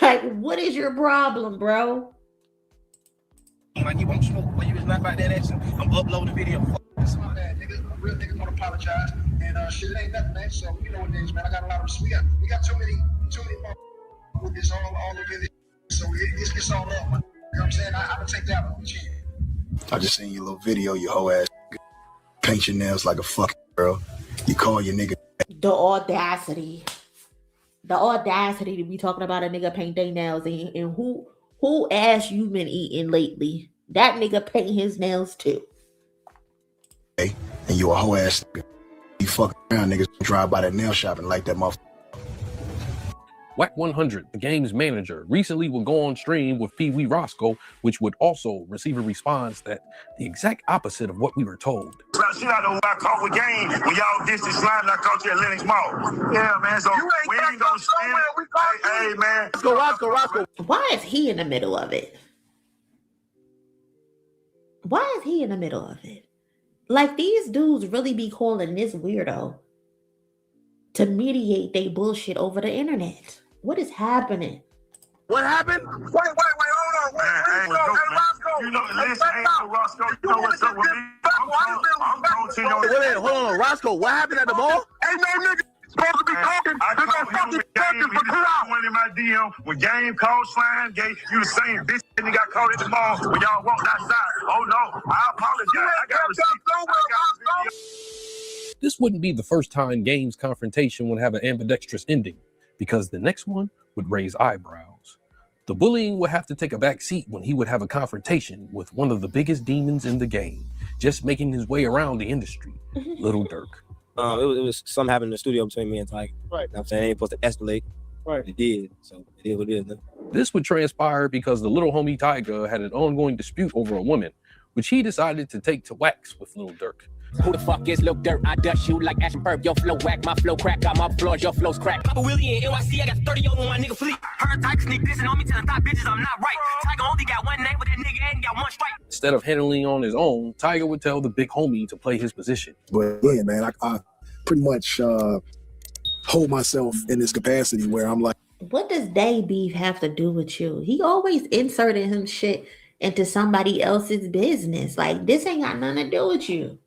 Like, what is your problem, bro? Like he won't smoke, but you was not about that action. I'm uploading the video. Real niggas want to apologize, and shit ain't nothing, man. So you know what it is, man. I got a lot of respect. We got too many with this all over this. So it's all up, man. You know what I'm saying? I'm gonna take that one. I just seen your little video, your whole ass paint your nails like a fucking girl. You call your nigga. The audacity to be talking about a nigga paint their nails, and who ass you been eating lately? That nigga paint his nails too. Hey, and you a whole ass nigga. You fucking around niggas drive by that nail shop and like that motherfucker. Whack 100, the Game's manager, recently would go on stream with Pee Wee Roscoe, which would also receive a response that the exact opposite of what we were told. Shit, I know I caught with Game when y'all dissed this slime. I caught you at Lennox Mall. Yeah, man. So we ain't gonna stand. Hey, man. Let's go, Roscoe. Why is he in the middle of it? Like, these dudes really be calling this weirdo to mediate they bullshit over the internet. What is happening? What happened? Wait, hold on. Wait, Roscoe. You know, listen, Roscoe. You know what's up with Roscoe, what happened at the mall? Ain't no nigga supposed to be talking. I told you when Game in my DM, when Game called Slime Gay, you the same bitch and you got caught at the mall when y'all walked outside. Oh no, I apologize. I got receipts. This wouldn't be the first time Game's confrontation would have an ambidextrous ending, because the next one would raise eyebrows. The bullying would have to take a back seat when he would have a confrontation with one of the biggest demons in the game, just making his way around the industry, Lil Durk. It was something happened in the studio between me and Tiger. Right. You know what I'm saying? It ain't supposed to escalate. Right. It did. So it is what it is. Man. This would transpire because the little homie Tiger had an ongoing dispute over a woman, which he decided to take to wax with Lil Durk. Who the fuck is Lil Durk? I dust you like Ashton Burp. Your flow whack, my flow crack. Got my floors, your flow's crack. Papa Willie and NYC, I got 30 on my nigga fleet. Heard Tiger sneak dissing on me, telling thought bitches I'm not right. Tiger only got one name, but that nigga ain't got one strike. Instead of handling on his own, Tiger would tell the big homie to play his position. But yeah, man, I pretty much hold myself in this capacity where I'm like, what does Day Beef have to do with you? He always inserted him shit into somebody else's business. Like, this ain't got nothing to do with you.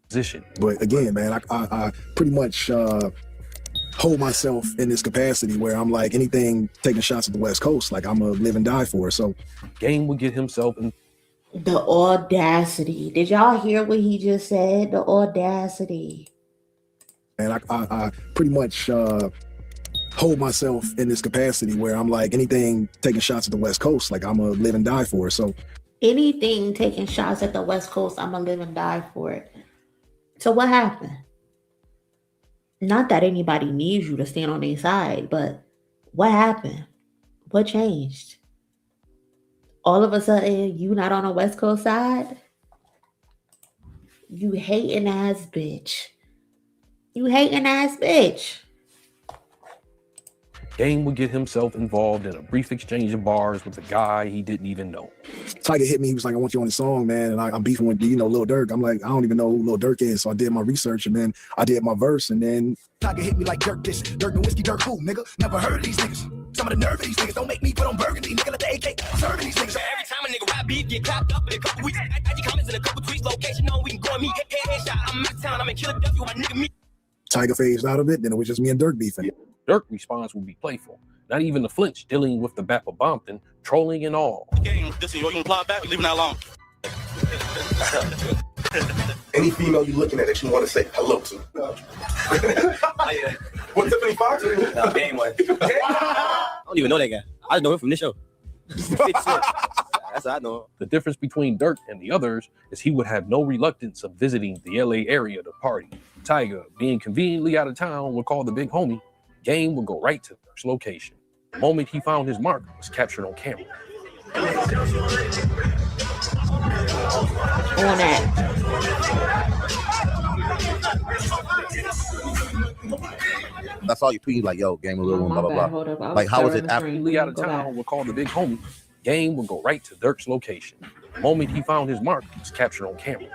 Position. But again, man, I pretty much hold myself in this capacity where I'm like, anything taking shots at the West Coast, like I'm a live and die for. So Game would get himself in. The audacity. Did y'all hear what he just said? The audacity. And I pretty much hold myself in this capacity where I'm like, anything taking shots at the West Coast, like I'm a live and die for. So anything taking shots at the West Coast, I'm gonna live and die for it. So what happened? Not that anybody needs you to stand on their side, but what happened? What changed? All of a sudden, you not on the West Coast side? You hating ass bitch. You hating ass bitch. Game would get himself involved in a brief exchange of bars with a guy he didn't even know. Tiger hit me. He was like, I want you on the song, man. And I'm beefing with, Lil Durk. I'm like, I don't even know who Lil Durk is. So I did my research and then I did my verse and then Tiger hit me like Dirk this. Dirk and whiskey, Dirk who, nigga? Never heard of these niggas. Some of the nerve of these niggas don't make me put on burgundy. Nigga, let the AK serving these niggas. Every time a nigga rap beef get clapped up in a couple weeks. I comments in a couple tweets. Location on, we can go and meet. Headshot, I'm out of town. I'm in Philadelphia with my nigga me. Tiger phased out of it. Then it was just me and Durk beefing. Durk response would be playful. Not even a flinch, dealing with the Bapper Bompton, trolling and all. Game, this is you can plot back, leaving that alone. Any female you looking at that you want to say hello to? What Tiffany Fox? No, Game one. I don't even know that guy. I just know him from this show. That's how I know him. The difference between Durk and the others is he would have no reluctance of visiting the LA area to party. Tiger, being conveniently out of town, would call the big homie. Game would go right to Durk's location. The moment he found his mark was captured on camera. On that. That's all you tweet, like, yo, Game a little one, blah, blah, blah. Like, how was it after? Conveniently out of town, would call the big homie. Game would go right to Durk's location. The moment he found his mark was captured on camera.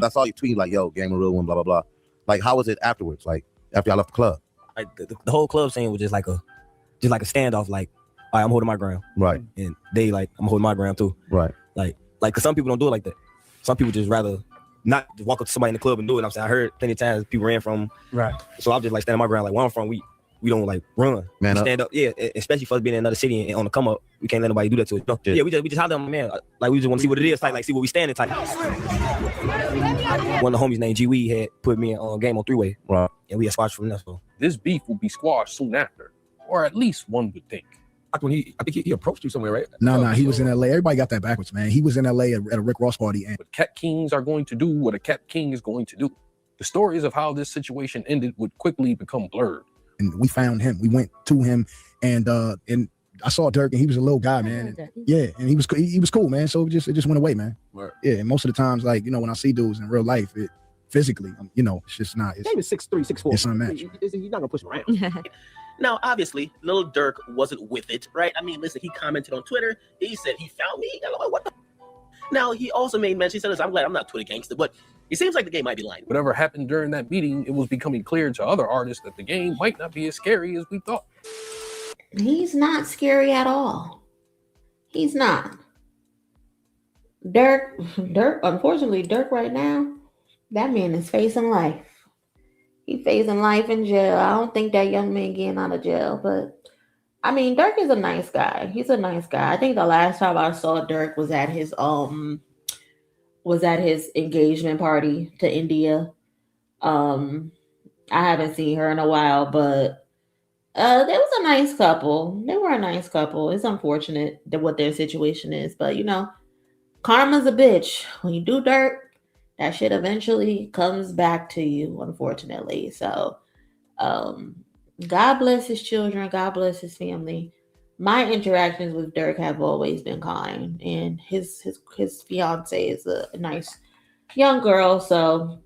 That's all you tweet, like, yo, Game a real one, blah, blah, blah. Like, how was it afterwards? Like, after I left the club? Like, the whole club scene was just like a standoff. Like, all right, I'm holding my ground. Right. And they like, I'm holding my ground too. Right. Like, cause some people don't do it like that. Some people just rather not just walk up to somebody in the club and do it. I'm saying, I heard plenty of times people ran from. Right. So I'm just like standing my ground. Like, where I'm from, we don't like run. Man, we stand up. Yeah, especially for us being in another city and on the come up, we can't let nobody do that to us. No. Yeah, we just holler at them, man. Like, we just want to see what it is, like see what we standing type. One of the homies named G Weed had put me on Game on 3-way. Right. And we had squashed from that. So this beef will be squashed soon after, or at least one would think. When I think he approached you somewhere, right? No, he was in LA. Everybody got that backwards, man. He was in LA at a Rick Ross party. And but Cat Kings are going to do what a Cat King is going to do. The stories of how this situation ended would quickly become blurred. And we found him. We went to him, and I saw Durk, and he was a little guy, man. And, yeah, and he was cool, man. So it just went away, man. Right. Yeah, and most of the times, like, when I see dudes in real life, physically, it's just not. Game is 6'3", 6'4". It's unmatched. You're not gonna push him around. Now, obviously, Lil Durk wasn't with it, right? I mean, listen, he commented on Twitter. He said he found me. I'm like, what the? Now, he also made mention. He said, "I'm glad I'm not Twitter gangster," but It seems like the game might be lying. Whatever happened during that meeting, it was becoming clear to other artists that the game might not be as scary as we thought. He's not scary at all. He's not. Dirk, unfortunately, Dirk right now, that man is facing life. He's facing life in jail. I don't think that young man getting out of jail, but I mean, Dirk is a nice guy. He's a nice guy. I think the last time I saw Dirk was at his engagement party to India. I haven't seen her in a while, but there was a nice couple. They were a nice couple. It's unfortunate that what their situation is, but you know, karma's a bitch. When you do dirt, that shit eventually comes back to you, unfortunately. So, God bless his children. God bless his family. My interactions with Dirk have always been kind, and his fiance is a nice young girl. So,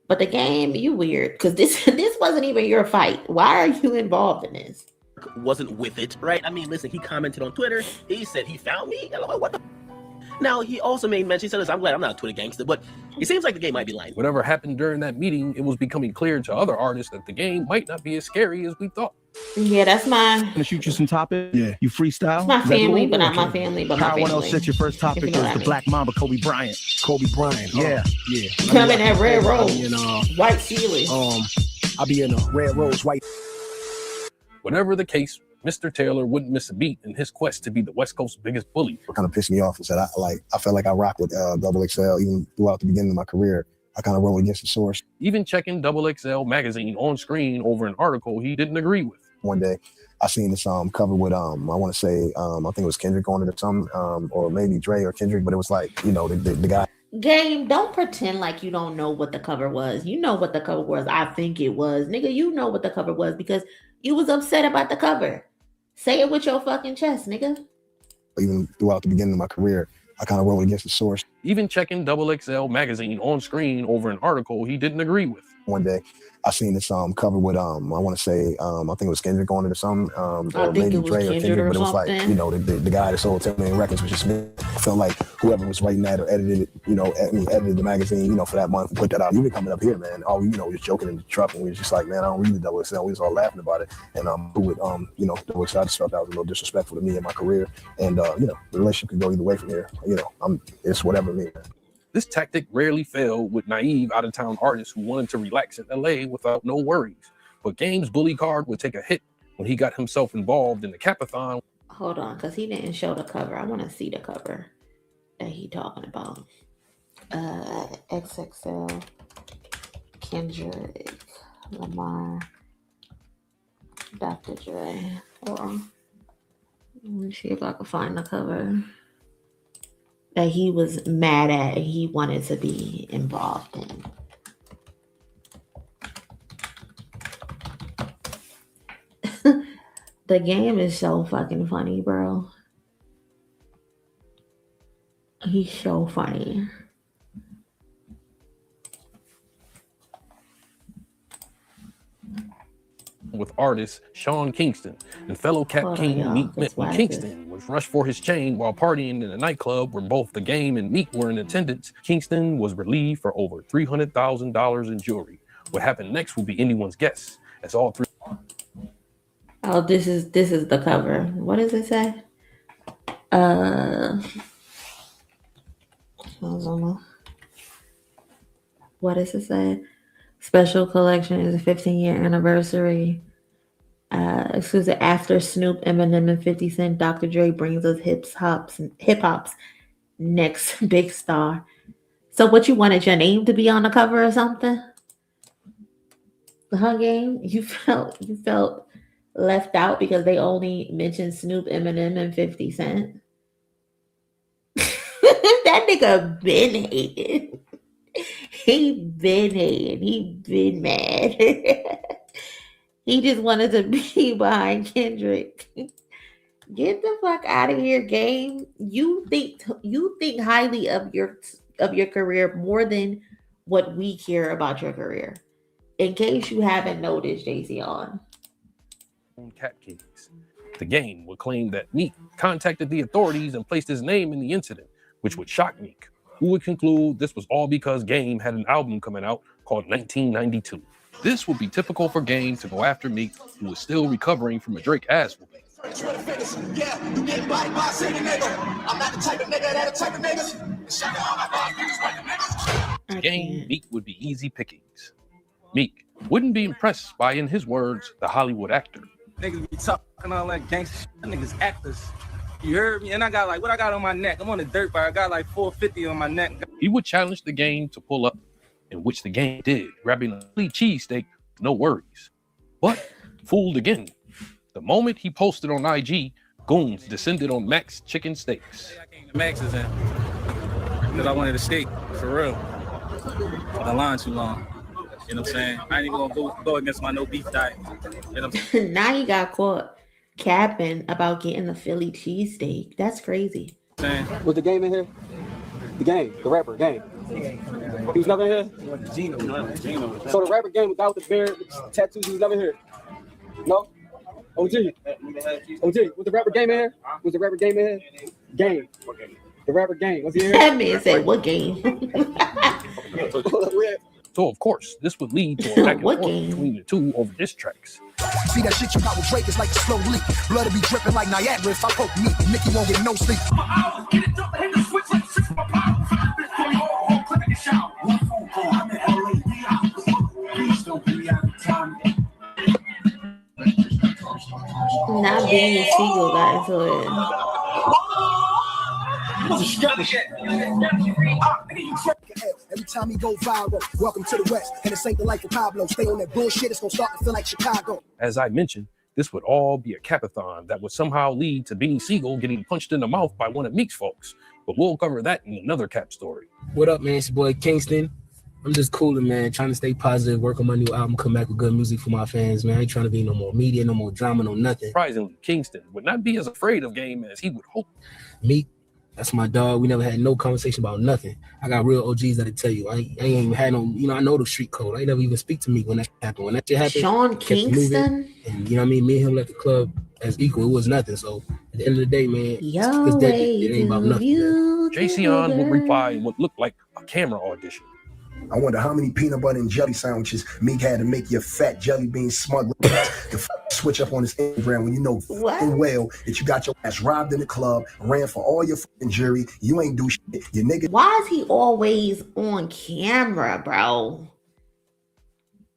but the game, you weird, because this wasn't even your fight. Why are you involved in this? Wasn't with it, right? I mean, listen, he commented on Twitter. He said he found me. What the? Now, he also made mention, he said, I'm glad I'm not a Twitter gangster, but it seems like the game might be lying. Whatever happened during that meeting, it was becoming clear to other artists that the game might not be as scary as we thought. Yeah, that's my... I'm gonna shoot you some topics. Yeah. You freestyle? It's my family, but not my family, but my family. Power 106, your first topic is the Black Mamba, Kobe Bryant. Kobe Bryant. Yeah. Coming at Red Rose, white ceiling. I'll be in a Red Rose, white. Whatever the case, Mr. Taylor wouldn't miss a beat in his quest to be the West Coast's biggest bully. What kind of pissed me off is that I felt like I rocked with Double XL even throughout the beginning of my career. I kind of rode against the source. Even checking Double XL magazine on screen over an article he didn't agree with. One day, I seen this cover with I want to say I think it was Kendrick on it or something, or maybe Dre or Kendrick, but it was like, you know, the guy. Game, don't pretend like you don't know what the cover was. You know what the cover was. I think it was. Nigga, you know what the cover was because you was upset about the cover. Say it with your fucking chest, nigga. Even throughout the beginning of my career, I kind of rode against the source. Even checking Double XL magazine on screen over an article he didn't agree with. One day, I seen this cover with I want to say I think it was Kendrick on it or something, or maybe Dre or Kendrick, but it was like, you know, the guy that sold 10 million records was just me. I felt like whoever was writing that or edited it, you know, edited the magazine, you know, for that month and put that out. You've been coming up here, man. Oh, you know, just joking in the truck, and we was just like, man, I don't read the Double XL. We was all laughing about it, and who would you know, Double XL, I just felt that was a little disrespectful to me and my career, and you know, the relationship could go either way from here. You know, it's whatever me, man. This tactic rarely failed with naive out-of-town artists who wanted to relax in LA without no worries. But Game's bully card would take a hit when he got himself involved in the Capathon. Hold on, because he didn't show the cover. I want to see the cover that he talking about. XXL, Kendrick, Lamar, Dr. Dre. Hold on. Let me see if I can find the cover that he was mad at and he wanted to be involved in. The game is so fucking funny, bro. He's so funny. With artist Sean Kingston and fellow Cap King Meek Kingston was rushed for his chain while partying in a nightclub where both the Game and Meek were in attendance. Kingston was relieved for over $300,000 in jewelry. What happened next will be anyone's guess, as all three. Oh, this is the cover. What does it say? What does it say? Special collection is a 15-year anniversary. Exclusive after Snoop, Eminem, and 50 Cent. Dr. Dre brings us hip hop's next big star. So, what, you wanted your name to be on the cover or something? Huh, Game? You felt left out because they only mentioned Snoop, Eminem, and 50 Cent. That nigga been hating. He been hating. He been mad. He just wanted to be behind Kendrick. Get the fuck out of here, Game. You think highly of your career more than what we care about your career. In case you haven't noticed, JC Cat Kings. The Game would claim that Meek contacted the authorities and placed his name in the incident, which would shock Meek. who would conclude this was all because Game had an album coming out called 1992. This would be typical for Game to go after Meek, who was still recovering from a Drake ass whooping. Game, Meek would be easy pickings. Meek wouldn't be impressed by, in his words, the Hollywood actor. Niggas be talking all that gangster shit. Niggas actors. You heard me? And I got like, what I got on my neck? I'm on the dirt bike. I got like 450 on my neck. He would challenge the Game to pull up, in which the Game did, grabbing a Philly cheesesteak, no worries. But fooled again. The moment he posted on IG, goons descended on Mac's chicken steaks. Max is in. Because I wanted a steak, for real. The line too long. You know what I'm saying? I ain't even gonna go against my no beef diet. You know what I'm saying? Now you got caught capping about getting the Philly cheesesteak. That's crazy. Was the Game in here? The Game, the rapper, Game. He was never in here? Gino. So the rapper Game without the beard, tattoos, he was never here? No? OG, was the rapper Game in here? Was the rapper Game in here? Game. The rapper Game, was he in here? That man said, what game? So, of course, this would lead to a back and forth between the two over diss tracks. See that shit you got with Drake is like a slow leak. Blood will be dripping like Niagara if I poke me. Nicky won't get no sleep. Not being Siegel got into it. Every time he go viral, welcome to the West. And this ain't the life of Pablo. Stay on that bullshit, it's gonna start to feel like Chicago. As I mentioned, this would all be a capathon that would somehow lead to Beanie Siegel getting punched in the mouth by one of Meek's folks. But we'll cover that in another Cap story. What up, man? It's your boy Kingston. I'm just cooling, man. Trying to stay positive, work on my new album, come back with good music for my fans, man. I ain't trying to be no more media, no more drama, no nothing. Surprisingly, Kingston would not be as afraid of Game as he would hope. Meek, that's my dog. We never had no conversation about nothing. I got real OGs that'll tell you. I ain't even had no, I know the street code. I ain't never even speak to Meek when that happened. When that shit happened, Sean Kingston? And you know what I mean? Me and him left the club as equal. It was nothing. So at the end of the day, man, it ain't about nothing. Jayceon would reply in what looked like a camera audition. I wonder how many peanut butter and jelly sandwiches Meek had to make your fat jelly bean smuggler to switch up on his Instagram when you know fucking well that you got your ass robbed in the club, ran for all your fucking jury, you ain't do shit, you nigga. Why is he always on camera, bro?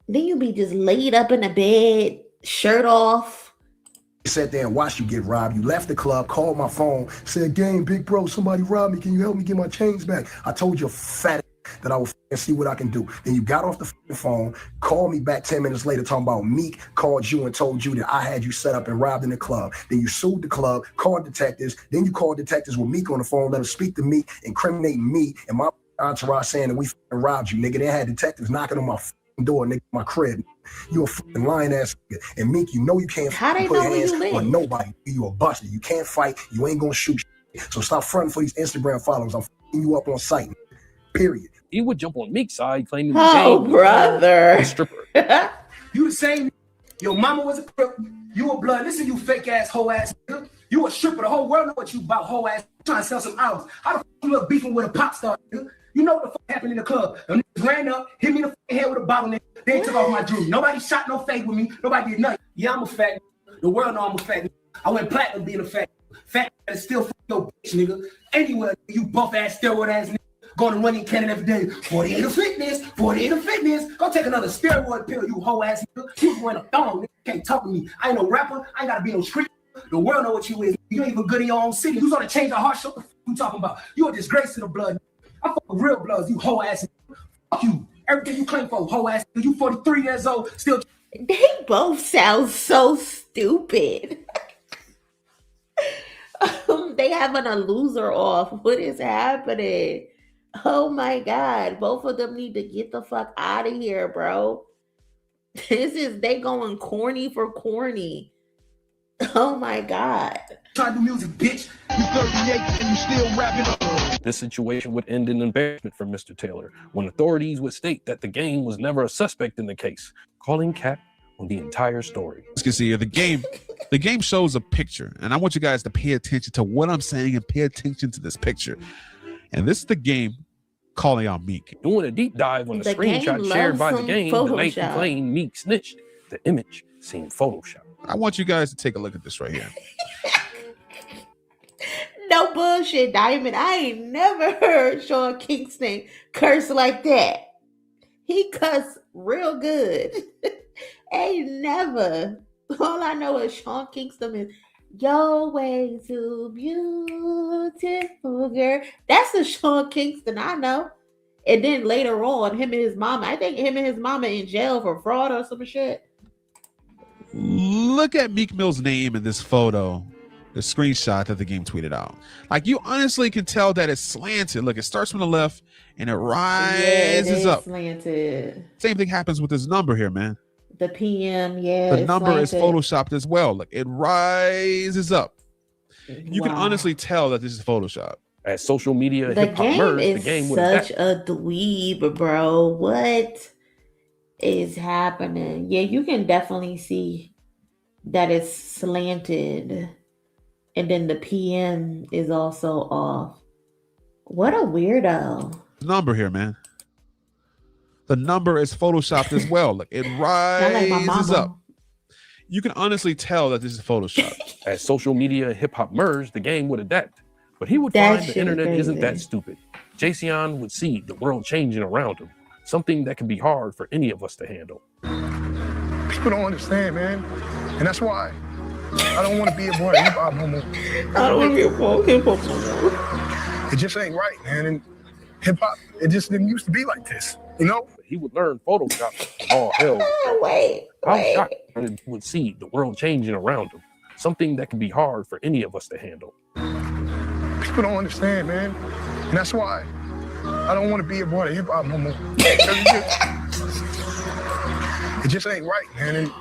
Then you be just laid up in the bed, shirt off. Sat there and watched you get robbed. You left the club, called my phone, said, "Gang, big bro, somebody robbed me. Can you help me get my chains back?" I told your fat that I will see what I can do. Then you got off the phone, called me back 10 minutes later talking about Meek called you and told you that I had you set up and robbed in the club. Then you sued the club, called detectives. Then you called detectives with Meek on the phone, let them speak to me, incriminating me and my entourage saying that we robbed you, nigga. They had detectives knocking on my door, nigga, my crib. You a fucking lying ass nigga. And Meek, you know you can't put hands on nobody. You a buster. You can't fight. You ain't gonna shoot shit. So stop fronting for these Instagram followers. I'm fucking you up on sight. Period. He would jump on Meek's side, claiming the Oh, Game brother. was a stripper. You the same. Your mama was a crook. You a blood. Listen, you fake ass, hoe ass nigga. You a stripper. The whole world know what you about, hoe ass. Trying to sell some albums. How the fuck you look beefing with a pop star, nigga? You know what the fuck happened in the club. Them niggas ran up, hit me in the fucking head with a bottle, nigga. They took off my jewelry. Nobody shot no fake with me. Nobody did nothing. Yeah, I'm a fat nigga. The world know I'm a fat nigga. I went platinum being a fat nigga. Fat nigga is still fucking your bitch, nigga. Anywhere, you buff ass, steroid ass nigga. Going to running Canada every day. 48 of fitness, 48 of fitness. Go take another steroid pill, you hoe ass nigga. You was wearing a thong, nigga. You can't talk to me. I ain't no rapper. I ain't gotta be no street. The world know what you is. You ain't even good in your own city. You gonna change our heart. What the fuck you talking about? You a disgrace to the blood. I fuck with real bloods, you hoe ass nigga. Fuck you. Everything you claim for, hoe ass nigga. You 43 years old, still. They both sound so stupid. They having a loser off. What is happening? Oh my God. Both of them need to get the fuck out of here, bro. They going corny for corny. Oh my God. Try to do music, bitch. You 38 and you still rapping. This situation would end in embarrassment for Mr. Taylor when authorities would state that the Game was never a suspect in the case, calling cap on the entire story. As you can see here, the game shows a picture, and I want you guys to pay attention to what I'm saying and pay attention to this picture. And this is the Game calling out Meek. Doing a deep dive on the game screenshot shared by the loves game some the night he Photoshop. claimed Meek snitched, the image seemed Photoshopped. I want you guys to take a look at this right here. No bullshit, Diamond. I ain't never heard Sean Kingston curse like that. He cuss real good. Ain't never. All I know is Sean Kingston is your way too beautiful, girl. That's the Sean Kingston I know. And then later on, him and his mama, I think him and his mama in jail for fraud or some shit. Look at Meek Mill's name in this photo, the screenshot that the game tweeted out. Like, you honestly can tell that it's slanted. Look, it starts from the left and it rises up. Slanted. Same thing happens with this number here, man. The PM, yeah. The number is slanted. photoshopped as well. Look, it rises up. You can honestly tell that this is Photoshop. As social media The hip hop game merged, the is game would such adapt. a dweeb, bro. What is happening? Yeah, you can definitely see that it's slanted. And then the PM is also off. What a weirdo. Number here, man. The number is photoshopped as well. Look, it rises up. You can honestly tell that this is Photoshop. As social media hip hop merged, the game would adapt. But he would That find the shit internet crazy. isn't that stupid. Jayceon would see the world changing around him, something that can be hard for any of us to handle. People don't understand, man. And that's why I don't want to be a part of hip hop no more. I don't want to be a part of hip hop no more. It just ain't right, man. And hip hop, it just didn't used to be like this, you know? He would learn Photoshop and all hell. How shocked he would see the world changing around him, something that can be hard for any of us to handle. People don't understand, man. And that's why I don't want to be a part of hip hop no more. It just ain't right, man. And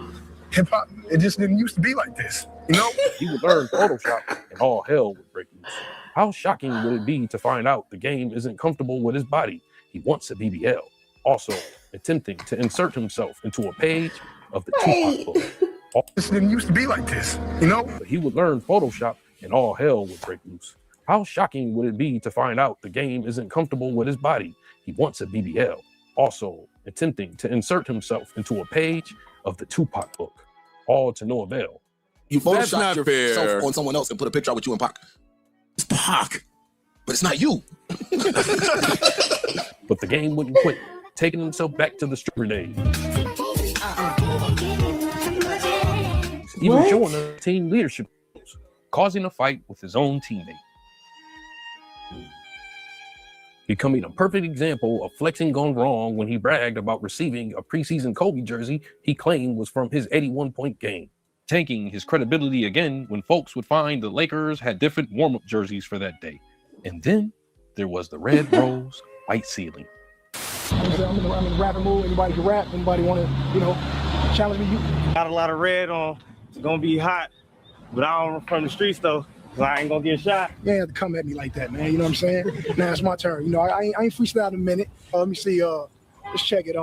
hip hop, it just didn't used to be like this, you know? He would learn Photoshop and all hell would break loose. How shocking would it be to find out the game isn't comfortable with his body? He wants a BBL. Also, attempting to insert himself into a page of the Tupac book. This didn't used to be like this, you know? But he would learn Photoshop and all hell would break loose. How shocking would it be to find out the game isn't comfortable with his body? He wants a BBL. Also, attempting to insert himself into a page of the Tupac book. All to no avail. You That's Photoshop not yourself fair. on someone else and put a picture out with you and Pac. It's Pac, but it's not you. But the game wouldn't quit, taking himself back to the stripper days. Even showing us team leadership, causing a fight with his own teammate. Becoming a perfect example of flexing gone wrong when he bragged about receiving a preseason Kobe jersey he claimed was from his 81-point game. Tanking his credibility again when folks would find the Lakers had different warm-up jerseys for that day. And then there was the red rose, white ceiling. I'm in the rapping mood. Anybody can rap. Anybody want to, challenge me? You Got a lot of red on. It's gonna be hot, but I don't from the streets though, so I ain't gonna get shot. You ain't have to come at me like that, man. You know what I'm saying? Now it's my turn. I ain't freestyle in a minute. Let me see. Let's check it.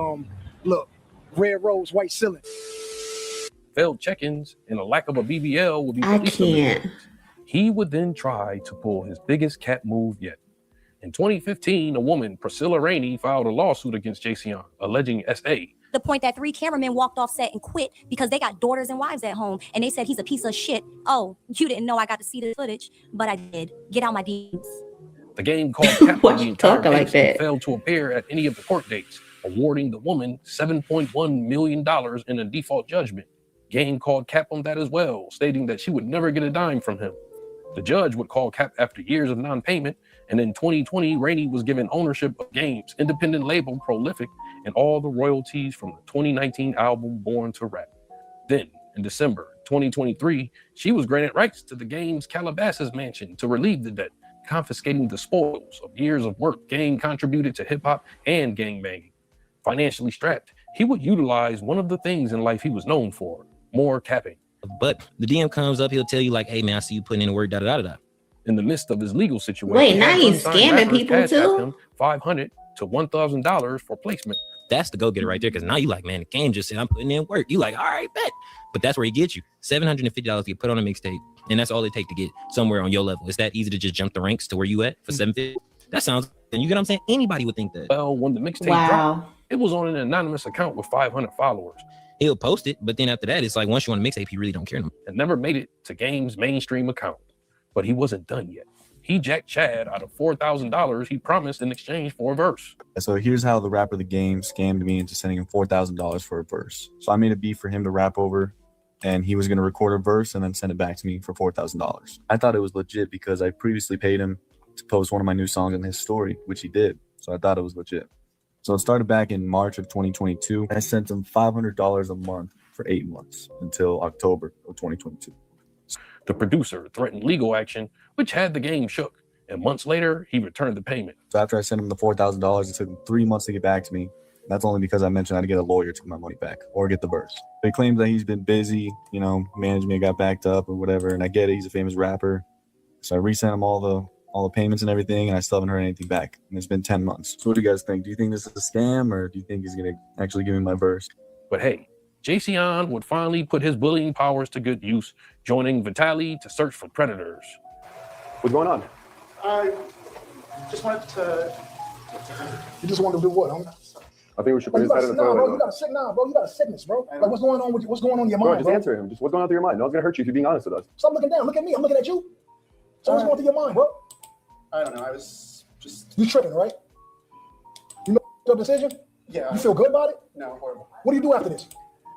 Look, red rose, white ceiling. Failed check-ins and a lack of a BBL would be I police eliminated. can't. He would then try to pull his biggest cat move yet. In 2015, a woman, Priscilla Rainey, filed a lawsuit against Jayceon, alleging S.A. The point that 3 cameramen walked off set and quit because they got daughters and wives at home, and they said he's a piece of shit. Oh, you didn't know I got to see the footage, but I did. Get out my DMs. The game called Cap Why the you entire talking like case and that? failed to appear at any of the court dates, awarding the woman $7.1 million in a default judgment. Game called Cap on that as well, stating that she would never get a dime from him. The judge would call Cap after years of non-payment, and in 2020, Rainey was given ownership of Game's independent label Prolific and all the royalties from the 2019 album Born to Rap. Then, in December 2023, she was granted rights to the Game's Calabasas mansion to relieve the debt, confiscating the spoils of years of work Game contributed to hip-hop and gangbanging. Financially strapped, he would utilize one of the things in life he was known for, more capping. But the DM comes up, he'll tell you like, hey man, I see you putting in the work, da-da-da-da. In the midst of his legal situation, Wait, now had he's unsigned scamming rappers people cash app too? him $500 to $1,000 for placement. That's the go-getter right there, because now you like, man, the game just said I'm putting in work. You like, all right, bet. But that's where he gets you. $750 to get put on a mixtape, and that's all it takes to get somewhere on your level. It's that easy to just jump the ranks to where you at for $750? That sounds And you get what I'm saying? Anybody would think that. Well, when the mixtape Wow. dropped, it was on an anonymous account with 500 followers. He'll post it, but then after that, it's like once you're on a mixtape, he really don't care no more. And never made it to Game's mainstream account. But he wasn't done yet. He jacked Chad out of $4,000 he promised in exchange for a verse. So here's how the rapper The Game scammed me into sending him $4,000 for a verse. So I made a beat for him to rap over, and he was going to record a verse and then send it back to me for $4,000. I thought it was legit because I previously paid him to post one of my new songs in his story, which he did. So I thought it was legit. So it started back in March of 2022. I sent him $500 a month for 8 months until October of 2022. The producer threatened legal action, which had The Game shook. And months later, he returned the payment. So after I sent him the $4,000, it took him 3 months to get back to me. That's only because I mentioned I had to get a lawyer to get my money back or get the verse. He claims that he's been busy, you know, management got backed up or whatever. And I get it, he's a famous rapper. So I resent him all the payments and everything, and I still haven't heard anything back. And it's been 10 months. So what do you guys think? Do you think this is a scam, or do you think he's gonna actually give me my verse? But hey, Jayceon would finally put his bullying powers to good use, joining Vitaly to search for predators. What's going on? I just wanted to. You just wanted to do what? I think we should Bro, put you his head got, in the nah, bro, toilet. you got a sick, nah, bro. You got a sickness, bro. Like, what's going on with you? What's going on in your Bro, mind, just bro? answer him. Just what's going on through your mind? No one's gonna hurt you if you're being honest with us. Stop looking down. Look at me. I'm looking at you. So what's going through your mind, bro? I don't know. I was just. You tripping, right? You know your decision? Yeah. You feel good about it? No, horrible. What do you do after this?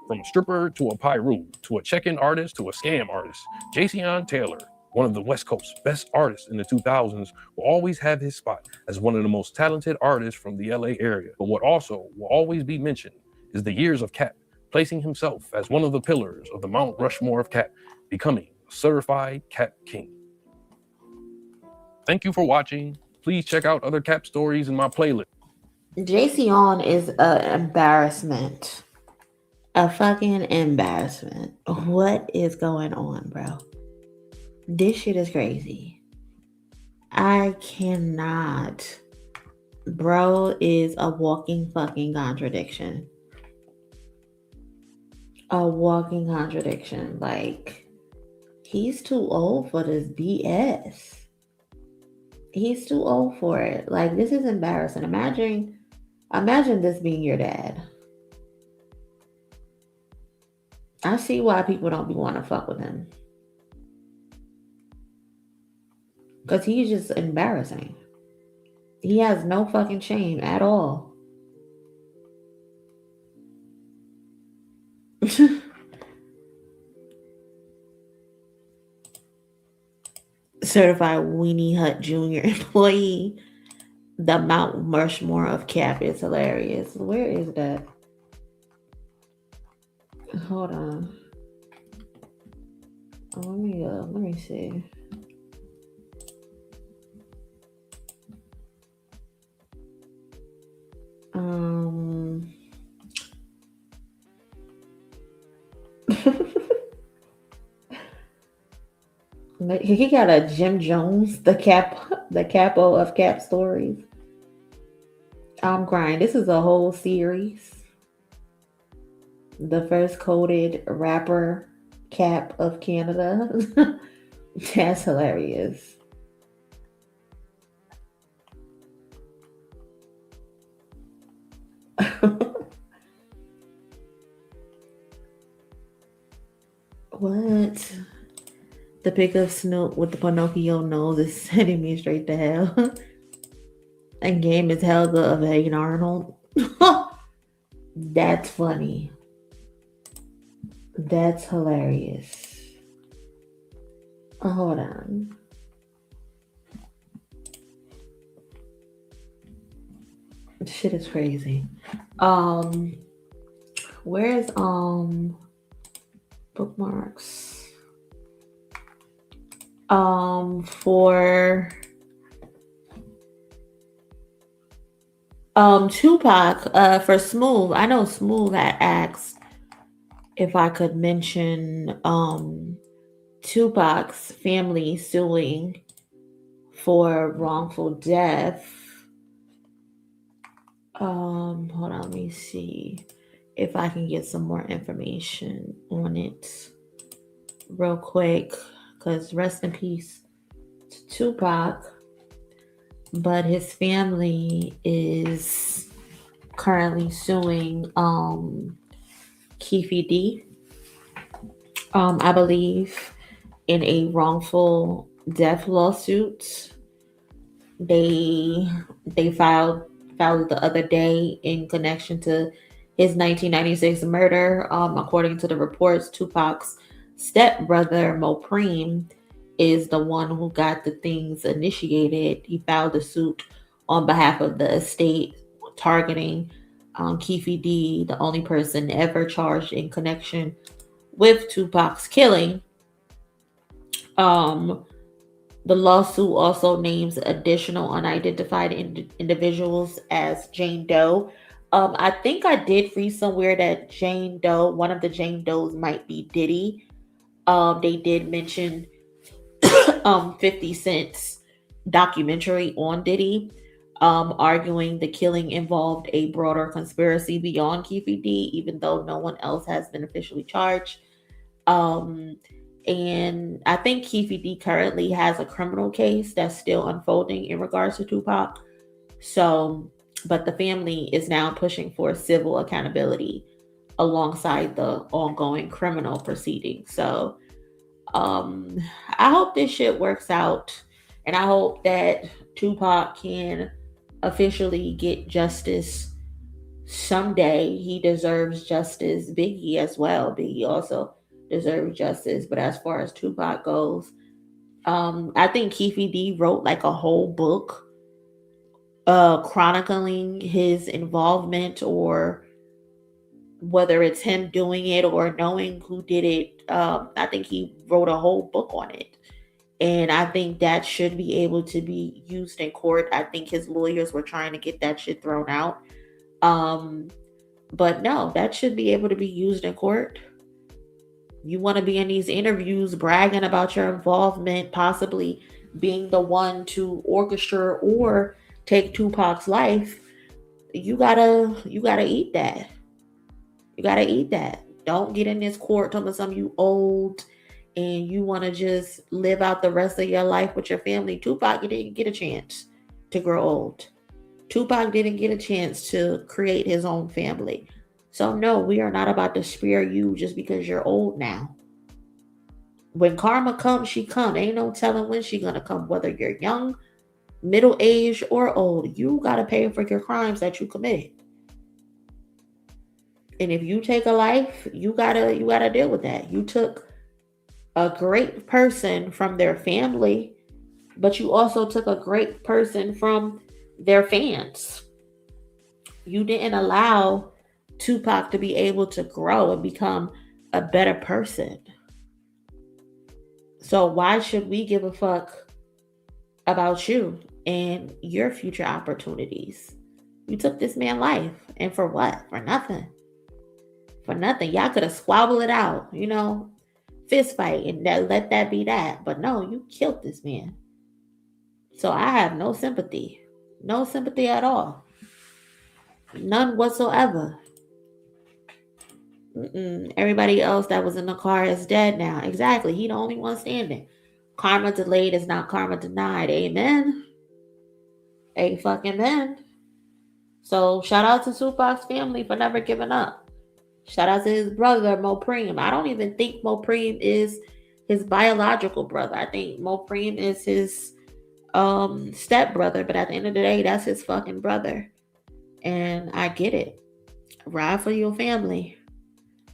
From a stripper to a pyro, to a check-in artist to a scam artist, Jayceon Taylor, one of the West Coast's best artists in the 2000s, will always have his spot as one of the most talented artists from the LA area. But what also will always be mentioned is the years of Cap, placing himself as one of the pillars of the Mount Rushmore of Cap, becoming a certified Cap King. Thank you for watching. Please check out other Cap stories in my playlist. Jayceon is an embarrassment. A fucking embarrassment. What is going on, bro? This shit is crazy. I cannot. Bro is a walking fucking contradiction. A walking contradiction. Like, he's too old for this BS. He's too old for it. Like, this is embarrassing. Imagine this being your dad. I see why people don't be want to fuck with him. Because he's just embarrassing. He has no fucking shame at all. Certified Weenie Hut Jr. employee. The Mount Rushmore of Cap is hilarious. Where is that? Hold on. Let me see. He got a Jim Jones, the capo of Cap stories. I'm crying. This is a whole series. The first coded rapper Cap of Canada. That's hilarious. What? The pic of Snoop with the Pinocchio nose is sending me straight to hell. And Game is Helga of Hagen Arnold. That's funny. That's hilarious. Hold on. Shit is crazy. Where's bookmarks? For Tupac, for Smooth, I know Smooth had asked if I could mention Tupac's family suing for wrongful death. Hold on, let me see if I can get some more information on it real quick, because rest in peace to Tupac. but his family is currently suing Keefe D, I believe, in a wrongful death lawsuit. They filed the other day in connection to his 1996 murder. According to the reports, Tupac's stepbrother Mopreme is the one who got the things initiated. He filed a suit on behalf of the estate targeting Keefe D, the only person ever charged in connection with Tupac's killing. The lawsuit also names additional unidentified individuals as Jane Doe. I think I did read somewhere that Jane Doe, one of the Jane Does, might be Diddy. They did mention 50 Cent's documentary on Diddy, arguing the killing involved a broader conspiracy beyond Keefe D, even though no one else has been officially charged. And I think Keefe D currently has a criminal case that's still unfolding in regards to Tupac. So, but the family is now pushing for civil accountability alongside the ongoing criminal proceedings. So, I hope this shit works out, and I hope that Tupac can officially get justice someday. He deserves justice. Biggie as well. Biggie also deserves justice. But as far as Tupac goes, I think Keefe D wrote like a whole book chronicling his involvement, or whether it's him doing it or knowing who did it. I think he wrote a whole book on it. And I think that should be able to be used in court. I think his lawyers were trying to get that shit thrown out. But no, that should be able to be used in court. You want to be in these interviews bragging about your involvement, possibly being the one to orchestrate or take Tupac's life. You gotta eat that. You gotta eat that. Don't get in this court telling some you old and you want to just live out the rest of your life with your family. Tupac didn't get a chance to grow old. Tupac didn't get a chance to create his own family. So no, we are not about to spare you just because you're old now. When karma comes, she comes. Ain't no telling when she gonna come, whether you're young, middle-aged, or old. You gotta pay for your crimes that you committed. And if you take a life, you gotta deal with that. You took a great person from their family, but you also took a great person from their fans. You didn't allow Tupac to be able to grow and become a better person. So why should we give a fuck about you and your future opportunities? You took this man's life, and for what? For nothing. For nothing. Y'all could have squabbled it out, fist fight, and let that be that. But no, you killed this man. So I have no sympathy. No sympathy at all. None whatsoever. Everybody else that was in the car is dead now. Exactly. He the only one standing. Karma delayed is not karma denied. Amen. Amen. So shout out to Tupac's family for never giving up. Shout out to his brother, Mopreme. I don't even think Mopreme is his biological brother. I think Mopreme is his stepbrother. But at the end of the day, that's his fucking brother. And I get it. Ride for your family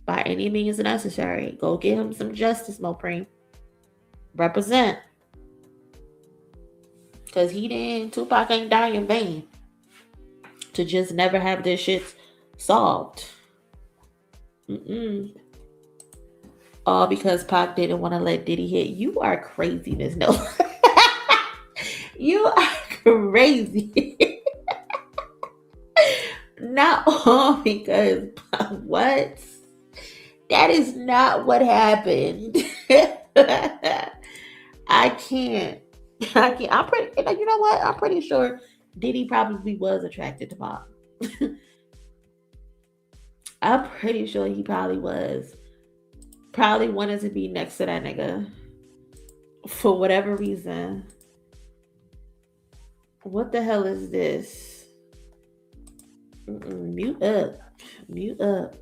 by any means necessary. Go get him some justice, Mopreme. Represent. Because Tupac ain't die in vain to just never have this shit solved. All because Pac didn't want to let Diddy hit. You are craziness, no. You are crazy. Not all because what? That is not what happened. I can't. I'm pretty. You know what? I'm pretty sure Diddy probably was attracted to Pac. I'm pretty sure he probably was. Probably wanted to be next to that nigga for whatever reason. What the hell is this? Mute up. Mute up.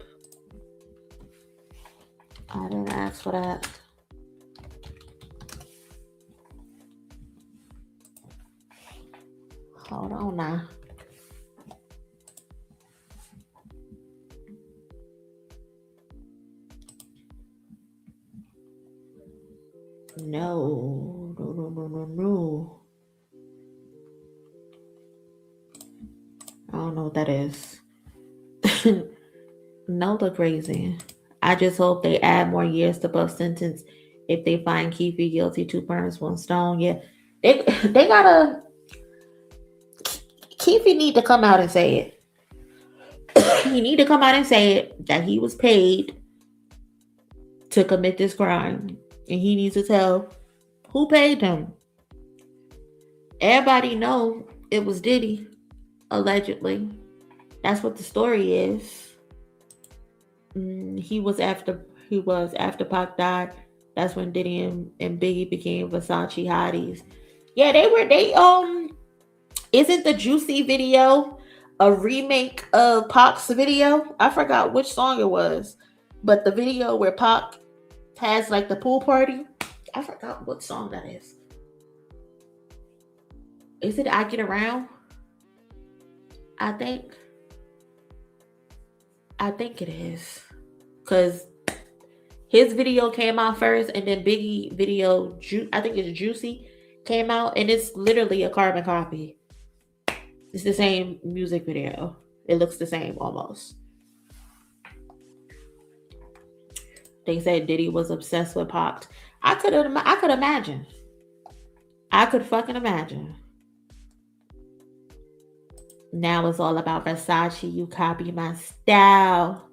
I didn't ask for that. Hold on now. No. I don't know what that is. No, the crazy. I just hope they add more years to Buff's sentence if they find Keefe guilty. 2 birds, 1 stone. Yeah, they gotta. Keefe need to come out and say it. He need to come out and say it that he was paid to commit this crime, and he needs to tell who paid him. Everybody know it was Diddy, allegedly. That's what the story is. He was after Pac died. That's when Diddy and Biggie became Versace hotties. Yeah, they isn't the Juicy video a remake of Pac's video? I forgot which song it was, but the video where Pac has like the pool party, I forgot what song that is. Is it I Get Around? I think it is, because his video came out first, and then Biggie video, I think it's Juicy, came out, and it's literally a carbon copy. It's the same music video. It looks the same almost. They said Diddy was obsessed with Pac. I could imagine. I could fucking imagine. Now it's all about Versace. You copy my style.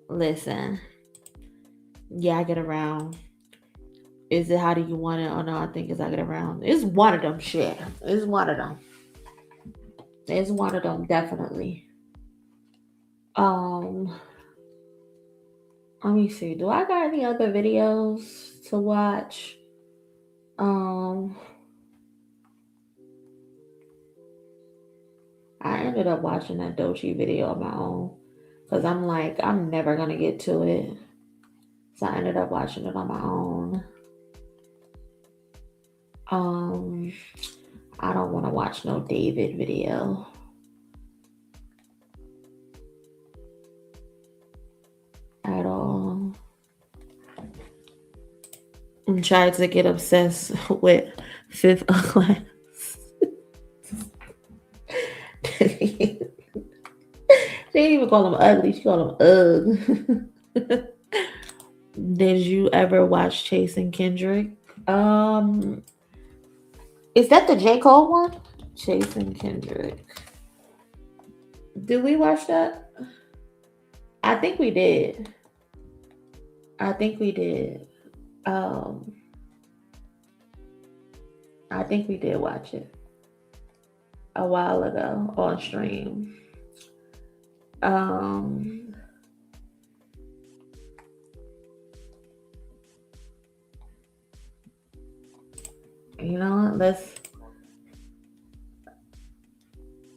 Listen. Yeah, I Get Around. Is it How Do You Want It? Oh no, I think it's I Get Around. It's one of them shit. It's one of them. It's one of them, definitely. Let me see. Do I got any other videos to watch? I ended up watching that Doechii video on my own because I'm like, I'm never gonna get to it. So I ended up watching it on my own. I don't want to watch no David video. At all. I'm trying to get obsessed with Fifth Class. They didn't even call him ugly. She called him Ugg. Did you ever watch Chasing Kendrick? Is that the J. Cole one? Chasing Kendrick. Did we watch that? I think we did. I think we did watch it a while ago on stream. You know what? Let's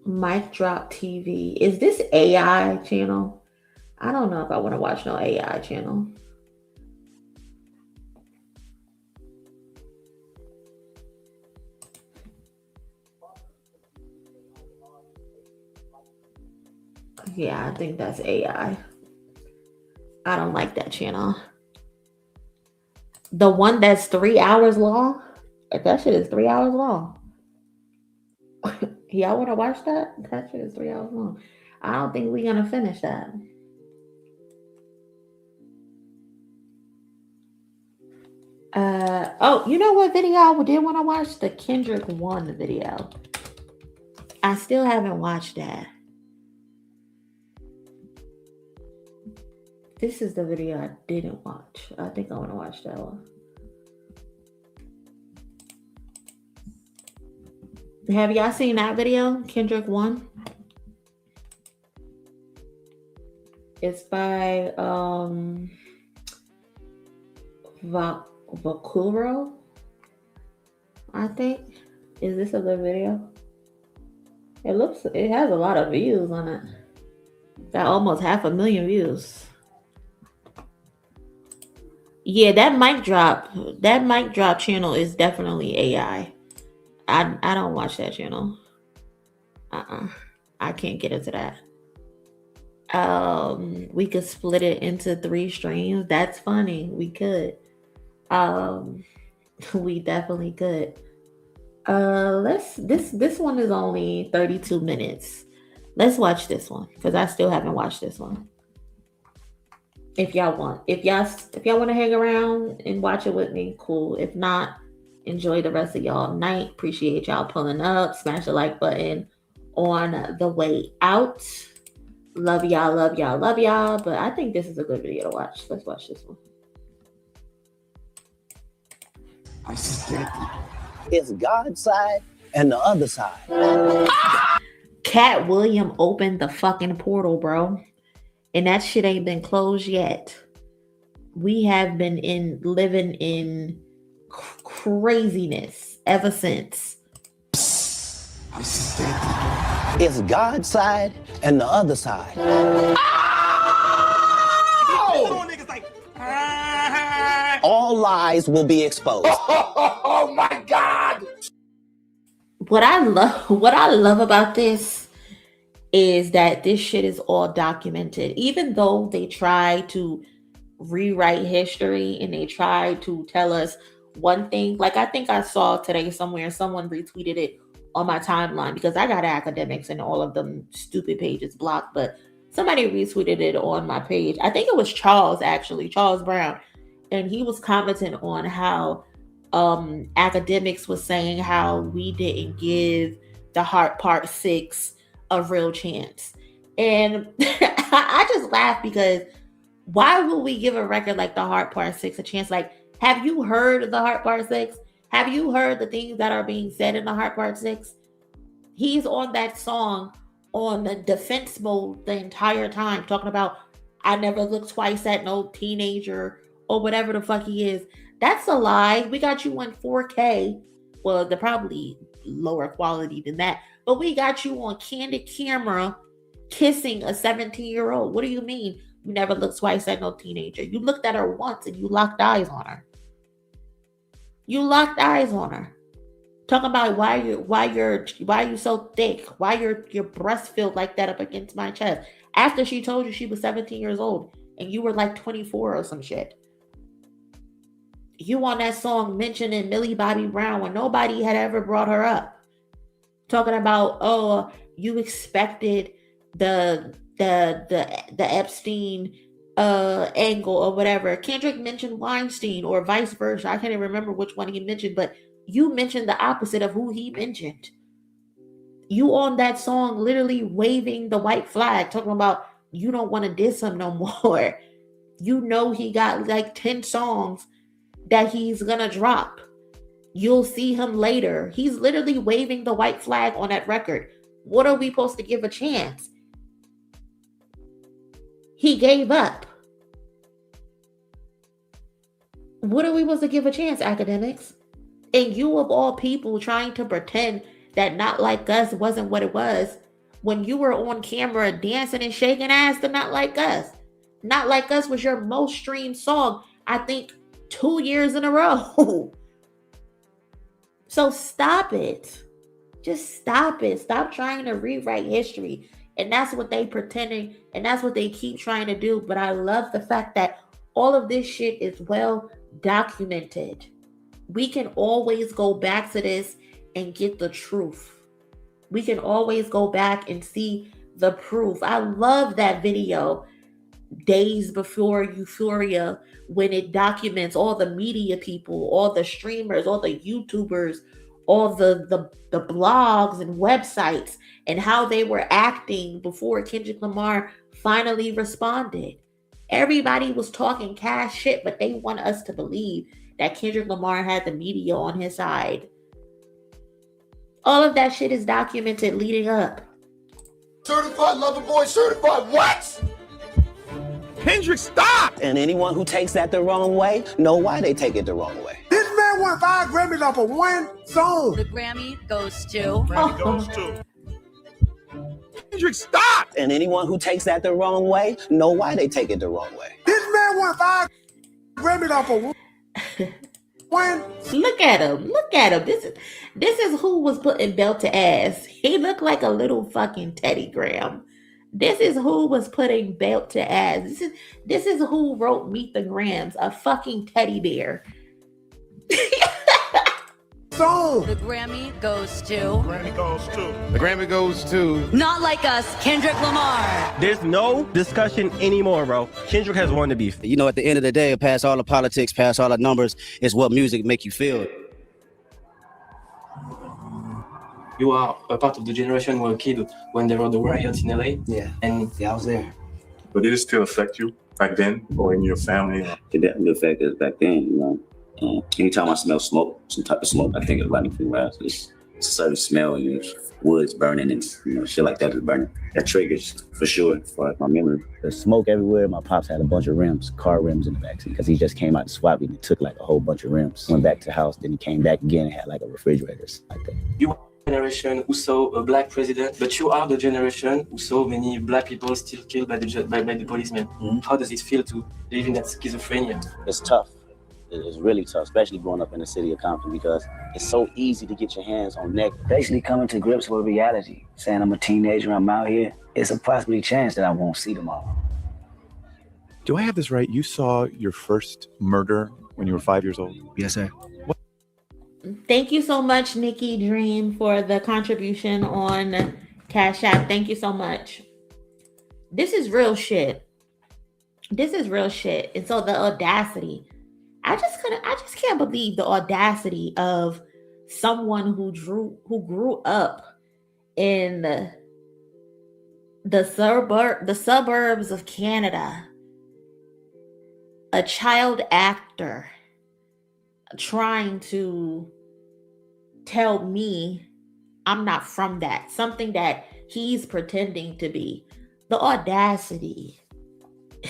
Mic Drop TV. Is this AI channel? I don't know if I want to watch no AI channel. Yeah, I think that's AI. I don't like that channel. The one that's 3 hours long? That shit is 3 hours long. Y'all want to watch that? That shit is 3 hours long. I don't think we're going to finish that. Oh, you know what video I did want to watch? The Kendrick 1 video. I still haven't watched that. This is the video I didn't watch. I think I want to watch that one. Have y'all seen that video? Kendrick 1? It's by Vakuro, I think. Is this a good video? It has a lot of views on it. Got almost 500,000 views. Yeah, that mic drop channel is definitely AI. I don't watch that channel. I can't get into that. We could split it into 3 streams. That's funny. We could. We definitely could. This one is only 32 minutes. Let's watch this one because I still haven't watched this one. If y'all want to hang around and watch it with me, cool. If not, enjoy the rest of y'all night. Appreciate y'all pulling up. Smash the like button on the way out. Love y'all, love y'all, love y'all. But I think this is a good video to watch. Let's watch this one. It's God's side and the other side. Cat William opened the fucking portal, bro. And that shit ain't been closed yet. We have been living in craziness ever since. It's God's side and the other side. All lies will be exposed. Oh my God! What I love about this is that this shit is all documented. Even though they try to rewrite history and they try to tell us one thing, like I think I saw today somewhere, someone retweeted it on my timeline because I got academics and all of them stupid pages blocked, but somebody retweeted it on my page. I think it was Charles Brown, and he was commenting on how academics was saying how we didn't give the Heart Part 6 a real chance. And I just laugh because why would we give a record like the Heart Part 6 a chance? Like, have you heard the Heart Part 6? Have you heard the things that are being said in the Heart Part 6? He's on that song on the defense mode the entire time, talking about I never look twice at no teenager or whatever the fuck he is. That's a lie. We got you on 4K. Well, they're probably lower quality than that. But we got you on candid camera kissing a 17-year-old. What do you mean you never looked twice at no teenager? You looked at her once and you locked eyes on her. You locked eyes on her. Talking about why you so thick? Why your breast feel like that up against my chest? After she told you she was 17 years old and you were like 24 or some shit. You on that song mentioning Millie Bobby Brown when nobody had ever brought her up. Talking about, oh, you expected the Epstein angle or whatever. Kendrick mentioned Weinstein or vice versa. I can't even remember which one he mentioned, but you mentioned the opposite of who he mentioned. You on that song literally waving the white flag, talking about you don't want to diss him no more. You know he got like 10 songs that he's gonna drop. You'll see him later. He's literally waving the white flag on that record. What are we supposed to give a chance? He gave up. What are we supposed to give a chance, academics? And you of all people trying to pretend that Not Like Us wasn't what it was when you were on camera dancing and shaking ass to Not Like Us. Not Like Us was your most streamed song, I think, 2 years in a row. So stop it. Just stop it. Stop trying to rewrite history. And that's what they pretending, and that's what they keep trying to do. But I love the fact that all of this shit is well documented. We can always go back to this and get the truth. We can always go back and see the proof. I love that video, Days Before Euphoria, when it documents all the media people, all the streamers, all the YouTubers, all the blogs and websites, and how they were acting before Kendrick Lamar finally responded. Everybody was talking cash shit, but they want us to believe that Kendrick Lamar had the media on his side. All of that shit is documented leading up. Certified lover boy, certified what? Kendrick, stop! And anyone who takes that the wrong way, know why they take it the wrong way. This man won 5 Grammys off of one song. The Grammy goes to... Kendrick, stop! And anyone who takes that the wrong way, know why they take it the wrong way. This man won 5 Grammys off of one. Look at him. Look at him. This is who was putting belt to ass. He looked like a little fucking Teddy Graham. This is who was putting belt to ass. This is who wrote Meet the Grams, a fucking teddy bear. The Grammy goes to. The Grammy goes to. Not Like Us, Kendrick Lamar. There's no discussion anymore, bro. Kendrick has won the beef. You know, at the end of the day, past all the politics, past all the numbers, it's what music make you feel. You are a part of the generation who were a kid when there were the riots in LA. Yeah. And I was there. But did it still affect you back then or in your family? It definitely affected us back then, you know. Anytime I smell smoke, some type of smoke, I think of Lightning Free Rise. It's a certain smell, you know, woods burning and, you know, shit like that is burning. That triggers for sure, as far as my memory. There's smoke everywhere. My pops had a bunch of rims, car rims in the backseat, because he just came out to swap meet and took like a whole bunch of rims. Went back to the house, then he came back again and had like a refrigerator like that. you are the generation who saw a black president, but you are the generation who saw many black people still killed by the policemen. Mm-hmm. How does it feel to live in that schizophrenia? It's tough. It's really tough, especially growing up in the city of Compton, because it's so easy to get your hands on neck. Basically coming to grips with reality, saying I'm a teenager, I'm out here. It's a possibly chance that I won't see tomorrow. Do I have this right? You saw your first murder when you were 5 years old? Yes, sir. Thank you so much, Nikki Dream, for the contribution on Cash App. Thank you so much. This is real shit. This is real shit. And so the audacity. I just can't believe the audacity of someone who grew up in the suburbs of Canada, a child actor trying to tell me I'm not from that, something that he's pretending to be. The audacity.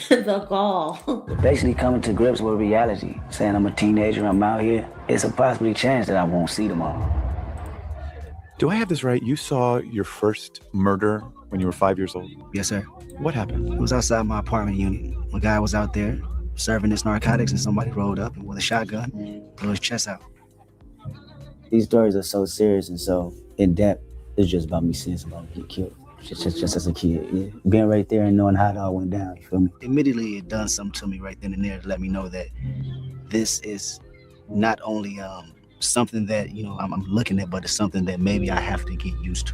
The gall. Basically coming to grips with reality, saying I'm a teenager, I'm out here. It's a possibly chance that I won't see tomorrow. Do I have this right? You saw your first murder when you were 5 years old? Yes, sir. What happened? It was outside my apartment unit. A guy was out there serving his narcotics and somebody rolled up and with a shotgun, blew his chest out. These stories are so serious and so in depth. It's just about me seeing somebody get killed. Just as a kid, yeah. Being right there and knowing how it all went down, you feel me? Immediately, it done something to me right then and there to let me know that this is not only something that, you know, I'm looking at, but it's something that maybe I have to get used to.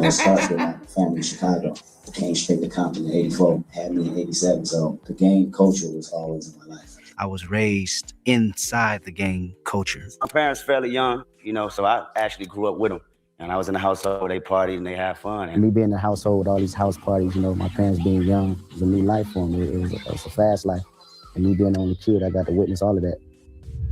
It starts with my family in Chicago. Came straight to Compton in 84, had me in 87, so the gang culture was always in my life. I was raised inside the gang culture. My parents fairly young, you know, so I actually grew up with them. And I was in the household, they partied and they had fun. And me being in the household with all these house parties, you know, my parents being young, it was a new life for me. It was a fast life. And me being the only kid, I got to witness all of that.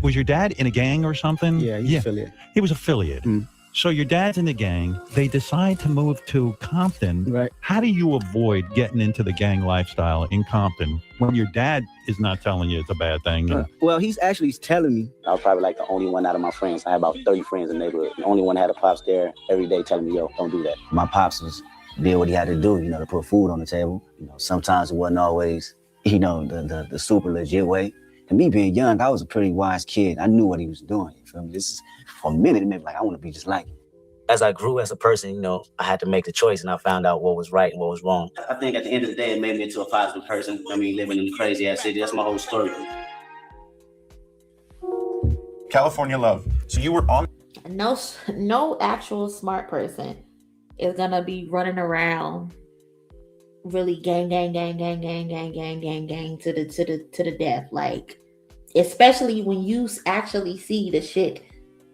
Was your dad in a gang or something? Yeah, he's affiliate. He was affiliate. Mm. So your dad's in the gang. They decide to move to Compton. Right. How do you avoid getting into the gang lifestyle in Compton when your dad is not telling you it's a bad thing? Well, he's telling me. I was probably like the only one out of my friends. I had about 30 friends in the neighborhood. The only one that had a pops there every day telling me, yo, don't do that. My pops did what he had to do, you know, to put food on the table. You know, sometimes it wasn't always, you know, the super legit way. And me being young, I was a pretty wise kid. I knew what he was doing. You feel me? This is, for a minute, it made me like, I want to be just like him. As I grew as a person, you know, I had to make the choice and I found out what was right and what was wrong. I think at the end of the day, it made me into a positive person. I mean, living in a crazy ass city, that's my whole story. California Love. So you were on. No actual smart person is gonna be running around really gang to the death. Like, especially when you actually see the shit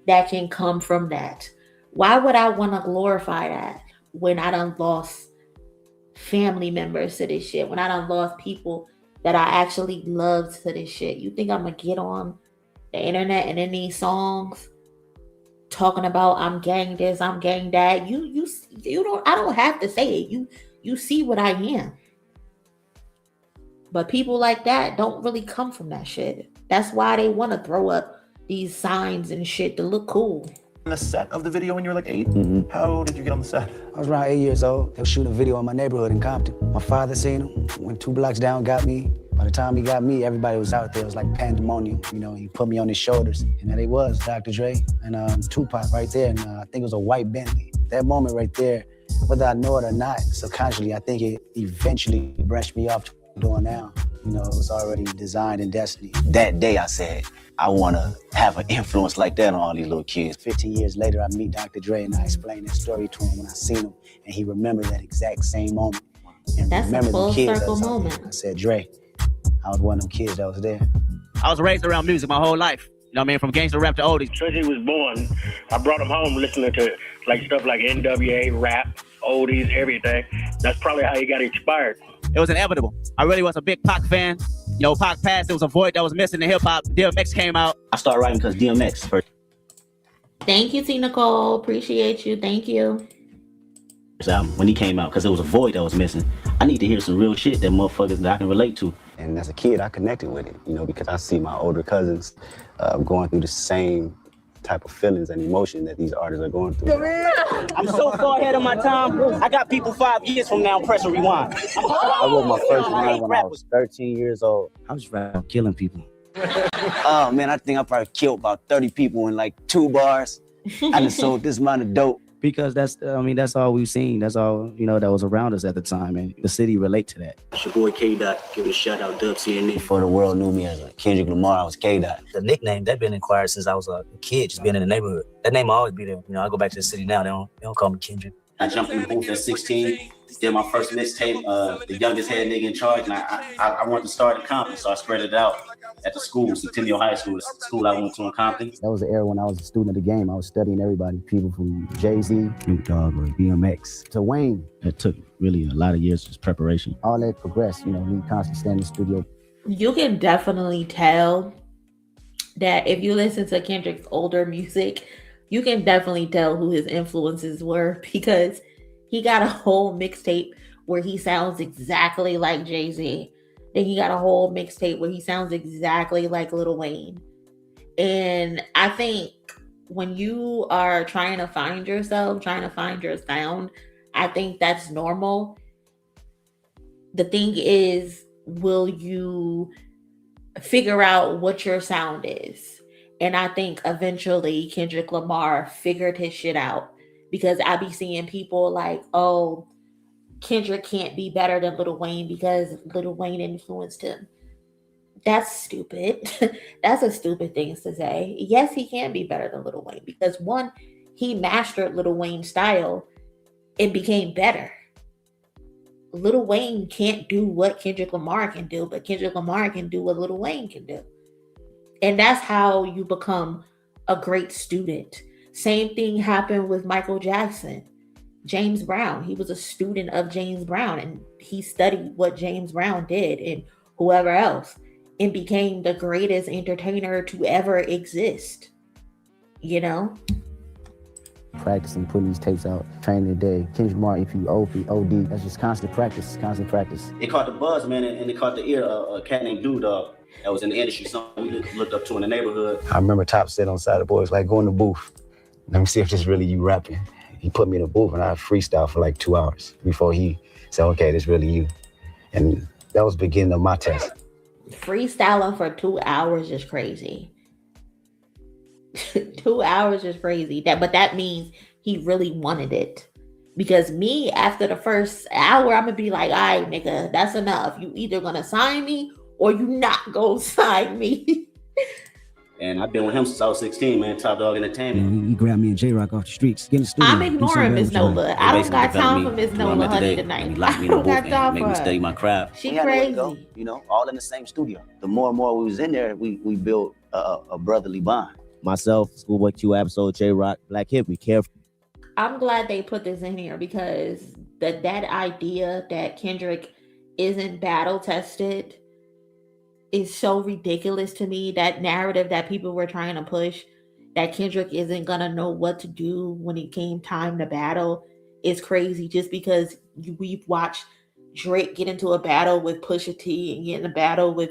that can come from that. Why would I want to glorify that when I done lost family members to this shit? When I done lost people that I actually loved to this shit? You think I'm gonna get on the internet and in these songs talking about I'm gang this, I'm gang that? You don't. I don't have to say it. You see what I am. But people like that don't really come from that shit. That's why they want to throw up these signs and shit to look cool. On the set of the video when you were like 8? How did you get on the set? I was around 8 years old. They were shooting a video in my neighborhood in Compton. My father seen him, went 2 blocks down, got me. By the time he got me, everybody was out there. It was like pandemonium. You know, he put me on his shoulders. And there they was, Dr. Dre and Tupac right there. And I think it was a white Bentley. That moment right there, whether I know it or not, subconsciously, I think it eventually brushed me off to what I'm doing now. You know, it was already designed in destiny. That day I said, I want to have an influence like that on all these little kids. 15 years later, I meet Dr. Dre and I explained that story to him when I seen him. And he remembered that exact same moment. And That's a remembered full the kids that circle was out there. moment. I said, Dre, I was one of them kids that was there. I was raised around music my whole life. You know what I mean? From gangster rap to oldies. Since he was born, I brought him home listening to like stuff like NWA, rap, oldies, everything. That's probably how he got inspired. It was inevitable. I really was a big Pac fan. You know, Pac passed. There was a void that was missing in hip hop. DMX came out. I started writing because DMX first. Thank you, T. Nicole. Appreciate you. Thank you. When he came out, because there was a void that was missing. I need to hear some real shit that motherfuckers that I can relate to. And as a kid, I connected with it, you know, because I see my older cousins going through the same type of feelings and emotion that these artists are going through. I'm so far ahead of my time. I got people 5 years from now pressing rewind. I wrote my first line when I was 13 years old. I was around killing people. Oh man, I think I probably killed about 30 people in like 2 bars. I just sold this amount of dope. Because that's all we've seen. That's all, you know, that was around us at the time. And the city relate to that. It's your boy K-Dot. Give it a shout out, Dub CNN. Before the world knew me as a Kendrick Lamar, I was K-Dot. The nickname, that been inquired since I was a kid, just being in the neighborhood. That name will always be there. You know, I go back to the city now, they don't call me Kendrick. I jumped in the booth at 16, did my first mixtape, the youngest head nigga in charge, and I wanted to start in Compton, so I spread it out at the school, Centennial High School, the school I went to in Compton. That was the era when I was a student of the game. I was studying everybody, people from Jay-Z, Snoop Dogg, or BMX, to Wayne. It took really a lot of years of preparation. All that progressed, you know, me constantly staying in the studio. You can definitely tell that if you listen to Kendrick's older music, you can definitely tell who his influences were, because he got a whole mixtape where he sounds exactly like Jay-Z. Then he got a whole mixtape where he sounds exactly like Lil Wayne. And I think when you are trying to find yourself, trying to find your sound, I think that's normal. The thing is, will you figure out what your sound is? And I think eventually Kendrick Lamar figured his shit out, because I be seeing people like, oh, Kendrick can't be better than Lil Wayne because Lil Wayne influenced him. That's stupid. That's a stupid thing to say. Yes, he can be better than Lil Wayne because, one, he mastered Lil Wayne's style and became better. Lil Wayne can't do what Kendrick Lamar can do, but Kendrick Lamar can do what Lil Wayne can do. And that's how you become a great student. Same thing happened with Michael Jackson. James Brown, he was a student of James Brown, and he studied what James Brown did and whoever else, and became the greatest entertainer to ever exist. You know? Practicing, putting these tapes out, training today. Kendrick Lamar, if you OD, that's just constant practice, constant practice. It caught the buzz, man, and it caught the ear of a cat named Dude Dog that was in the industry, something we looked up to in the neighborhood. I remember Top said on the side of the boys, like, go in the booth. Let me see if this is really you rapping. He put me in the booth and I freestyled for like 2 hours before he said, okay, this really you. And that was the beginning of my test. Freestyling for 2 hours is crazy. 2 hours is crazy. But that means he really wanted it. Because me, after the first hour, I'm gonna be like, all right, nigga, that's enough. You either gonna sign me or you not gonna sign me. And I've been with him since I was 16, man. Top Dog Entertainment. He grabbed me and J-Rock off the streets. Get in the studio. I'm ignoring Miss Nola. I don't got time for Miss Nola, honey, tonight. He locked me in the booth and made me study my craft. She crazy. You know, all in the same studio. The more and more we was in there, we built a brotherly bond. Myself, Schoolboy Q episode, J-Rock, Black Hip, we care. I'm glad they put this in here, because that idea that Kendrick isn't battle tested is so ridiculous to me. That narrative that people were trying to push, that Kendrick isn't gonna know what to do when it came time to battle, is crazy. Just because we've watched Drake get into a battle with Pusha T and get in a battle with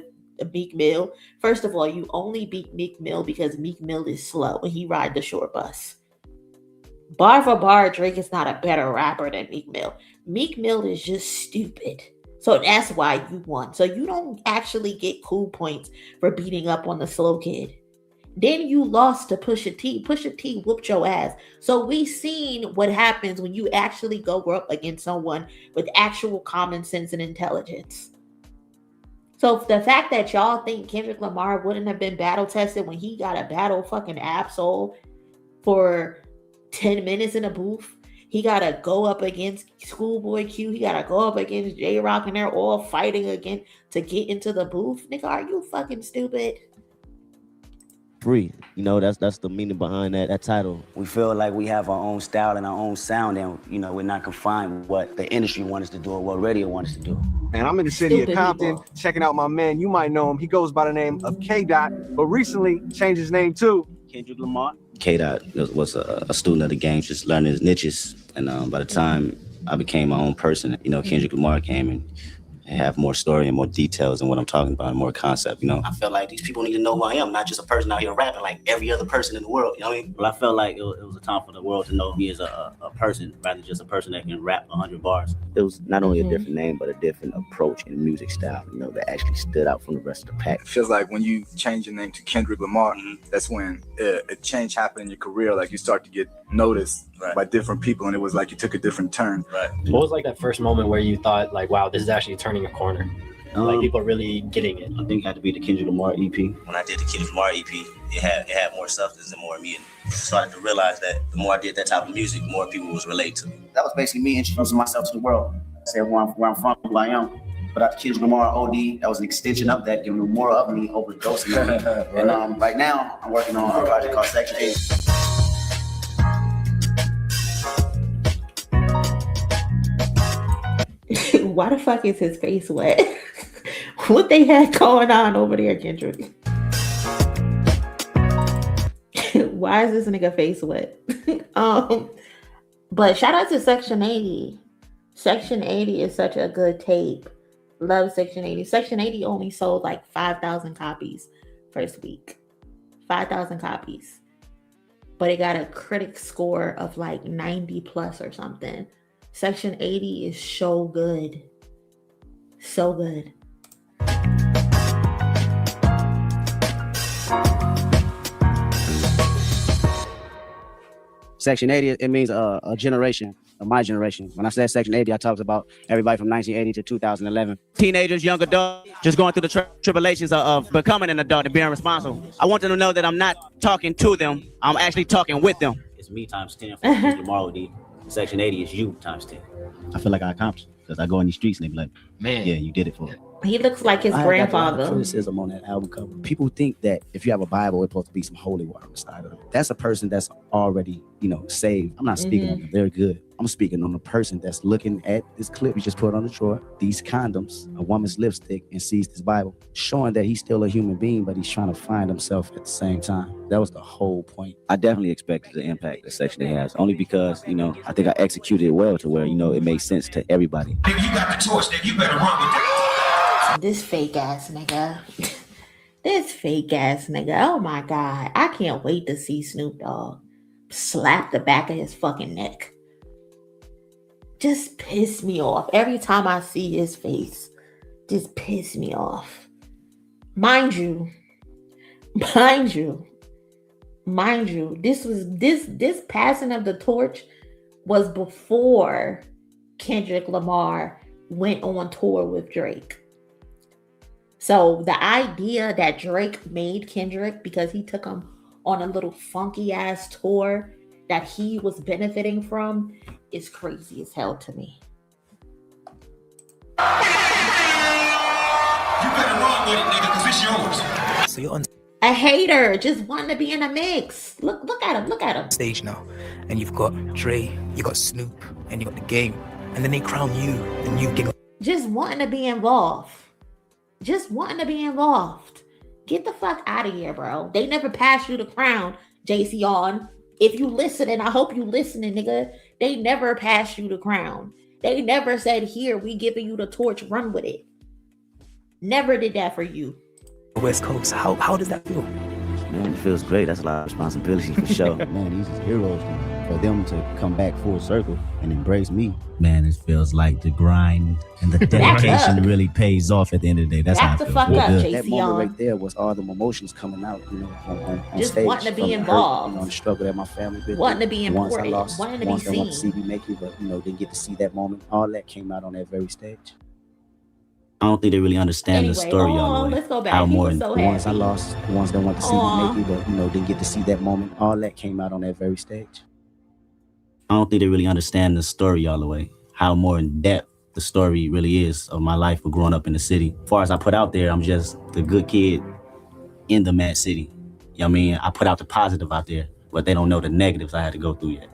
Meek Mill. First of all, you only beat Meek Mill because Meek Mill is slow and he ride the short bus. bar for bar, Drake is not a better rapper than Meek Mill. Meek Mill is just stupid. So that's why you won. So you don't actually get cool points for beating up on the slow kid. Then you lost to Pusha T. Pusha T whooped your ass. So we seen what happens when you actually go up against someone with actual common sense and intelligence. So the fact that y'all think Kendrick Lamar wouldn't have been battle tested when he got a battle fucking Absol for 10 minutes in a booth, he got to go up against Schoolboy Q, he got to go up against J-Rock, and they're all fighting again to get into the booth. Nigga, are you fucking stupid? Free, you know, that's the meaning behind that title. We feel like we have our own style and our own sound, and you know, we're not confined with what the industry wants us to do or what radio wants us to do. And I'm in the city of Compton, checking out my man. You might know him. He goes by the name of K-Dot, but recently changed his name to Kendrick Lamar. K-Dot was a student of the game, just learning his niches. And by the time I became my own person, you know, Kendrick Lamar came and have more story and more details and what I'm talking about and more concept, you know. I felt like these people need to know who I am, not just a person out here rapping like every other person in the world, you know what I mean? Well, I felt like it was a time for the world to know me as a person rather than just a person that can rap 100 bars. It was not only a different name, but a different approach and music style, you know, that actually stood out from the rest of the pack. It feels like when you change your name to Kendrick Lamar, that's when a change happened in your career. Like you start to get noticed by different people, and it was like you took a different turn. Right. What was like that first moment where you thought like, wow, this is actually turning a corner? Like people are really getting it. I think it had to be the Kendrick Lamar EP. When I did the Kendrick Lamar EP, it had more substance and more of me. And I started to realize that the more I did that type of music, the more people was relate to me. That was basically me introducing myself to the world. I said where I'm from, who I am. But after Kendrick Lamar OD, that was an extension of that, giving them more of me, overdosing of me. And right now, I'm working on a project called Section 8. Why the fuck is his face wet? What they had going on over there, Kendrick? Why is this nigga face wet? But shout out to Section 80. Section 80 is such a good tape. Love Section 80. Section 80 only sold like 5,000 copies first week. 5,000 copies. But it got a critic score of like 90 plus or something. Section 80 is so good. So good. Section 80, it means a generation, my generation. When I said Section 80, I talked about everybody from 1980 to 2011. Teenagers, young adults, just going through the tribulations of becoming an adult and being responsible. I want them to know that I'm not talking to them. I'm actually talking with them. It's me times 10 for tomorrow, D. Section 80 is you times 10. I feel like I accomplished it because I go in these streets and they be like, man, yeah, you did it for me. He looks like his grandfather. Criticism on that album cover. People think that if you have a Bible, it's supposed to be some holy water on the side of it. That's a person that's already, you know, saved. I'm not speaking on them. They're good. I'm speaking on the person that's looking at this clip you just put on the drawer, these condoms, a woman's lipstick, and sees this Bible, showing that he's still a human being, but he's trying to find himself at the same time. That was the whole point. I definitely expected the impact that Section 8 has, only because, you know, I think I executed it well to where, you know, it made sense to everybody. Nigga, you got the torch, nigga. You better run with that. This fake ass nigga. This fake ass nigga. Oh my God. I can't wait to see Snoop Dogg slap the back of his fucking neck. Just piss me off. Every time I see his face, just piss me off. Mind you, this passing of the torch was before Kendrick Lamar went on tour with Drake. So the idea that Drake made Kendrick because he took him on a little funky ass tour that he was benefiting from is crazy as hell to me. You better run with it, nigga, because it's yours. So you're on A hater just wanting to be in a mix. Look at him. Stage now, and you've got Dre, you got Snoop, and you got The Game, and then they crown you the new king. Just wanting to be involved. Get the fuck out of here, bro. They never passed you the crown, JC on. If you listening, I hope you listening, nigga. They never passed you the crown. They never said, here, we giving you the torch, run with it. Never did that for you. West Coast, how does that feel? Man, it feels great. That's a lot of responsibility for sure. Man, these are heroes, man. for them to come back full circle and embrace me, man, it feels like the grind and the dedication really pays off at the end of the day. That's how I feel. That moment right there was all the emotions coming out, you know, on Just stage. wanting to be from the hurt, involved. you know, the struggle that my family been Wanting through. to be The ones I important. lost, Wanting to the ones be that want to seen. see me make it, but you know, didn't get to see that moment. All that came out on that very stage. I don't think they really understand the story all the way. Let's go back. How He more was so The ones I happy. lost, the ones that want to see me make it, but you know, didn't get to see that moment. All that came out on that very stage. I don't think they really understand the story all the way. How more in depth the story really is of my life of growing up in the city. As far as I put out there, I'm just the good kid in the mad city. You know what I mean? I put out the positive out there, but they don't know the negatives I had to go through yet.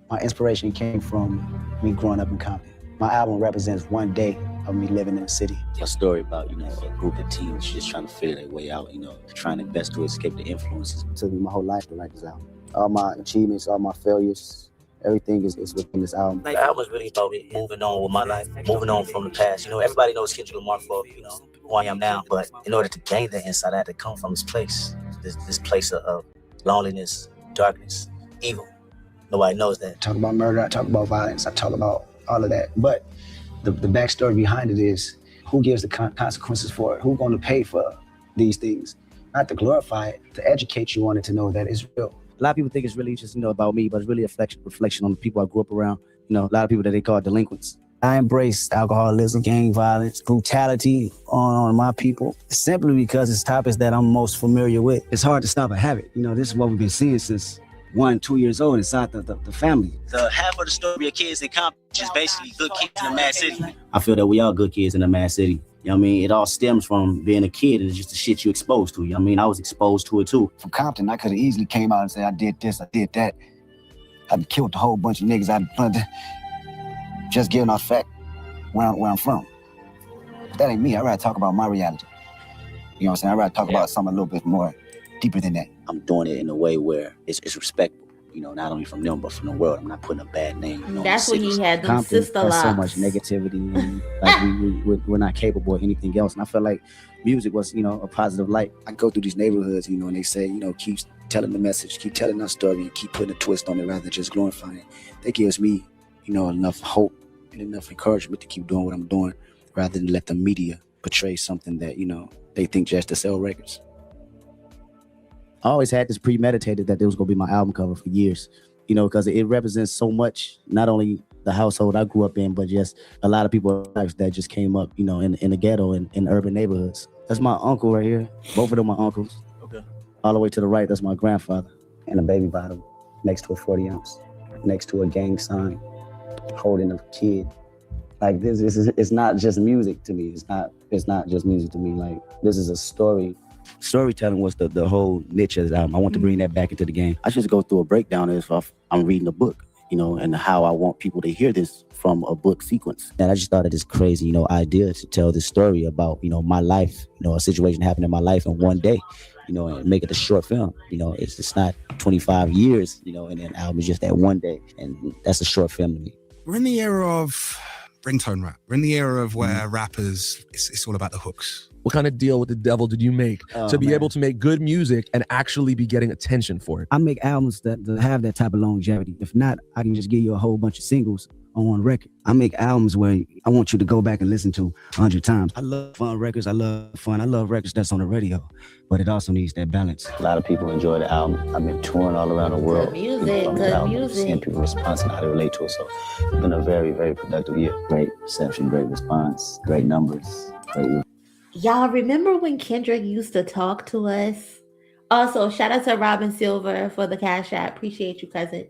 My inspiration came from me growing up in Compton. My album represents one day of me living in the city. A story about, you know, a group of teens just trying to figure their way out, you know, trying their best to escape the influences. It took me my whole life to write this album. All my achievements, all my failures, everything is within this album. The album is really about me moving on with my life, moving on from the past. You know, everybody knows Kendrick Lamar for, you know, who I am now. But in order to gain that insight, I had to come from this place, this place of loneliness, darkness, evil. Nobody knows that. I talk about murder, I talk about violence, I talk about all of that. But the backstory behind it is, who gives the consequences for it? Who's going to pay for these things? Not to glorify it, to educate you on it, to know that it's real. A lot of people think it's really just, you know, about me, but it's really a reflection on the people I grew up around. You know, a lot of people that they call delinquents. I embrace alcoholism, gang violence, brutality on my people, simply because it's topics that I'm most familiar with. It's hard to stop a habit. You know, this is what we've been seeing since 1-2 years old inside the family. The half of the story of kids in Compton is basically good kids in the mad city. I feel that we are good kids in the mad city. You know what I mean? It all stems from being a kid and it's just the shit you exposed to. You know what I mean? I was exposed to it too. From Compton, I could have easily came out and said, I did this, I did that. I'd killed a whole bunch of niggas. Just giving off fact where I'm from. But that ain't me. I'd rather talk about my reality. You know what I'm saying? I'd rather talk about something a little bit more deeper than that. I'm doing it in a way where it's respectful, you know, not only from them, but from the world. I'm not putting a bad name. You know, That's when he had them Compton sister has locks. so much negativity and like we're not capable of anything else. And I felt like music was, you know, a positive light. I go through these neighborhoods, you know, and they say, you know, keep telling the message, keep telling our story, and keep putting a twist on it rather than just glorifying it. That gives me, you know, enough hope and enough encouragement to keep doing what I'm doing rather than let the media portray something that, you know, they think just to sell records. I always had this premeditated that there was going to be my album cover for years, you know, because it represents so much, not only the household I grew up in, but just a lot of people's lives that just came up, you know, in the ghetto and in urban neighborhoods. That's my uncle right here. Both of them are uncles. Okay. All the way to the right, that's my grandfather. And a baby bottle next to a 40 ounce, next to a gang sign, holding a kid. Like this is, it's not just music to me. It's not just music to me. Like, this is a story. Storytelling was the whole niche of the album. I want to bring that back into the game. I just go through a breakdown as if I'm reading a book, you know, and how I want people to hear this from a book sequence. And I just thought of this crazy, you know, idea to tell this story about, you know, my life, you know, a situation happened in my life in one day, you know, and make it a short film. You know, it's not 25 years, you know, and an album is just that one day. And that's a short film to me. We're in the era of ringtone rap. We're in the era of where rappers, it's all about the hooks. What kind of deal with the devil did you make to be able to make good music and actually be getting attention for it? I make albums that have that type of longevity. If not, I can just give you a whole bunch of singles on one record. I make albums where I want you to go back and listen to 100 times. I love fun records. I love fun. I love records that's on the radio, but it also needs that balance. A lot of people enjoy the album. I've been touring all around the world. Good music. Seeing people respond and how they relate to it. So it's been a very, very productive year. Great reception, great response, great numbers, great. Y'all remember when Kendrick used to talk to us? Also, shout out to Robin Silver for the Cash App. Appreciate you, cousin.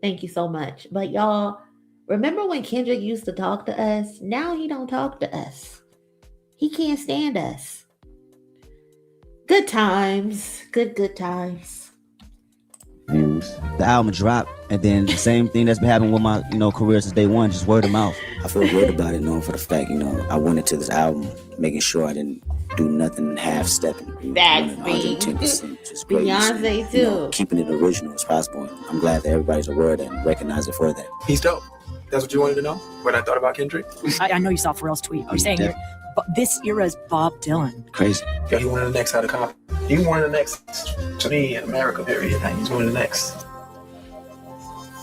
Thank you so much. But y'all, remember when Kendrick used to talk to us? Now he don't talk to us. He can't stand us. Good times. Good times. Views. The album dropped, and then the same thing that's been happening with my, you know, career since day one, just word of mouth. I feel good about it, knowing for the fact, you know, I went into this album making sure I didn't do nothing half-stepping. That's me. 110%, just greatness. Beyonce And, too. you know, keeping it original as possible. I'm glad that everybody's aware of that and recognize it for that. He's dope. That's what you wanted to know? What I thought about Kendrick? I know you saw Pharrell's tweet. You're saying but this era is Bob Dylan. Crazy. Yeah, he one of the next out of comp. He one of the next to me in America, period. He's one of the next.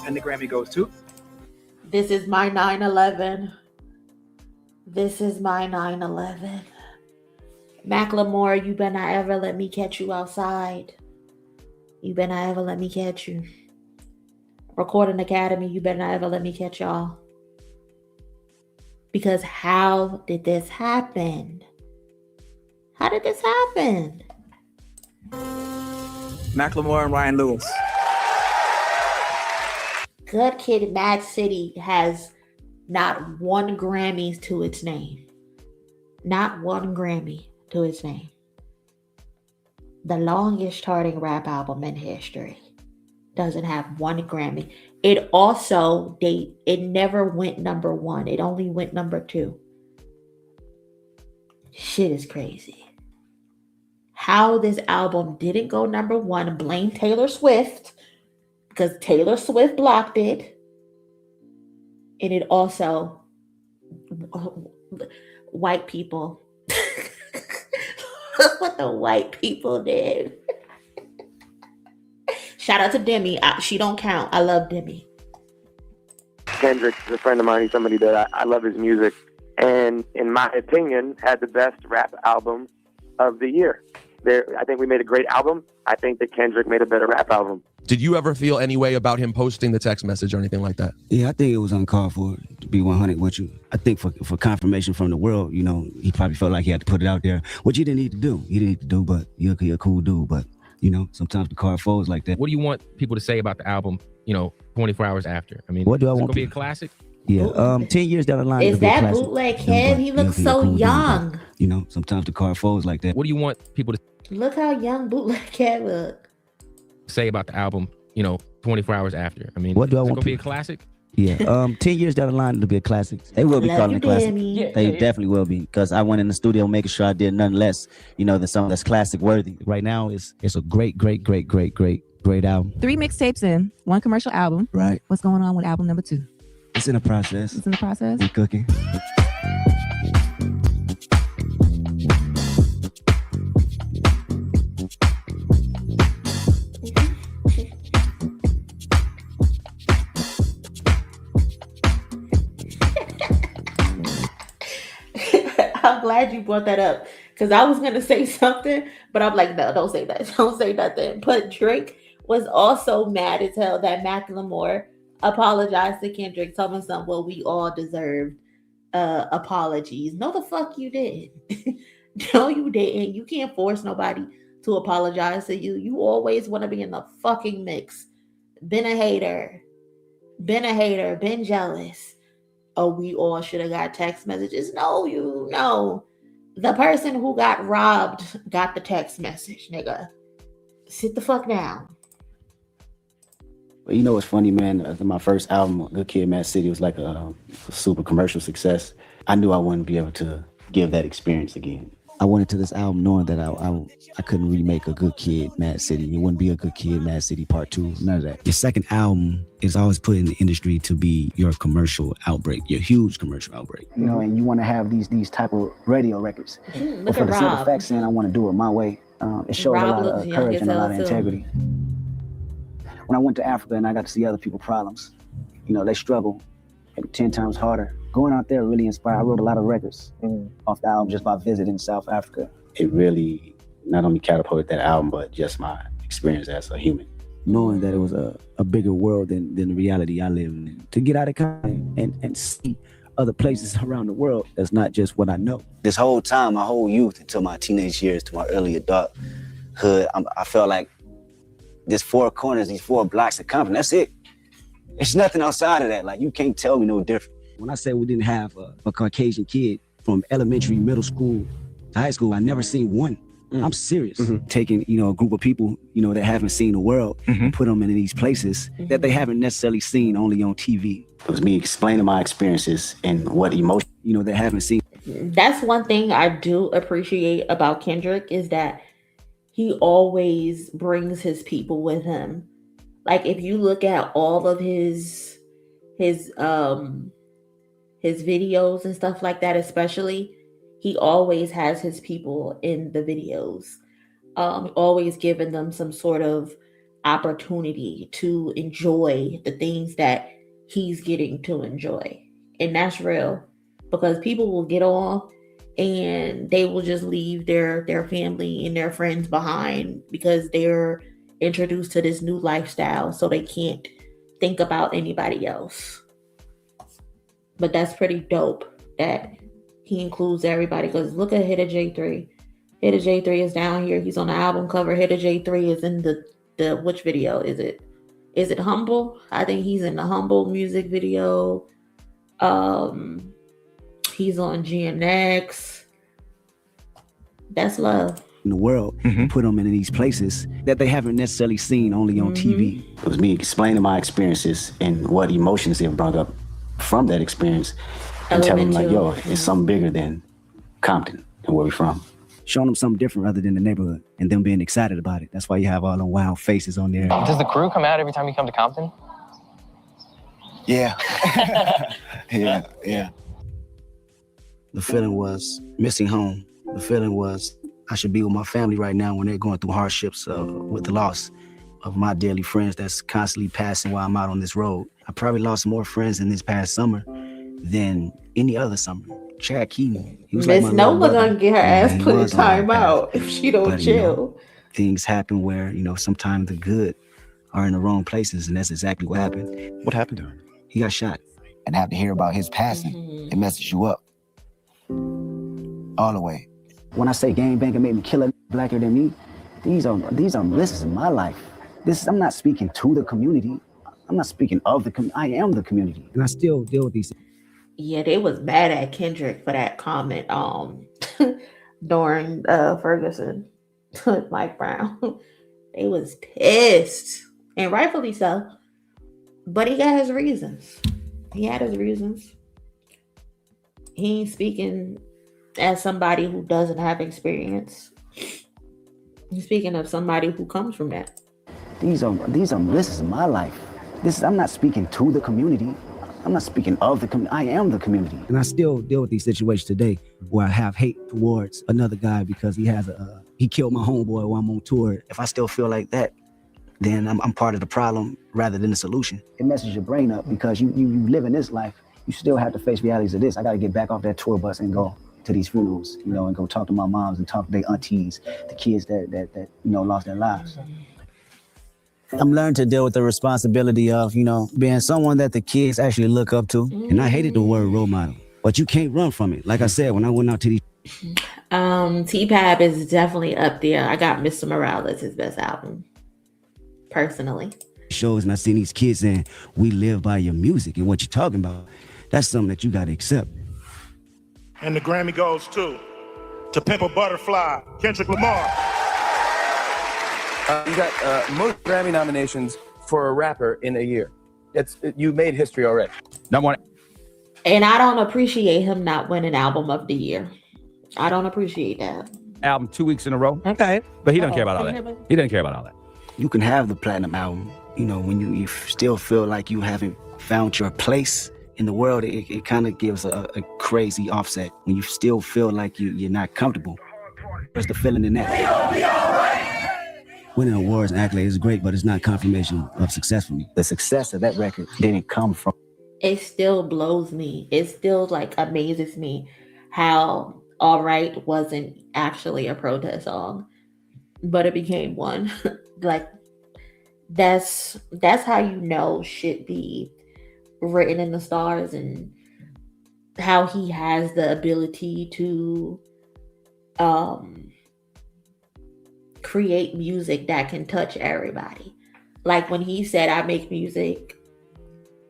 And the Grammy goes to? This is my 9/11. This is my 9/11. Macklemore, you better not ever let me catch you outside. You better not ever let me catch you. Recording Academy, you better not ever let me catch y'all. Because how did this happen? How did this happen? Macklemore and Ryan Lewis. Good Kid, Mad City has not one Grammy to its name. Not one Grammy to its name. The longest charting rap album in history doesn't have one Grammy. It also, it never went number one. It only went number 2. Shit is crazy. How this album didn't go number 1, blame Taylor Swift, because Taylor Swift blocked it. And it also, white people. Look what the white people did. Shout out to Demi. She don't count. I love Demi. Kendrick is a friend of mine. He's somebody that I love his music. And in my opinion, had the best rap album of the year. I think we made a great album. I think that Kendrick made a better rap album. Did you ever feel any way about him posting the text message or anything like that? Yeah, I think it was uncalled for, to be 100 with you. I think for confirmation from the world, you know, he probably felt like he had to put it out there, which he didn't need to do. He didn't need to do, but you're a cool dude. But, you know, sometimes the card folds like that. What do you want people to say about the album, 24 hours after? I mean, what do I want? It's going to be a classic? Yeah, 10 years down the line. Is that bootleg Kev? He looks so young. Dude, but, you know, sometimes the card folds like that. What do you want people to Look how young bootleg Kev look. say about the album, 24 hours after? I mean, what do I want? It's going to be a classic? Yeah, 10 years down the line, it'll be a classic. They will be calling it classic. Yeah, they definitely will be, because I went in the studio making sure I did nothing less, than something that's classic worthy. Right now, it's a great album. 3 mixtapes in, 1 commercial album. Right. What's going on with album number 2? It's in the process. It's in the process? We're cooking. I'm glad you brought that up, because I was going to say something, but I'm like, no, don't say that. Don't say nothing. But Drake was also mad as hell that Macklemore apologized to Kendrick, telling something, well, we all deserved apologies. No, the fuck you did. No, you didn't. You can't force nobody to apologize to you. You always want to be in the fucking mix. Been a hater, been jealous. Oh, we all should have got text messages. No. The person who got robbed got the text message, nigga. Sit the fuck down. But you know what's funny, man? My first album, Good Kid, Mad City, was like a super commercial success. I knew I wouldn't be able to give that experience again. I went into this album knowing that I couldn't remake a Good Kid, Mad City. It wouldn't be a Good Kid, Mad City Part 2, none of that. Your second album is always put in the industry to be your commercial outbreak, your huge commercial outbreak. And you want to have these type of radio records. But for the simple fact saying I want to do it my way, it shows a lot of courage and a lot of integrity. When I went to Africa and I got to see other people's problems, they struggle 10 times harder. Going out there really inspired. I wrote a lot of records off the album just by visiting South Africa. It really not only catapulted that album, but just my experience as a human. Knowing that it was a bigger world than the reality I live in. To get out of country and see other places around the world, that's not just what I know. This whole time, my whole youth until my teenage years, to my early adulthood, I felt like this 4 corners, these 4 blocks of Compton, that's it. There's nothing outside of that. Like, you can't tell me no different. When I say we didn't have a Caucasian kid from elementary, middle school to high school, I never seen one. I'm serious. Taking, a group of people, that haven't seen the world, and put them in these places that they haven't necessarily seen only on TV. It was me explaining my experiences and what emotion, they haven't seen. That's one thing I do appreciate about Kendrick, is that he always brings his people with him. Like, if you look at all of his his videos and stuff like that, especially, he always has his people in the videos, always giving them some sort of opportunity to enjoy the things that he's getting to enjoy. And that's real, because people will get on and they will just leave their family and their friends behind because they're introduced to this new lifestyle, so they can't think about anybody else. But that's pretty dope that he includes everybody, because look at Hitta J3. Hitta J3 is down here. He's on the album cover. Hitta J3 is in the which video is it? Is it Humble? I think he's in the Humble music video. He's on GNX. That's love. In the world, put them in these places that they haven't necessarily seen only on TV. It was me explaining my experiences and what emotions they brought up from that experience, and telling them like, yo, it's something bigger than Compton and where we from. Showing them something different other than the neighborhood, and them being excited about it. That's why you have all them wild faces on there. Does the crew come out every time you come to Compton? Yeah. yeah. The feeling was missing home. The feeling was I should be with my family right now when they're going through hardships with the loss of my dearly friends that's constantly passing while I'm out on this road. I probably lost more friends in this past summer than any other summer. Chad Keaton, he was Miss like my little Nola brother. gonna get her ass put in time out if she don't But, chill. Things happen where, sometimes the good are in the wrong places, and that's exactly what happened. What happened to him? He got shot. And have to hear about his passing, it messes you up. All the way. When I say gang bang and made me kill a blacker than me, this is my life. I'm not speaking to the community. I'm not speaking of the community. I am the community. And I still deal with these. Yeah, they was mad at Kendrick for that comment during Ferguson, Mike Brown. They was pissed, and rightfully so. But he got his reasons. He had his reasons. He ain't speaking as somebody who doesn't have experience. He's speaking of somebody who comes from that. This is my life. I'm not speaking to the community. I'm not speaking of the community. I am the community. And I still deal with these situations today where I have hate towards another guy because he killed my homeboy while I'm on tour. If I still feel like that, then I'm part of the problem rather than the solution. It messes your brain up because you live in this life. You still have to face realities of this. I got to get back off that tour bus and go to these funerals, and go talk to my moms and talk to their aunties, the kids that lost their lives. I'm learning to deal with the responsibility of, being someone that the kids actually look up to. And I hated the word role model, but you can't run from it. Like I said, when I went out to these. T-Pab is definitely up there. I got Mr. Morales, his best album, personally. Shows and I seen these kids saying, we live by your music and what you're talking about. That's something that you got to accept. And the Grammy goes to Pimp a Butterfly, Kendrick Lamar. You got most Grammy nominations for a rapper in a year. You made history already. Number one. And I don't appreciate him not winning Album of the Year. I don't appreciate that. Album 2 weeks in a row. Okay. But he doesn't care about all that. He doesn't care about all that. You can have the platinum album, when you still feel like you haven't found your place in the world. It kind of gives a crazy offset when you still feel like you're not comfortable. Where's the feeling in that? Winning awards and accolades is great, but it's not confirmation of success for me. The success of that record didn't come from. It still blows me. It still amazes me how All Right wasn't actually a protest song, but it became one. That's how shit be written in the stars, and how he has the ability to create music that can touch everybody. Like when he said, I make music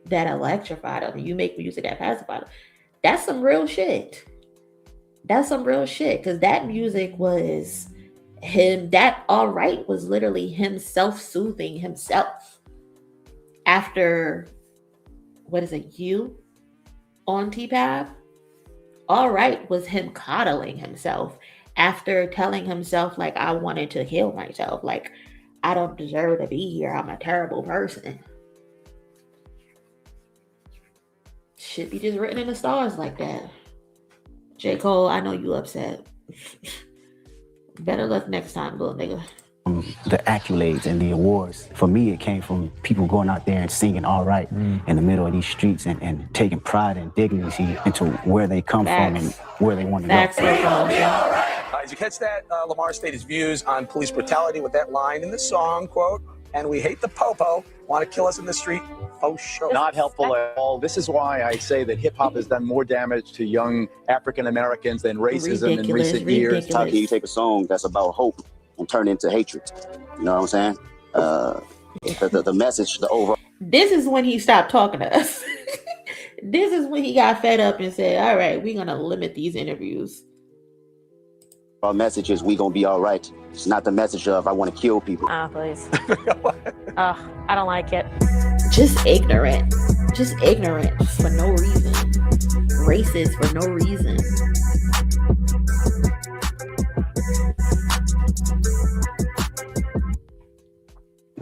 that electrified them, you make music that pacified them. That's some real shit. Because that music was him. That All Right was literally him self-soothing himself after, You on T-Pab? All Right was him coddling himself after telling himself, I wanted to kill myself. I don't deserve to be here. I'm a terrible person. Should be just written in the stars like that. J. Cole, I know you upset. Better luck next time, little nigga. The accolades and the awards. For me, it came from people going out there and singing all right in the middle of these streets and taking pride and dignity into where they come from and where they want to go. Did you catch that? Lamar stated his views on police brutality with that line in the song, quote, "And we hate the popo, want to kill us in the street." Oh, sure. Not helpful at all. This is why I say that hip-hop has done more damage to young African Americans than racism in recent years. How can you take a song that's about hope and turn it into hatred? You know what I'm saying? The message, the overall. This is when he stopped talking to us. This is when he got fed up and said, all right, we're going to limit these interviews. Our message is we gonna be all right. It's not the message of I want to kill people. Please. I don't like it. Just ignorant for no reason. Racist for no reason.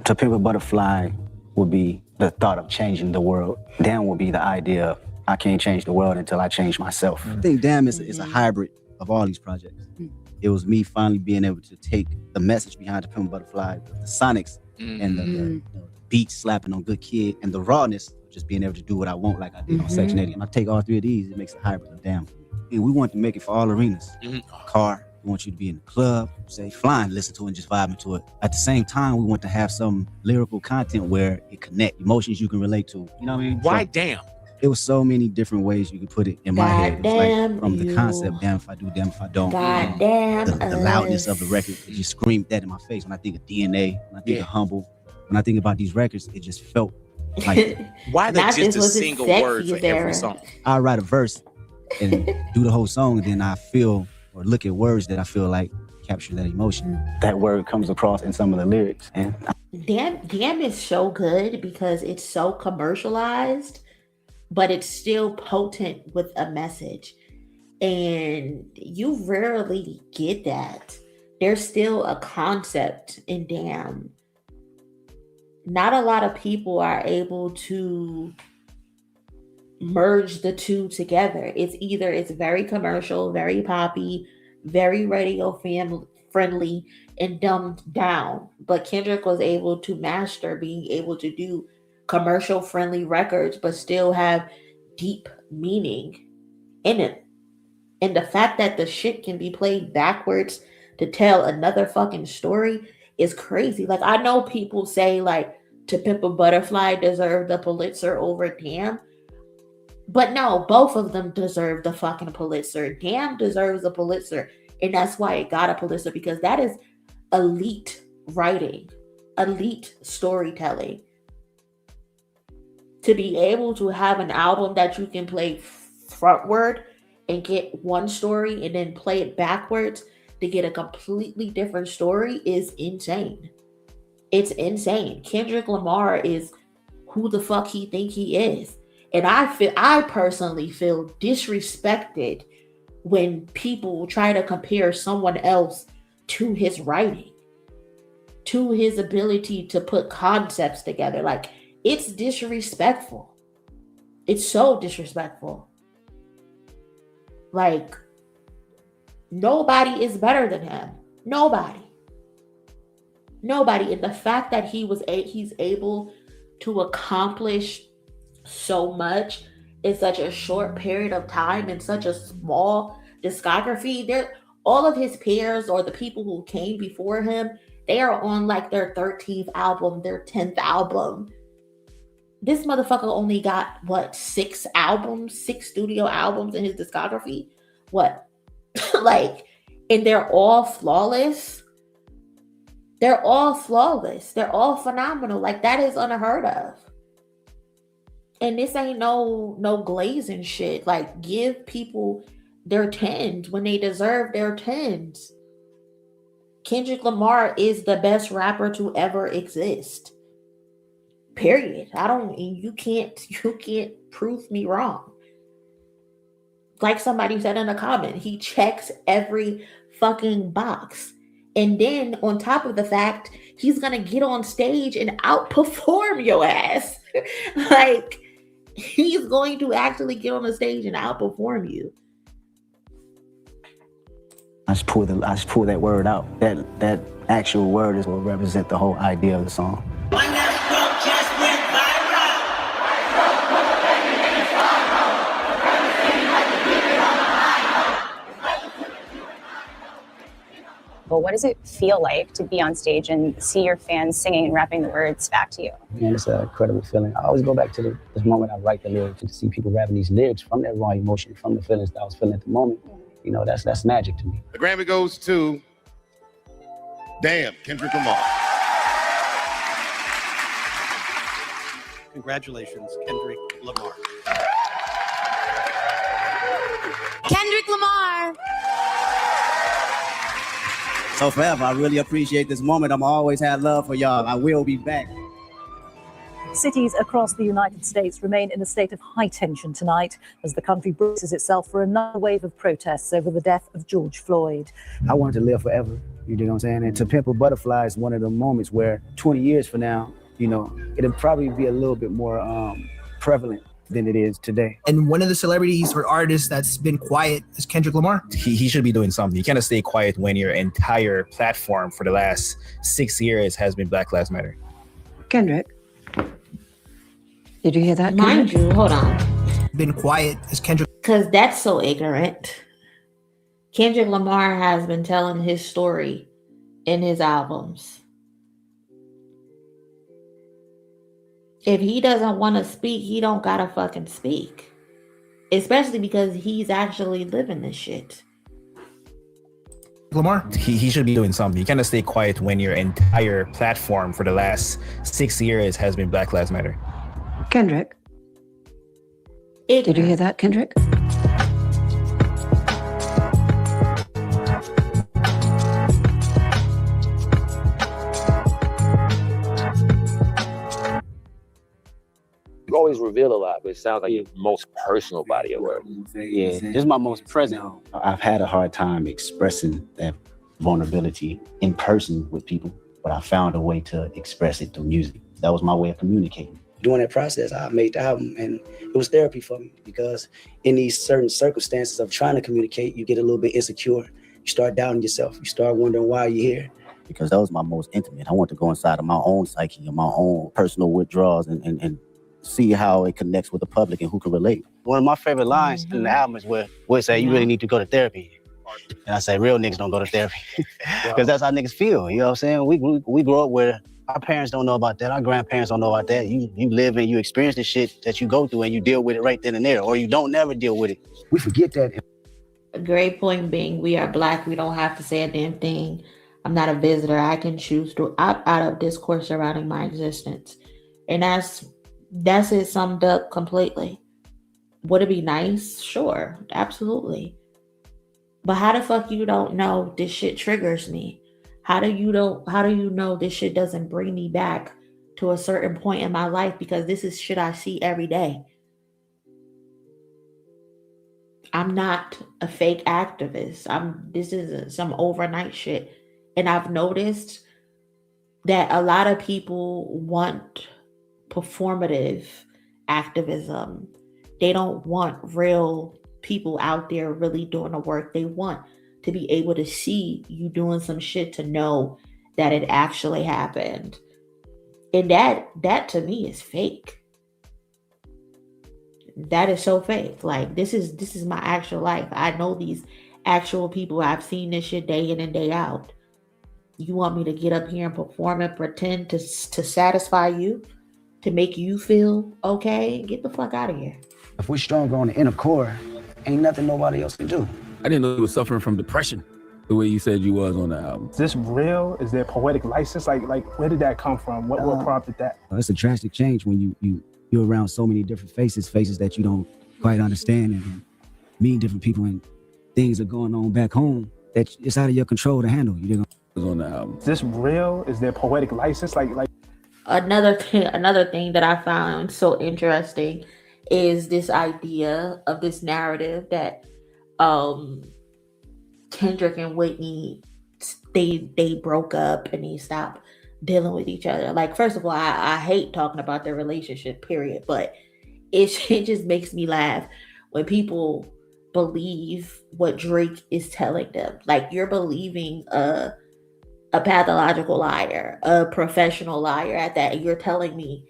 To Pimp a Butterfly would be the thought of changing the world. Damn would be the idea of I can't change the world until I change myself. I think Damn is a hybrid of all these projects. It was me finally being able to take the message behind the Pimp a Butterfly, the sonics and the beat slapping on Good Kid and the rawness of just being able to do what I want like I did on Section 80. And I take all three of these, it makes a hybrid of Damn. And we want to make it for all arenas. Car, we want you to be in the club, say flying, listen to it and just vibing to it. At the same time, we want to have some lyrical content where it connect, emotions you can relate to. You know what I mean? Why Damn? It was so many different ways you could put it in my head. It was like from the concept, damn if I do, damn if I don't. The loudness of the record, it just screamed that in my face. When I think of DNA, when I think of Humble, when I think about these records, it just felt like why just a single word for every song? I write a verse and do the whole song, and then I feel or look at words that I feel like capture that emotion. That word comes across in some of the lyrics. And Damn is so good because it's so commercialized, but it's still potent with a message. And you rarely get that. There's still a concept in Damn. Not a lot of people are able to merge the two together. It's very commercial, very poppy, very radio friendly, and dumbed down. But Kendrick was able to master being able to do commercial friendly records but still have deep meaning in it. And the fact that the shit can be played backwards to tell another fucking story is crazy. Like, I know people say like To Pimp a Butterfly deserved the Pulitzer over Damn, but no, both of them deserve the fucking Pulitzer. Damn deserves a Pulitzer, and that's why it got a Pulitzer, because that is elite writing, elite storytelling. To be able to have an album that you can play frontward and get one story and then play it backwards to get a completely different story is insane. It's insane. Kendrick Lamar is who the fuck he think he is. And I personally feel disrespected when people try to compare someone else to his writing, to his ability to put concepts together. Like, it's disrespectful. It's so disrespectful. Like, nobody is better than him. Nobody. And the fact that he's able to accomplish so much in such a short period of time in such a small discography, all of his peers or the people who came before him, they are on like their 13th album, their 10th album. This motherfucker only got, 6 studio albums in his discography? Like, and they're all flawless. They're all flawless. They're all phenomenal. Like, that is unheard of. And this ain't no glazing shit. Like, give people their 10s when they deserve their 10s. Kendrick Lamar is the best rapper to ever exist. Period. You can't prove me wrong. Like somebody said in a comment, he checks every fucking box. And then on top of the fact, he's gonna get on stage and outperform your ass. Like, He's going to actually get on the stage and outperform you. I just pull that word out. That actual word is what represents the whole idea of the song. But what does it feel like to be on stage and see your fans singing and rapping the words back to you? Man, it's an incredible feeling. I always go back to this moment I write the lyrics, to see people rapping these lyrics from that raw emotion, from the feelings that I was feeling at the moment. You know, that's magic to me. The Grammy goes to Kendrick Lamar. Congratulations, Kendrick Lamar. Kendrick Lamar. So forever, I really appreciate this moment. I'm always had love for y'all. I will be back. Cities across the United States remain in a state of high tension tonight as the country braces itself for another wave of protests over the death of George Floyd. I wanted to live forever, you know what I'm saying? And To Pimp a Butterfly is one of the moments where 20 years from now, you know, it'll probably be a little bit more prevalent than it is today. And one of the celebrities or artists that's been quiet is Kendrick Lamar. He should be doing something. You cannot stay quiet when your entire platform for the last 6 years has been Black Lives Matter. Kendrick, did you hear that? Mind you, hold on. Been quiet is Kendrick. Because that's so ignorant. Kendrick Lamar has been telling his story in his albums. If he doesn't want to speak, he don't gotta fucking speak. Especially because he's actually living this shit. Lamar? He should be doing something. You cannot stay quiet when your entire platform for the last 6 years has been Black Lives Matter. Kendrick, did you hear that, Kendrick? You always reveal a lot, but it sounds like your most personal body of work. Yeah, this is my most present. I've had a hard time expressing that vulnerability in person with people, but I found a way to express it through music. That was my way of communicating. During that process, I made the album, and it was therapy for me because in these certain circumstances of trying to communicate, you get a little bit insecure. You start doubting yourself. You start wondering why you're here. Because that was my most intimate. I want to go inside of my own psyche and my own personal withdrawals and see how it connects with the public and who can relate. One of my favorite lines in the album is where we say, you really need to go to therapy. And I say, real niggas don't go to therapy. Because that's how niggas feel, you know what I'm saying? We grow up where our parents don't know about that. Our grandparents don't know about that. You live and you experience the shit that you go through and you deal with it right then and there, or you don't never deal with it. We forget that. A great point being, we are Black. We don't have to say a damn thing. I'm not a visitor. I can choose to opt out of discourse surrounding my existence. And that's it summed up completely. Would it be nice? Sure, absolutely. But how the fuck you don't know this shit triggers me? How do you know this shit doesn't bring me back to a certain point in my life? Because this is shit I see every day. I'm not a fake activist. This isn't some overnight shit. And I've noticed that a lot of people want performative activism. They don't want real people out there really doing the work. They want to be able to see you doing some shit to know that it actually happened. And that to me is fake. That is so fake. Like this is my actual life. I know these actual people. I've seen this shit day in and day out. You want me to get up here and perform and pretend to satisfy you, to make you feel okay? Get the fuck out of here. If we're stronger on the inner core, ain't nothing nobody else can do. I didn't know you were suffering from depression the way you said you was on the album. Is this real? Is there poetic license? Like where did that come from? What prompted that? It's a drastic change when you're around so many different faces that you don't quite understand and meet different people and things are going on back home that it's out of your control to handle. You know? On the album. Is this real? Is there poetic license? Like another thing that I found so interesting is this idea of this narrative that Kendrick and Whitney they broke up and they stopped dealing with each other. Like, first of all, I hate talking about their relationship, period. But it just makes me laugh when people believe what Drake is telling them. Like, you're believing a pathological liar, a professional liar at that, and you're telling me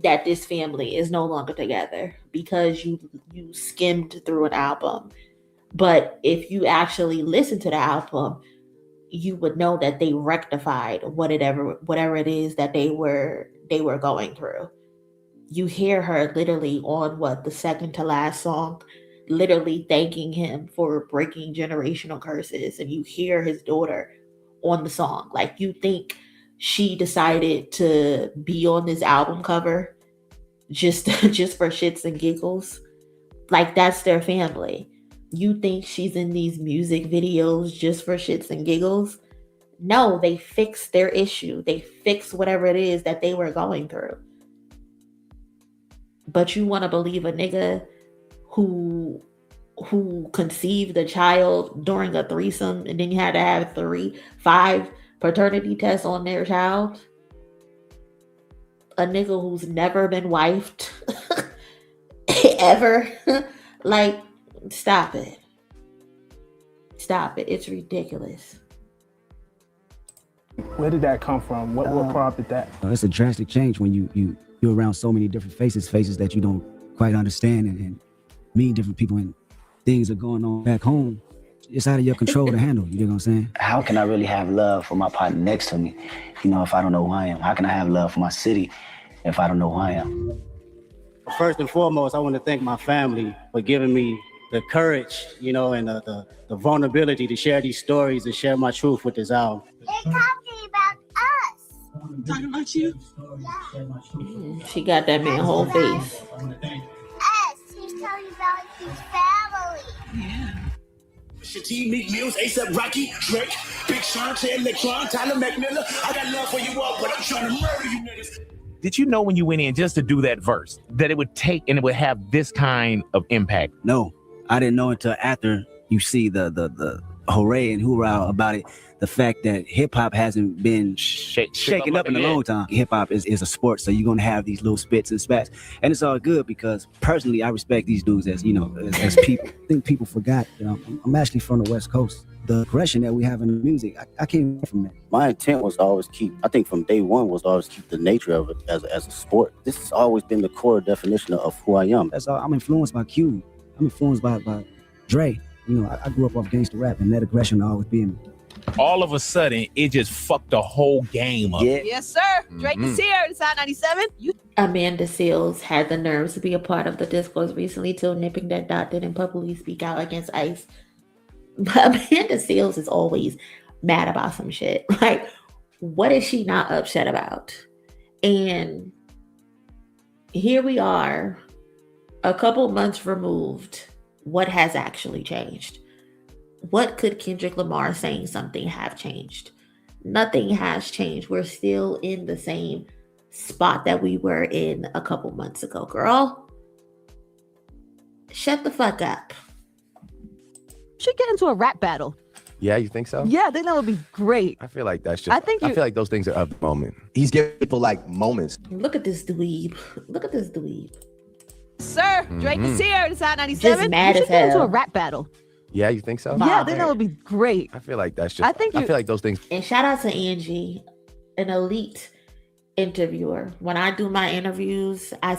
that this family is no longer together because you skimmed through an album. But if you actually listen to the album, you would know that they rectified whatever it is that they were going through. You hear her literally on the second to last song, literally thanking him for breaking generational curses, and you hear his daughter on the song. Like, you think she decided to be on this album cover just for shits and giggles? Like, that's their family. You think she's in these music videos just for shits and giggles? No, they fixed their issue. They fixed whatever it is that they were going through. But you want to believe a nigga who conceived a child during a threesome and then you had to have 5 paternity tests on their child? A nigga who's never been wifed ever? Like, stop it. Stop it. It's ridiculous. Where did that come from? What prompted that? It's a drastic change when you're around so many different faces that you don't quite understand and meet different people, and things are going on back home. It's out of your control to handle. You know what I'm saying? How can I really have love for my partner next to me, if I don't know who I am? How can I have love for my city if I don't know who I am? First and foremost, I want to thank my family for giving me the courage, and the vulnerability to share these stories and share my truth with this album. They're talking about us. Talking about you? Yeah. She got that man whole face. Us. He's talking about his family. Yeah. Shateen, Meek Mills, A$AP Rocky, Drake, Big Sean, Electron, Tyler McMillan. I got love for you all, but I'm trying to murder you niggas. Did you know when you went in just to do that verse that it would take and it would have this kind of impact? No, I didn't know until after you see the hooray and hoorah about it. The fact that hip hop hasn't been shaken up in a long time. Hip hop is a sport, so you're gonna have these little spits and spats, and it's all good because personally I respect these dudes as as people. I think people forgot. I'm actually from the West Coast. The aggression that we have in the music, I came from that. My intent was to always from day one was to always keep the nature of it as a sport. This has always been the core definition of who I am. That's all. I'm influenced by Q. I'm influenced by Dre. I grew up off gangster rap, and that aggression will always be in me. All of a sudden, it just fucked the whole game up. Yeah. Yes, sir. Drake is here. It's Hot 97. Amanda Seales had the nerves to be a part of the discourse recently too, nipping that Dot didn't publicly speak out against ICE. But Amanda Seales is always mad about some shit. Like, what is she not upset about? And here we are, a couple months removed. What has actually changed? What could Kendrick Lamar saying something have changed? Nothing has changed. We're still in the same spot that we were in a couple months ago. Girl, shut the fuck up. Should get into a rap battle. Yeah, you think so? Yeah, I think that would be great. I feel like that's just. I feel like those things are of the moment. He's giving people like moments. Look at this dweeb. Look at this dweeb. Sir, Drake is here. It's Hot 97. Just mad should as get into hell. a rap battle. Yeah, you think so? Yeah, I think that would be great. I feel like that's just. I feel like those things. And shout out to Angie, an elite interviewer. When I do my interviews, I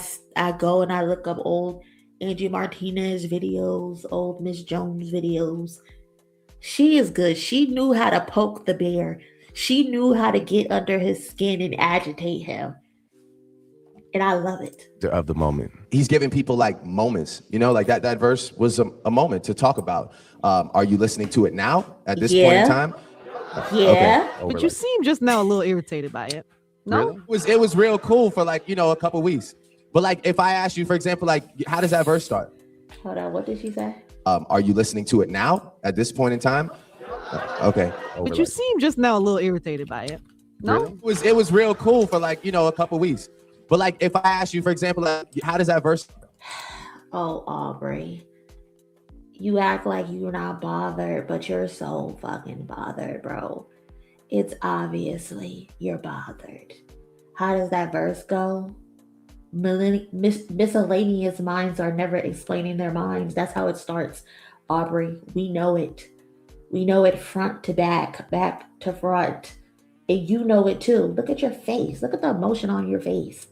go and I look up old Angie Martinez videos, old Miss Jones videos. She is good. She knew how to poke the bear. She knew how to get under his skin and agitate him. And I love it. Of the moment. He's giving people like moments, like that verse was a moment to talk about. Are you listening to it now at this point in time? Yeah. Okay. But you seem just now a little irritated by it. No? Really? It was real cool for a couple weeks. But if I ask you, for example, how does that verse start? Hold on, what did she say? Are you listening to it now at this point in time? Okay. But you seem just now a little irritated by it. No? Really? It was real cool for a couple weeks. But if I ask you, for example, how does that verse? Oh, Aubrey, you act like you're not bothered, but you're so fucking bothered, bro. It's obviously you're bothered. How does that verse go? miscellaneous minds are never explaining their minds. That's how it starts, Aubrey. We know it. We know it front to back, back to front. And you know it too. Look at your face. Look at the emotion on your face.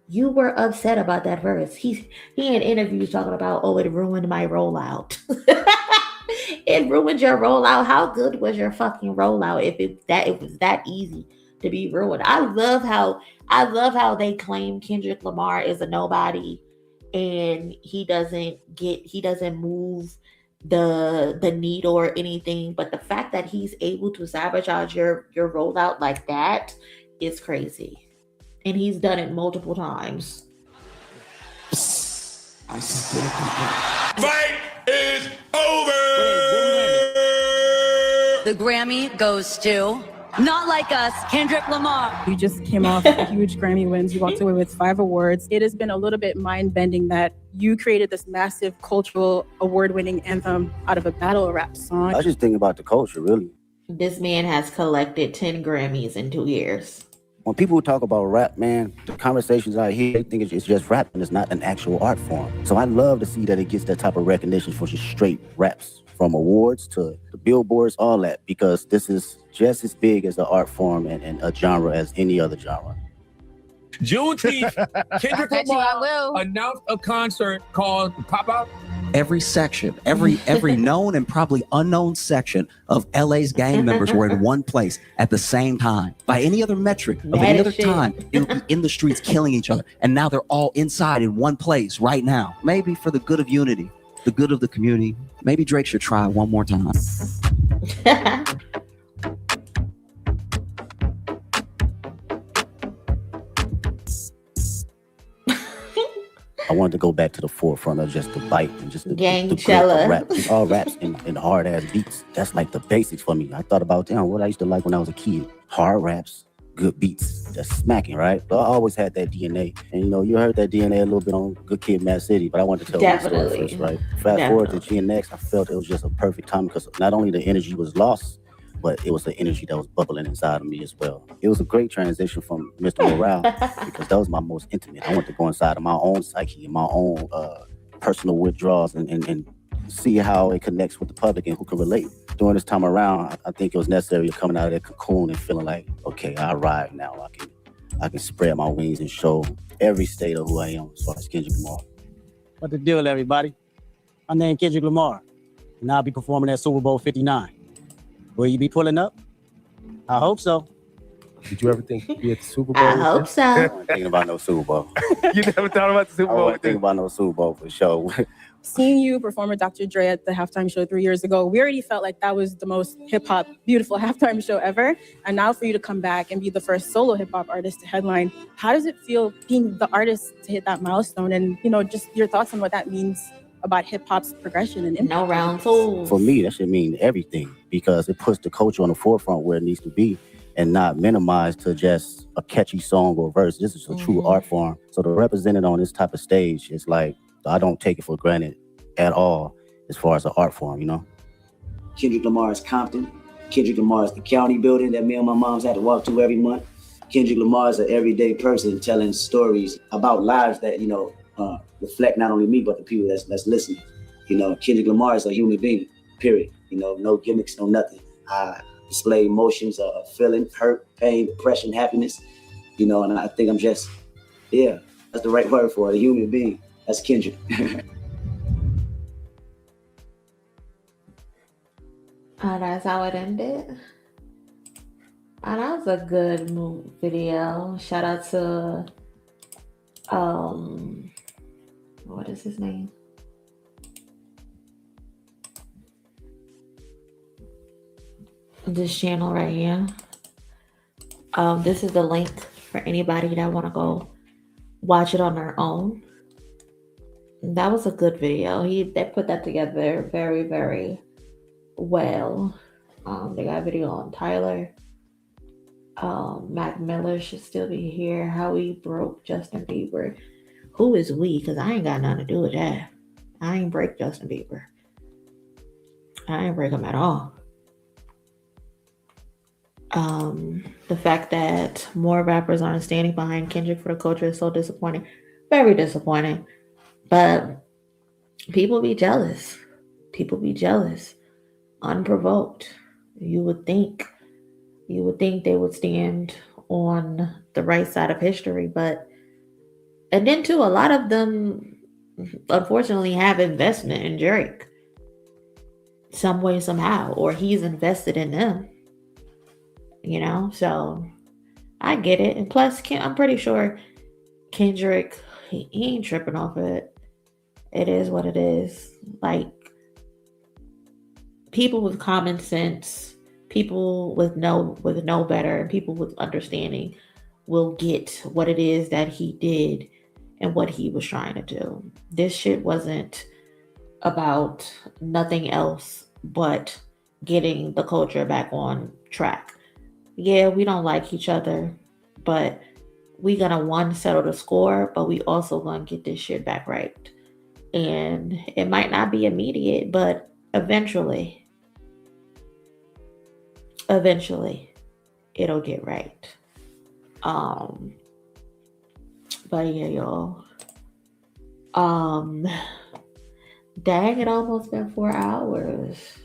You were upset about that verse. He in interviews talking about, oh, it ruined my rollout. It ruined your rollout. How good was your fucking rollout if it was that easy to be ruined? I love how they claim Kendrick Lamar is a nobody and he doesn't move the needle or anything. But the fact that he's able to sabotage your rollout like that is crazy. And he's done it multiple times. Fight is over! The Grammy goes to Not Like Us, Kendrick Lamar. You just came off huge Grammy wins. You walked away with 5 awards. It has been a little bit mind-bending that you created this massive cultural award-winning anthem out of a battle rap song. I was just thinking about the culture, really. This man has collected 10 Grammys in 2 years. When people talk about rap, man, the conversations I hear, they think it's just rap and it's not an actual art form. So I love to see that it gets that type of recognition for just straight raps, from awards to the billboards, all that, because this is just as big as an art form and a genre as any other genre. Juneteenth, Kendrick Lamar announced a concert called Pop Out. Every section, every known and probably unknown section of LA's gang members were in one place at the same time. By any other metric of any other time, it would be in the streets killing each other. And now they're all inside in one place right now. Maybe for the good of unity, the good of the community. Maybe Drake should try one more time. I wanted to go back to the forefront of just the bite and just the Gangchella. rap. Just all raps and hard ass beats. That's like the basics for me. I thought about what I used to like when I was a kid. Hard raps, good beats, that's smacking, right? But I always had that DNA. And you heard that DNA a little bit on Good Kid, Mad City, but I wanted to tell my story first, right? Fast forward to GNX, I felt it was just a perfect time because not only the energy was lost, but it was the energy that was bubbling inside of me as well. It was a great transition from Mr. Morale because that was my most intimate. I wanted to go inside of my own psyche and my own personal withdrawals and see how it connects with the public and who can relate. During this time around, I think it was necessary coming out of that cocoon and feeling like, okay, I arrived now. I can spread my wings and show every state of who I am as far as Kendrick Lamar. What the deal, everybody? My name Kendrick Lamar, and I'll be performing at Super Bowl 59. Will you be pulling up? I hope so. Did you ever think you'd be at the Super Bowl? I hope so. I wasn't thinking about no Super Bowl. You never thought about the Super Bowl? I wasn't thinking about no Super Bowl for sure. Seeing you perform with Dr. Dre at the halftime show 3 years ago, we already felt like that was the most hip-hop, beautiful halftime show ever. And now for you to come back and be the first solo hip-hop artist to headline, how does it feel being the artist to hit that milestone? And, just your thoughts on what that means about hip-hop's progression and impact. No round tools. For me, that should mean everything because it puts the culture on the forefront where it needs to be and not minimized to just a catchy song or verse. This is a true art form. So to represent it on this type of stage, it's like, I don't take it for granted at all as far as an art form, Kendrick Lamar is Compton. Kendrick Lamar is the county building that me and my moms had to walk to every month. Kendrick Lamar is an everyday person telling stories about lives that, reflect not only me, but the people that's listening. Kendrick Lamar is a human being, period. No gimmicks, no nothing. I display emotions of feeling, hurt, pain, depression, happiness, and I think I'm just, that's the right word for it, a human being. That's Kendrick. Oh, that's how it ended. Oh, that was a good video. Shout out to what is his name? This channel right here. This is the link for anybody that want to go watch it on their own. That was a good video. They put that together very, very well. They got a video on Tyler. Mac Miller should still be here. How we broke Justin Bieber. Who is we? Because I ain't got nothing to do with that. I ain't break Justin Bieber. I ain't break him at all. The fact that more rappers aren't standing behind Kendrick for the culture is so disappointing. Very disappointing. But people be jealous. People be jealous, unprovoked. You would think they would stand on the right side of history, and then too, a lot of them unfortunately have investment in Drake some way, somehow, or he's invested in them, so I get it. And plus, I'm pretty sure Kendrick, he ain't tripping off it. It is what it is. Like, people with common sense, people with no better, and people with understanding will get what it is that he did and what he was trying to do. This shit wasn't about nothing else but getting the culture back on track. Yeah, we don't like each other, but we gonna settle the score, but we also gonna get this shit back right. And it might not be immediate, but eventually it'll get right. But yeah, y'all. Dang, it almost been 4 hours.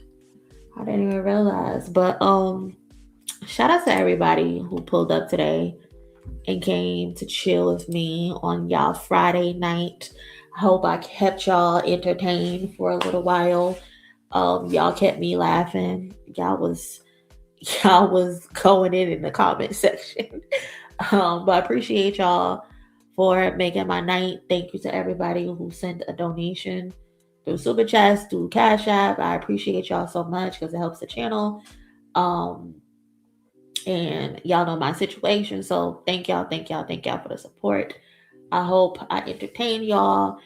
I didn't even realize. But shout out to everybody who pulled up today and came to chill with me on y'all Friday night. I hope I kept y'all entertained for a little while. Y'all kept me laughing. Y'all was going in the comment section. But I appreciate y'all for making my night. Thank you to everybody who sent a donation through Super Chats, through Cash App. I appreciate y'all so much because it helps the channel. And y'all know my situation. So thank y'all for the support. I hope I entertain y'all.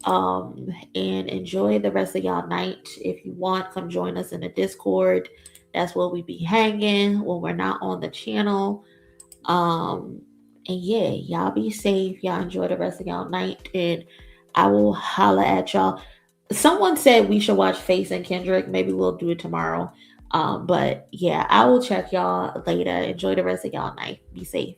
And enjoy the rest of y'all night. If you want, come join us in the Discord. That's where we be hanging when we're not on the channel. And yeah, y'all be safe. Y'all enjoy the rest of y'all night, and I will holla at y'all. Someone said we should watch Face and Kendrick. Maybe we'll do it tomorrow. But yeah, I will check y'all later. Enjoy the rest of y'all night. Be safe.